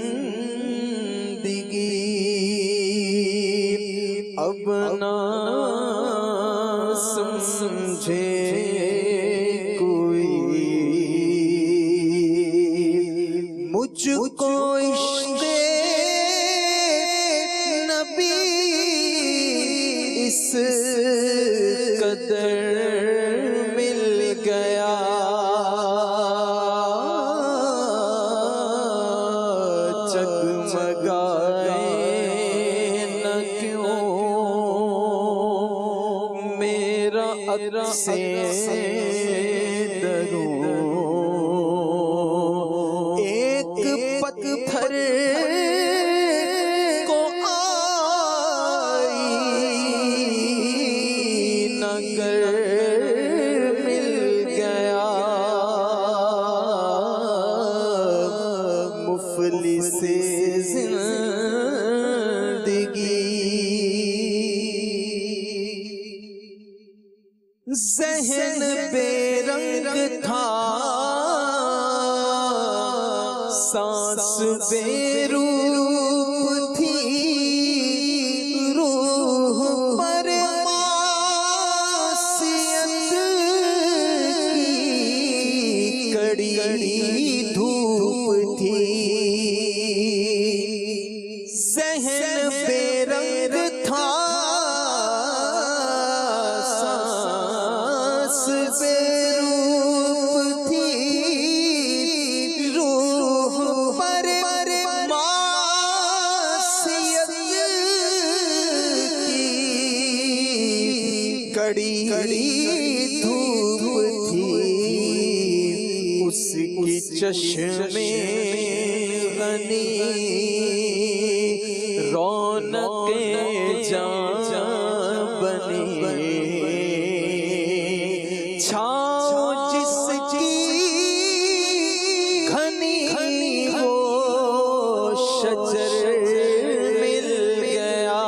اب نہ سمجھے مجھ کو عشق نبی اس قدر مل گیا جگمگائے نہ کیوں میرا عکس دروں پتھر کو آئینہ گر مل گیا مفلس زندگی ذہن بے رنگ تھا سانس بے روح تھی روح پر معصیت کی کڑی دھوپ تھی ذہن بے رنگ تھا سانس بے روح تھی کڑی دھوپ تھی اس کی چشم غنی رونق جان بنی چھاؤں جس کی گھنی وہ شجر مل گیا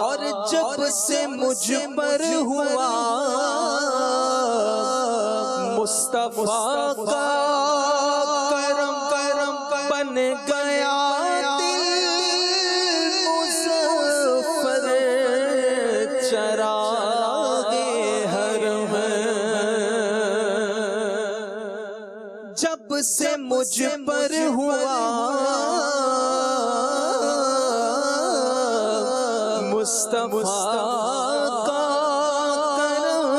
اور جب سے مجھ پر ہوا مصطفیٰ کا جب سے مجھ پر ہوا مصطفیٰ کا کرم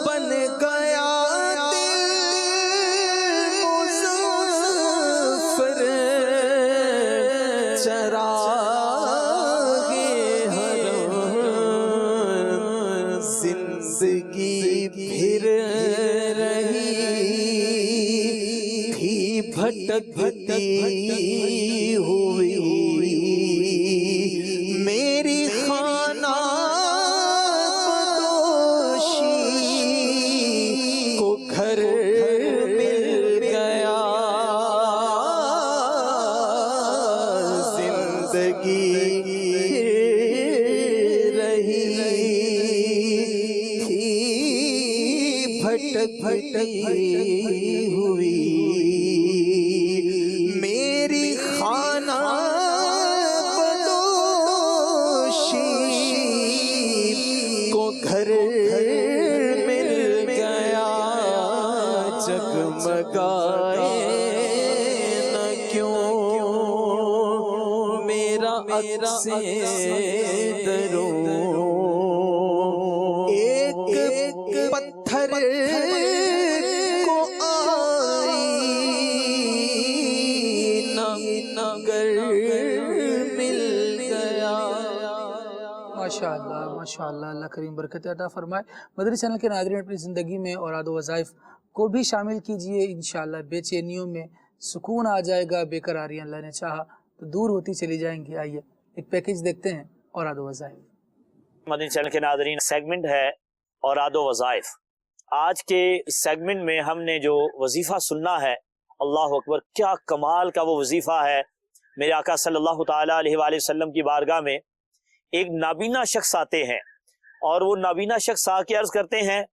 بن گیا دل مظفر چراغ حرم زندگی پھر رہی تھی بھٹکتی ہوئی میری خانہ بدوشی کو گھر مل گیا زندگی رہی تھی بھٹکتی ہوئی میری خانہ گھر مل گیا جگمگائے نہ کیوں میرا عکس دروں ایک پتھر کو آئینہ گر مل گیا. ماشاءاللہ ماشاءاللہ، اللہ کریم برکت عطا فرمائے. مدنی چینل کے ناظرین اپنی زندگی میں اوراد و وظائف کو بھی شامل کیجئے، انشاءاللہ بے چینیوں میں سکون آ جائے گا، بے قراریاں اللہ نے چاہا تو دور ہوتی چلی جائیں گی. آئیے ایک پیکیج دیکھتے ہیں اوراد و وظائف. مدنی چینل کے ناظرین، سیگمنٹ ہے اوراد و وظائف. آج کے سیگمنٹ میں ہم نے جو وظیفہ سننا ہے، اللہ اکبر، کیا کمال کا وہ وظیفہ ہے. میرے آقا صلی اللہ تعالیٰ علیہ وآلہ وسلم کی بارگاہ میں ایک نابینا شخص آتے ہیں اور وہ نابینا شخص آ کے عرض کرتے ہیں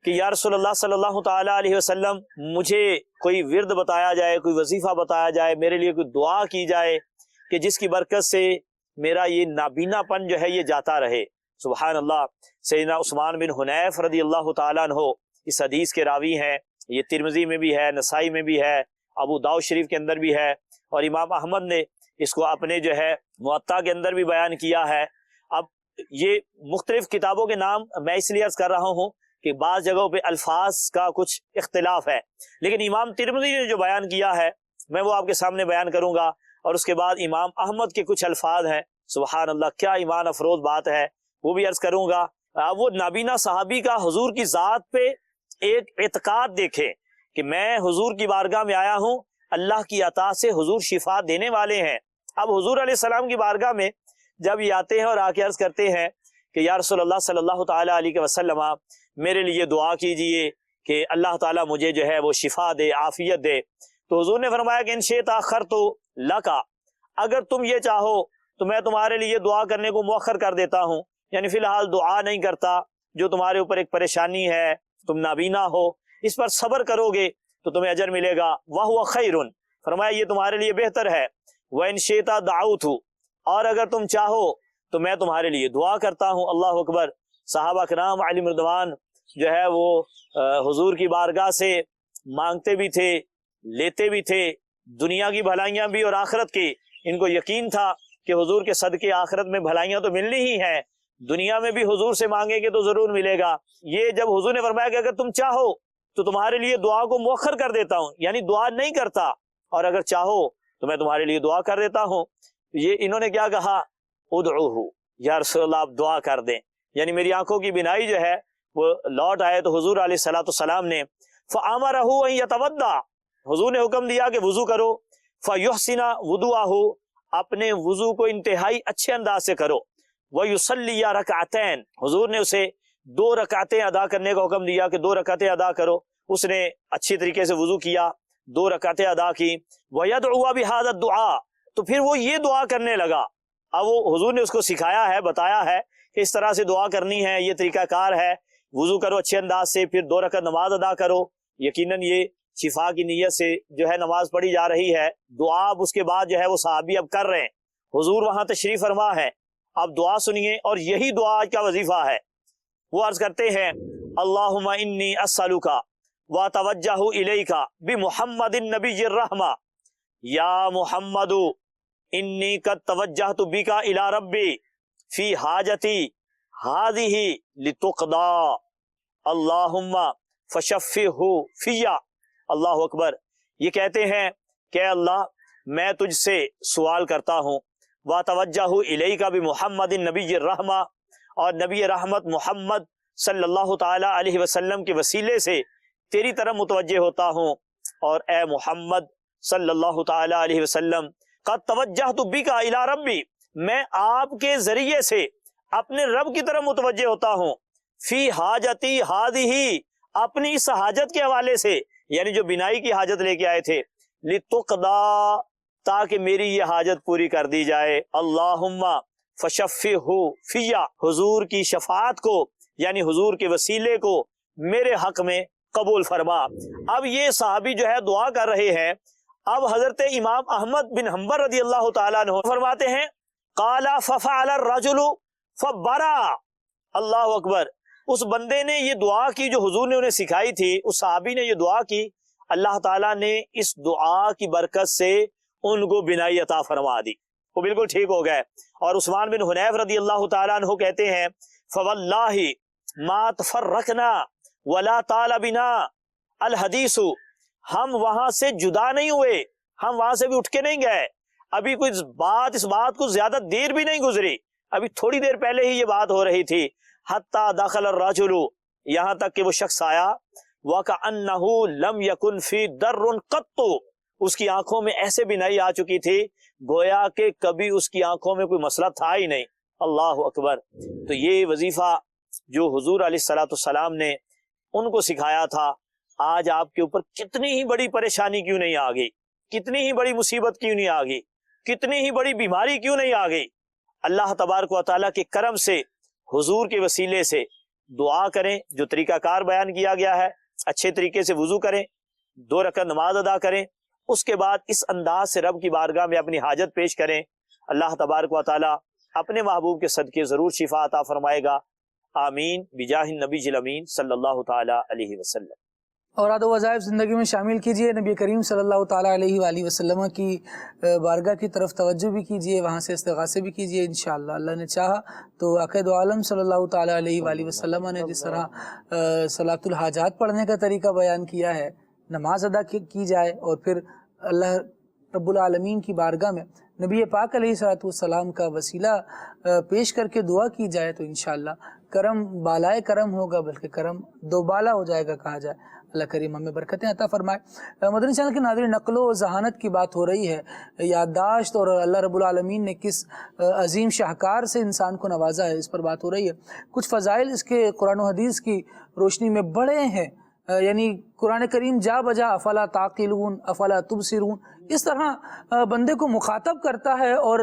کہ یا رسول اللہ صلی اللہ تعالیٰ علیہ وسلم، مجھے کوئی ورد بتایا جائے، کوئی وظیفہ بتایا جائے، میرے لیے کوئی دعا کی جائے کہ جس کی برکت سے میرا یہ نابینا پن جو ہے یہ جاتا رہے. سبحان اللہ. سیدنا عثمان بن حنیف رضی اللہ تعالیٰ عنہ اس حدیث کے راوی ہیں. یہ ترمذی میں بھی ہے، نسائی میں بھی ہے، ابو داؤد شریف کے اندر بھی ہے، اور امام احمد نے اس کو اپنے جو ہے موطا کے اندر بھی بیان کیا ہے. اب یہ مختلف کتابوں کے نام میں اس لیے عرض کر رہا ہوں کہ بعض جگہوں پہ الفاظ کا کچھ اختلاف ہے، لیکن امام ترمذی نے جو بیان کیا ہے میں وہ آپ کے سامنے بیان کروں گا، اور اس کے بعد امام احمد کے کچھ الفاظ ہیں. سبحان اللہ، کیا ایمان افروز بات ہے، وہ بھی عرض کروں گا. وہ نابینا صحابی کا حضور کی ذات پہ ایک اعتقاد دیکھیں کہ میں حضور کی بارگاہ میں آیا ہوں، اللہ کی عطا سے حضور شفا دینے والے ہیں. اب حضور علیہ السلام کی بارگاہ میں جب یہ آتے ہیں اور آ کے عرض کرتے ہیں کہ یا رسول اللہ صلی اللہ تعالیٰ علیہ وسلم، میرے لیے دعا کیجئے کہ اللہ تعالیٰ مجھے جو ہے وہ شفا دے، عافیت دے. تو حضور نے فرمایا کہ ان شئت اخرت لکا، اگر تم یہ چاہو تو میں تمہارے لیے دعا کرنے کو مؤخر کر دیتا ہوں، یعنی فی الحال دعا نہیں کرتا. جو تمہارے اوپر ایک پریشانی ہے، تم نابینا ہو، اس پر صبر کرو گے تو تمہیں اجر ملے گا. وَهُوَ خَيْرٌ، فرمایا یہ تمہارے لیے بہتر ہے. وَإِن شِئْتَ دَعَوْتُ، اور اگر تم چاہو تو میں تمہارے لیے دعا کرتا ہوں. اللہ اکبر. صحابہ کرام علیہم رضوان جو ہے وہ حضور کی بارگاہ سے مانگتے بھی تھے، لیتے بھی تھے، دنیا کی بھلائیاں بھی اور آخرت کی. ان کو یقین تھا کہ حضور کے صدقے آخرت میں بھلائیاں تو ملنی ہی ہیں، دنیا میں بھی حضور سے مانگیں گے تو ضرور ملے گا. یہ جب حضور نے فرمایا کہ اگر تم چاہو تو تمہارے لیے دعا کو مؤخر کر دیتا ہوں، یعنی دعا نہیں کرتا، اور اگر چاہو تو میں تمہارے لیے دعا کر دیتا ہوں. یہ انہوں نے کیا کہا؟ ادعوہ، یا رسول اللہ آپ دعا کر دیں. یعنی میری آنکھوں کی بینائی جو ہے وہ لوٹ آئے. تو حضور علیہ السلام نے فَأَمَرَهُ أَن يَتَوَضَّأَ، حضور نے حکم دیا کہ وضو کرو. فَيُحْسِنَ وُضُوءَهُ، اپنے وضو کو انتہائی اچھے انداز سے کرو. وَيُصَلِّيَ رَكْعَتَيْنِ، حضور نے اسے 2 رکعتیں ادا کرنے کا حکم دیا کہ 2 رکعتیں ادا کرو. اس نے اچھی طریقے سے وضو کیا، 2 رکعتیں ادا کی. وَيَدْعُوَ بِهَذَا الدُّعَاء، تو پھر وہ یہ دعا کرنے لگا. اب وہ حضور نے اس کو سکھایا ہے، بتایا ہے کہ اس طرح سے دعا کرنی ہے، یہ طریقہ کار ہے. وضو کرو اچھے انداز سے، پھر 2 رکعت نماز ادا کرو. یقیناً یہ شفا کی نیت سے جو ہے نماز پڑھی جا رہی ہے. دعا اب اس کے بعد جو ہے وہ صحابی اب کر رہے ہیں. حضور وہاں تشریف فرما ہے. اب دعا سنیے، اور یہی دعا آج کا وظیفہ ہے. وہ عرض کرتے ہیں اللہم انی اسألک وَتَوَجَّهُ إِلَيْكَ بِمُحَمَّدِ النَّبِيِّ الرَّحْمَةِ یا محمد انی قد توجہت بک الی ربی فی حاجتی ہذہ لتقضی اللہم فشفہ فی۔ اللہ اکبر۔ یہ کہتے ہیں کہ اللہ میں تجھ سے سوال کرتا ہوں، وَتَوَجَّهُ إِلَيْكَ بِمُحَمَّدٍ نَبِيِّ الرَّحْمَةِ، اور نبی رحمت محمد صلی اللہ تعالی علیہ وسلم کے وسیلے سے تیری طرف متوجہ ہوتا ہوں، اور اے محمد صلی اللہ تعالی علیہ وسلم قد توجہت بک الی ربی، میں آپ کے ذریعے سے اپنے رب کی طرف متوجہ ہوتا ہوں، فی حاجتی ہذہ، اپنی اس حاجت کے حوالے سے، یعنی جو بینائی کی حاجت لے کے آئے تھے، لتقضی، تاکہ میری یہ حاجت پوری کر دی جائے، اللہم فشفہ فی، حضور کی شفاعت کو یعنی حضور کے وسیلے کو میرے حق میں قبول فرما۔ اب یہ صحابی جو ہے دعا کر رہے ہیں، اب حضرت امام احمد بن حنبل رضی اللہ تعالیٰ عنہ فرماتے ہیں قال ففعل الرجل فبرا، اللہ اکبر، اس بندے نے یہ دعا کی جو حضور نے انہیں سکھائی تھی، اس صحابی نے یہ دعا کی، اللہ تعالیٰ نے اس دعا کی برکت سے ان کو بینائی عطا فرما دی، وہ بالکل ٹھیک ہو گئے۔ اور عثمان بن حنیف رضی اللہ تعالیٰ عنہ کہتے ہیں فواللہ ما تفرقنا ولا طال بنا الحدیث، ہم وہاں سے جدا نہیں ہوئے، ہم وہاں سے بھی اٹھ کے نہیں گئے، ابھی کوئی اس بات کو زیادہ دیر بھی نہیں گزری، ابھی تھوڑی دیر پہلے ہی یہ بات ہو رہی تھی، حتی دخل الرجل، یہاں تک کہ وہ شخص آیا، وَكَأَنَّهُ لَمْ يَكُنْ فِي دَرٌ قَطُّ، اس کی آنکھوں میں ایسے بینائی آ چکی تھی گویا کہ کبھی اس کی آنکھوں میں کوئی مسئلہ تھا ہی نہیں۔ اللہ اکبر۔ تو یہ وظیفہ جو حضور علیہ السلام نے ان کو سکھایا تھا، آج آپ کے اوپر کتنی ہی بڑی پریشانی کیوں نہیں آ گئی، کتنی ہی بڑی مصیبت کیوں نہیں آ گئی، کتنی ہی بڑی بیماری کیوں نہیں آ گئی، اللہ تبارک و تعالیٰ کے کرم سے حضور کے وسیلے سے دعا کریں، جو طریقہ کار بیان کیا گیا ہے، اچھے طریقے سے وضو کریں، 2 رکعت نماز ادا کریں، اس کے بعد اس انداز سے رب کی بارگاہ میں اپنی حاجت پیش کریں، اللہ تبارک و تعالیٰ اپنے محبوب کے صدقے ضرور شفا عطا فرمائے گا، آمین بجاہ النبی الامین صلی اللہ تعالی علیہ وسلم۔ اوراد و وظائف زندگی میں شامل کیجئے، نبی کریم صلی اللہ تعالیٰ علیہ وآلہ وسلم کی بارگاہ کی طرف توجہ بھی کیجئے، وہاں سے استغاثے بھی کیجئے، انشاءاللہ اللہ نے چاہا تو عقائد عالم صلی اللہ تعالیٰ علیہ وآلہ وسلم نے جس طرح صلاۃ الحاجات پڑھنے کا طریقہ بیان کیا ہے، نماز ادا کی جائے اور پھر اللہ رب العالمین کی بارگاہ میں نبی پاک علیہ السلام کا وسیلہ پیش کر کے دعا کی جائے تو انشاءاللہ کرم بالائے کرم ہوگا، بلکہ کرم دوبالا ہو جائے گا کہا جائے۔ اللہ کریم ہمیں برکتیں عطا فرمائے۔ مدنی چینل کے ناظرین، نقل و ذہانت کی بات ہو رہی ہے، یادداشت اور اللہ رب العالمین نے کس عظیم شاہکار سے انسان کو نوازا ہے، اس پر بات ہو رہی ہے۔ کچھ فضائل اس کے قرآن و حدیث کی روشنی میں بڑے ہیں، یعنی قرآن کریم جا بجا افلا تعقلون افلا تبصرون اس طرح بندے کو مخاطب کرتا ہے اور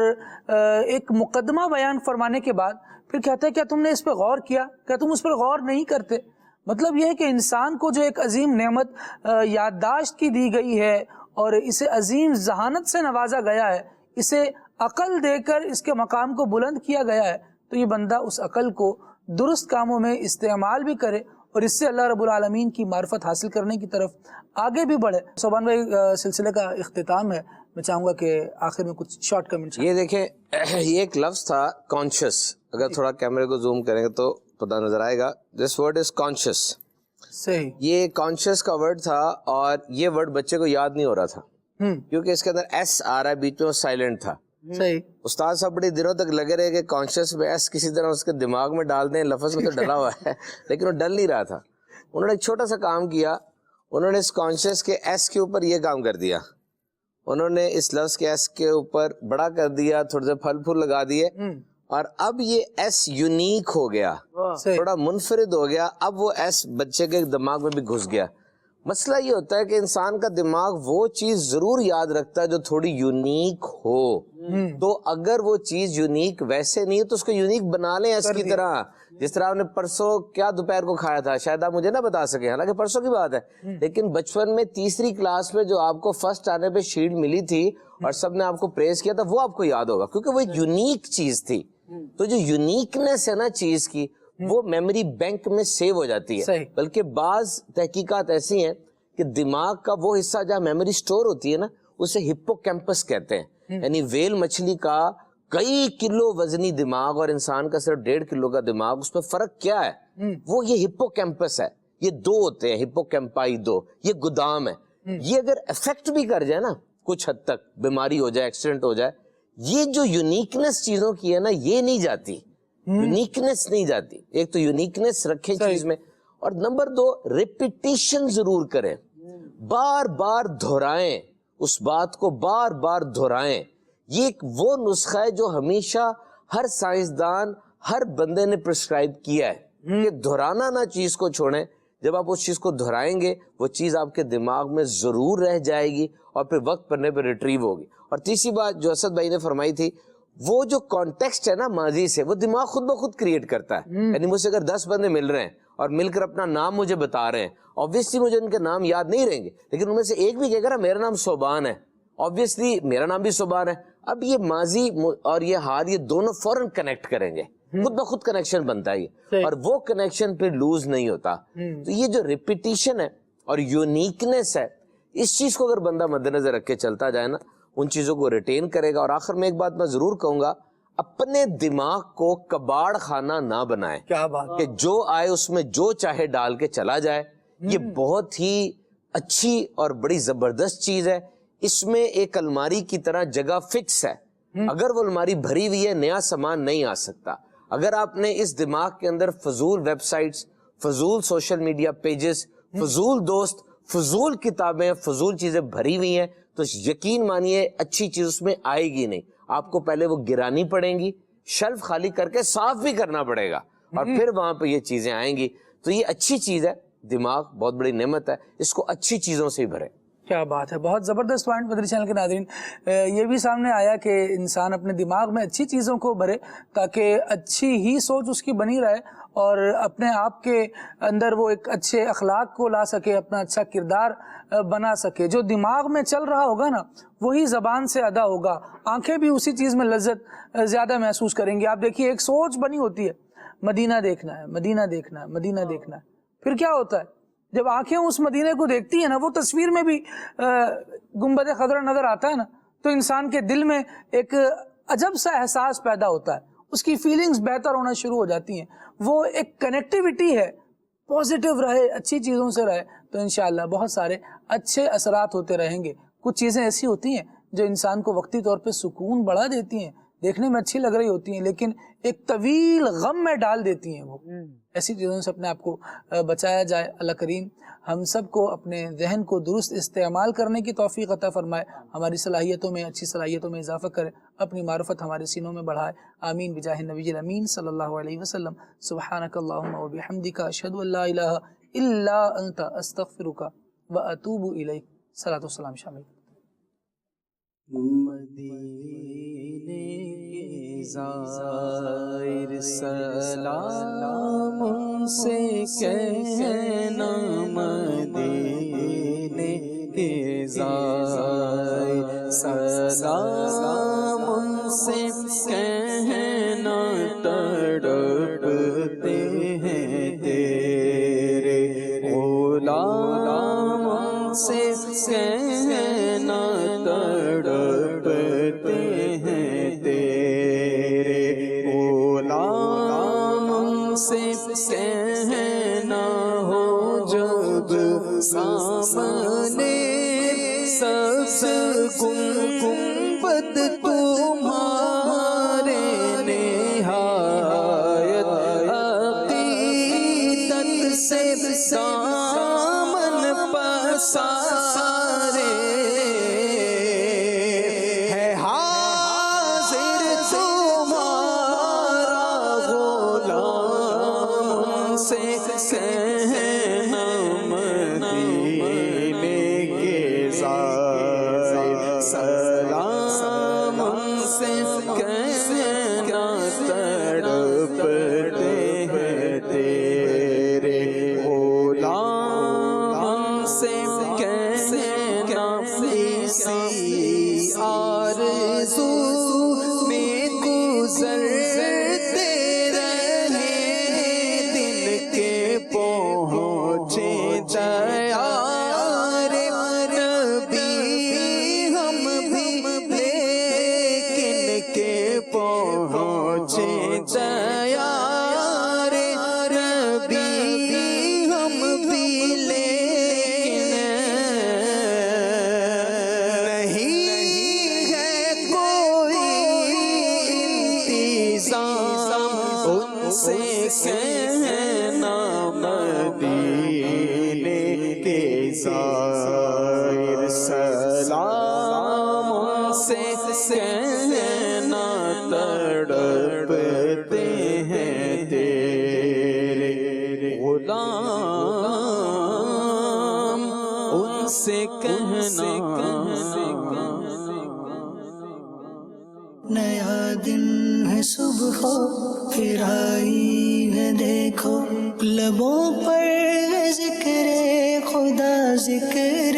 ایک مقدمہ بیان فرمانے کے بعد پھر کہتا ہے کیا تم نے اس پہ غور کیا، کیا تم اس پر غور نہیں کرتے؟ مطلب یہ ہے کہ انسان کو جو ایک عظیم نعمت یادداشت کی دی گئی ہے اور اسے عظیم ذہانت سے نوازا گیا ہے، اسے عقل دے کر اس کے مقام کو بلند کیا گیا ہے، تو یہ بندہ اس عقل کو درست کاموں میں استعمال بھی کرے اور اس سے اللہ رب العالمین کی معرفت حاصل کرنے کی طرف آگے بھی بڑھے۔ صوبان بھائی، سلسلے کا اختتام ہے، میں چاہوں گا کہ آخر میں کچھ شارٹ کمنٹ۔ یہ دیکھیں، یہ ایک لفظ تھا کانشیس، اگر تھوڑا کیمرے کو زوم کریں گے تو پتہ نظر آئے گا، دس ورڈ از کانشیس۔ صحیح، یہ کانشیس کا ورڈ تھا اور یہ ورڈ بچے کو یاد نہیں ہو رہا تھا کیونکہ اس کے اندر ایس آ رہا ہے، بیچ میں سائلنٹ تھا۔ صحیح، استاد صاحب بڑی دنوں تک لگے رہے کہ کانشیس میں ایس کسی طرح اس کے دماغ میں ڈال دیں، لفظ میں تو ڈلا ہوا ہے لیکن وہ ڈل نہیں رہا تھا۔ انہوں نے ایک چھوٹا سا کام کیا، انہوں نے اس کانشیس کے ایس کے اوپر یہ کام کر دیا، انہوں نے اس لفظ کے ایس کے اوپر بڑا کر دیا، تھوڑے سے پھل پھول لگا دیے اور اب یہ ایس یونیک ہو گیا، تھوڑا منفرد ہو گیا، اب وہ ایس بچے کے دماغ میں بھی گھس گیا۔ مسئلہ یہ ہوتا ہے کہ انسان کا دماغ وہ چیز ضرور یاد رکھتا ہے جو تھوڑی یونیک ہو، تو اگر وہ چیز یونیک ویسے نہیں ہے تو اس کو یونیک بنا لیں ایس کی طرح۔ جس طرح آپ نے پرسوں کیا دوپہر کو کھایا تھا، شاید آپ مجھے نہ بتا سکیں، حالانکہ پرسوں کی بات ہے، لیکن بچپن میں تیسری کلاس میں جو آپ کو فرسٹ آنے پہ شیلڈ ملی تھی اور سب نے آپ کو پریز کیا تھا، وہ آپ کو یاد ہوگا کیونکہ وہ ایک یونیک چیز تھی۔ تو جو یونیکنیس ہے نا چیز کی، وہ میموری بینک میں سیو ہو جاتی ہے. بلکہ بعض تحقیقات ایسی ہیں کہ دماغ کا وہ حصہ جہاں میموری سٹور ہوتی ہے نا اسے ہپو کیمپس کہتے ہیں. یعنی ویل مچھلی کا کئی کلو وزنی دماغ اور انسان کا صرف 1.5 کلو کا دماغ, اس میں فرق کیا ہے؟ وہ یہ ہپو کیمپس ہے. یہ 2 ہوتے ہیں, ہپو کیمپائی 2, یہ گودام ہے. یہ اگر افیکٹ بھی کر جائے نا کچھ حد تک, بیماری ہو جائے, ایکسیڈنٹ ہو جائے, یہ جو یونیکنس چیزوں کی ہے نا یہ نہیں جاتی, یونیکنس نہیں جاتی. ایک تو یونیکنس رکھیں چیز میں, اور نمبر 2 ریپیٹیشن ضرور کریں, بار بار دہرائیں اس بات کو, بار بار دہرائیں. یہ ایک وہ نسخہ ہے جو ہمیشہ ہر سائنسدان, ہر بندے نے پرسکرائب کیا ہے کہ دہرانا نہ چیز کو چھوڑیں. جب آپ اس چیز کو دہرائیں گے وہ چیز آپ کے دماغ میں ضرور رہ جائے گی اور پھر وقت پڑنے پہ ریٹریو ہوگی. اور تیسری بات جو اسد بھائی نے فرمائی تھی, وہ جو کانٹیکسٹ ہے نا ماضی سے, وہ دماغ خود بخود کریٹ کرتا ہے. یعنی مجھ سے اگر 10 بندے مل رہے ہیں اور مل کر اپنا نام مجھے بتا رہے ہیں, obviously مجھے ان کے نام یاد نہیں رہیں گے, لیکن ان میں سے ایک بھی کہے گا میرا نام صوبان ہے, obviously میرا نام بھی صوبان ہے. اب یہ ماضی اور یہ حال یہ دونوں فوراً کنیکٹ کریں گے, خود بخود کنیکشن بنتا ہے, اور وہ کنیکشن پھر لوز نہیں ہوتا. تو یہ جو ریپیٹیشن ہے اور یونیکنس ہے, اس چیز کو اگر بندہ مد نظر رکھ کے چلتا جائے نا, ان چیزوں کو ریٹین کرے گا. اور آخر میں ایک بات میں ضرور کہوں گا, اپنے دماغ کو کباڑ خانہ نہ بنائے کہ جو آئے اس میں جو چاہے ڈال کے چلا جائے. یہ بہت ہی اچھی اور بڑی زبردست چیز ہے. اس میں ایک الماری کی طرح جگہ فکس ہے, اگر وہ الماری بھری ہوئی ہے نیا سامان نہیں آ سکتا. اگر آپ نے اس دماغ کے اندر فضول ویب سائٹس, فضول سوشل میڈیا پیجز, فضول دوست, فضول کتابیں, فضول چیزیں بھری ہوئی ہیں, تو یقین مانیے اچھی چیز اس میں آئے گی نہیں. آپ کو پہلے وہ گرانی پڑیں گی, شیلف خالی کر کے صاف بھی کرنا پڑے گا, اور پھر وہاں پہ یہ چیزیں آئیں گی. تو یہ اچھی چیز ہے, دماغ بہت بڑی نعمت ہے, اس کو اچھی چیزوں سے ہی بھرے. کیا بات ہے, بہت زبردست پوائنٹ مدنی چینل کے ناظرین. یہ بھی سامنے آیا کہ انسان اپنے دماغ میں اچھی چیزوں کو بھرے تاکہ اچھی ہی سوچ اس کی بنی رہے, اور اپنے آپ کے اندر وہ ایک اچھے اخلاق کو لا سکے, اپنا اچھا کردار بنا سکے. جو دماغ میں چل رہا ہوگا نا وہی زبان سے ادا ہوگا, آنکھیں بھی اسی چیز میں لذت زیادہ محسوس کریں گی. آپ دیکھیے ایک سوچ بنی ہوتی ہے, مدینہ دیکھنا ہے, مدینہ دیکھنا ہے, مدینہ دیکھنا ہے. پھر کیا ہوتا ہے جب آنکھیں اس مدینے کو دیکھتی ہیں نا, وہ تصویر میں بھی گنبد خضرا نظر آتا ہے نا, تو انسان کے دل میں ایک عجب سا احساس پیدا ہوتا ہے, اس کی فیلنگز بہتر ہونا شروع ہو جاتی ہیں. وہ ایک کنیکٹیوٹی ہے, پازیٹیو رہے, اچھی چیزوں سے رہے, تو انشاءاللہ بہت سارے اچھے اثرات ہوتے رہیں گے. کچھ چیزیں ایسی ہوتی ہیں جو انسان کو وقتی طور پہ سکون بڑھا دیتی ہیں, دیکھنے میں اچھی لگ رہی ہوتی ہیں, لیکن ایک طویل غم میں ڈال دیتی ہیں. وہ ایسی چیزوں سے اپنے آپ کو بچایا جائے. اللہ کریم ہم سب کو اپنے ذہن کو درست استعمال کرنے کی توفیق عطا فرمائے, ہماری صلاحیتوں میں, اچھی صلاحیتوں میں اضافہ کرے, اپنی معرفت ہمارے سینوں میں بڑھائے. آمین بجاہ النبی الامین صلی اللہ علیہ وسلم. سبحانک اللہم و بحمدک, اشہد ان لا الہ الا انت, استغفرک و اتوب الیک. صلاۃ والسلام شامل. مدینے زائر سلام سے کہنا, مدینے کے زائر سلام سے کہنا, تڑپتے ہیں تیرے غلام سے کہنا, تڑپتے ہیں تیرے غلام سے کہنا. ہو جب سامنے سبز گنبد تمہارے, نہایت عقیدت سے دامن پسارے, کہنا مدینے کے زائر سلام کہنا مدینے کے زائر سلام ان سے کہنا تڑپتے ہیں تیرے غلام ان سے کہنا نیا دن ہے صبح پھر آئی ہے دیکھو لبوں پر ذکر خدا ذکر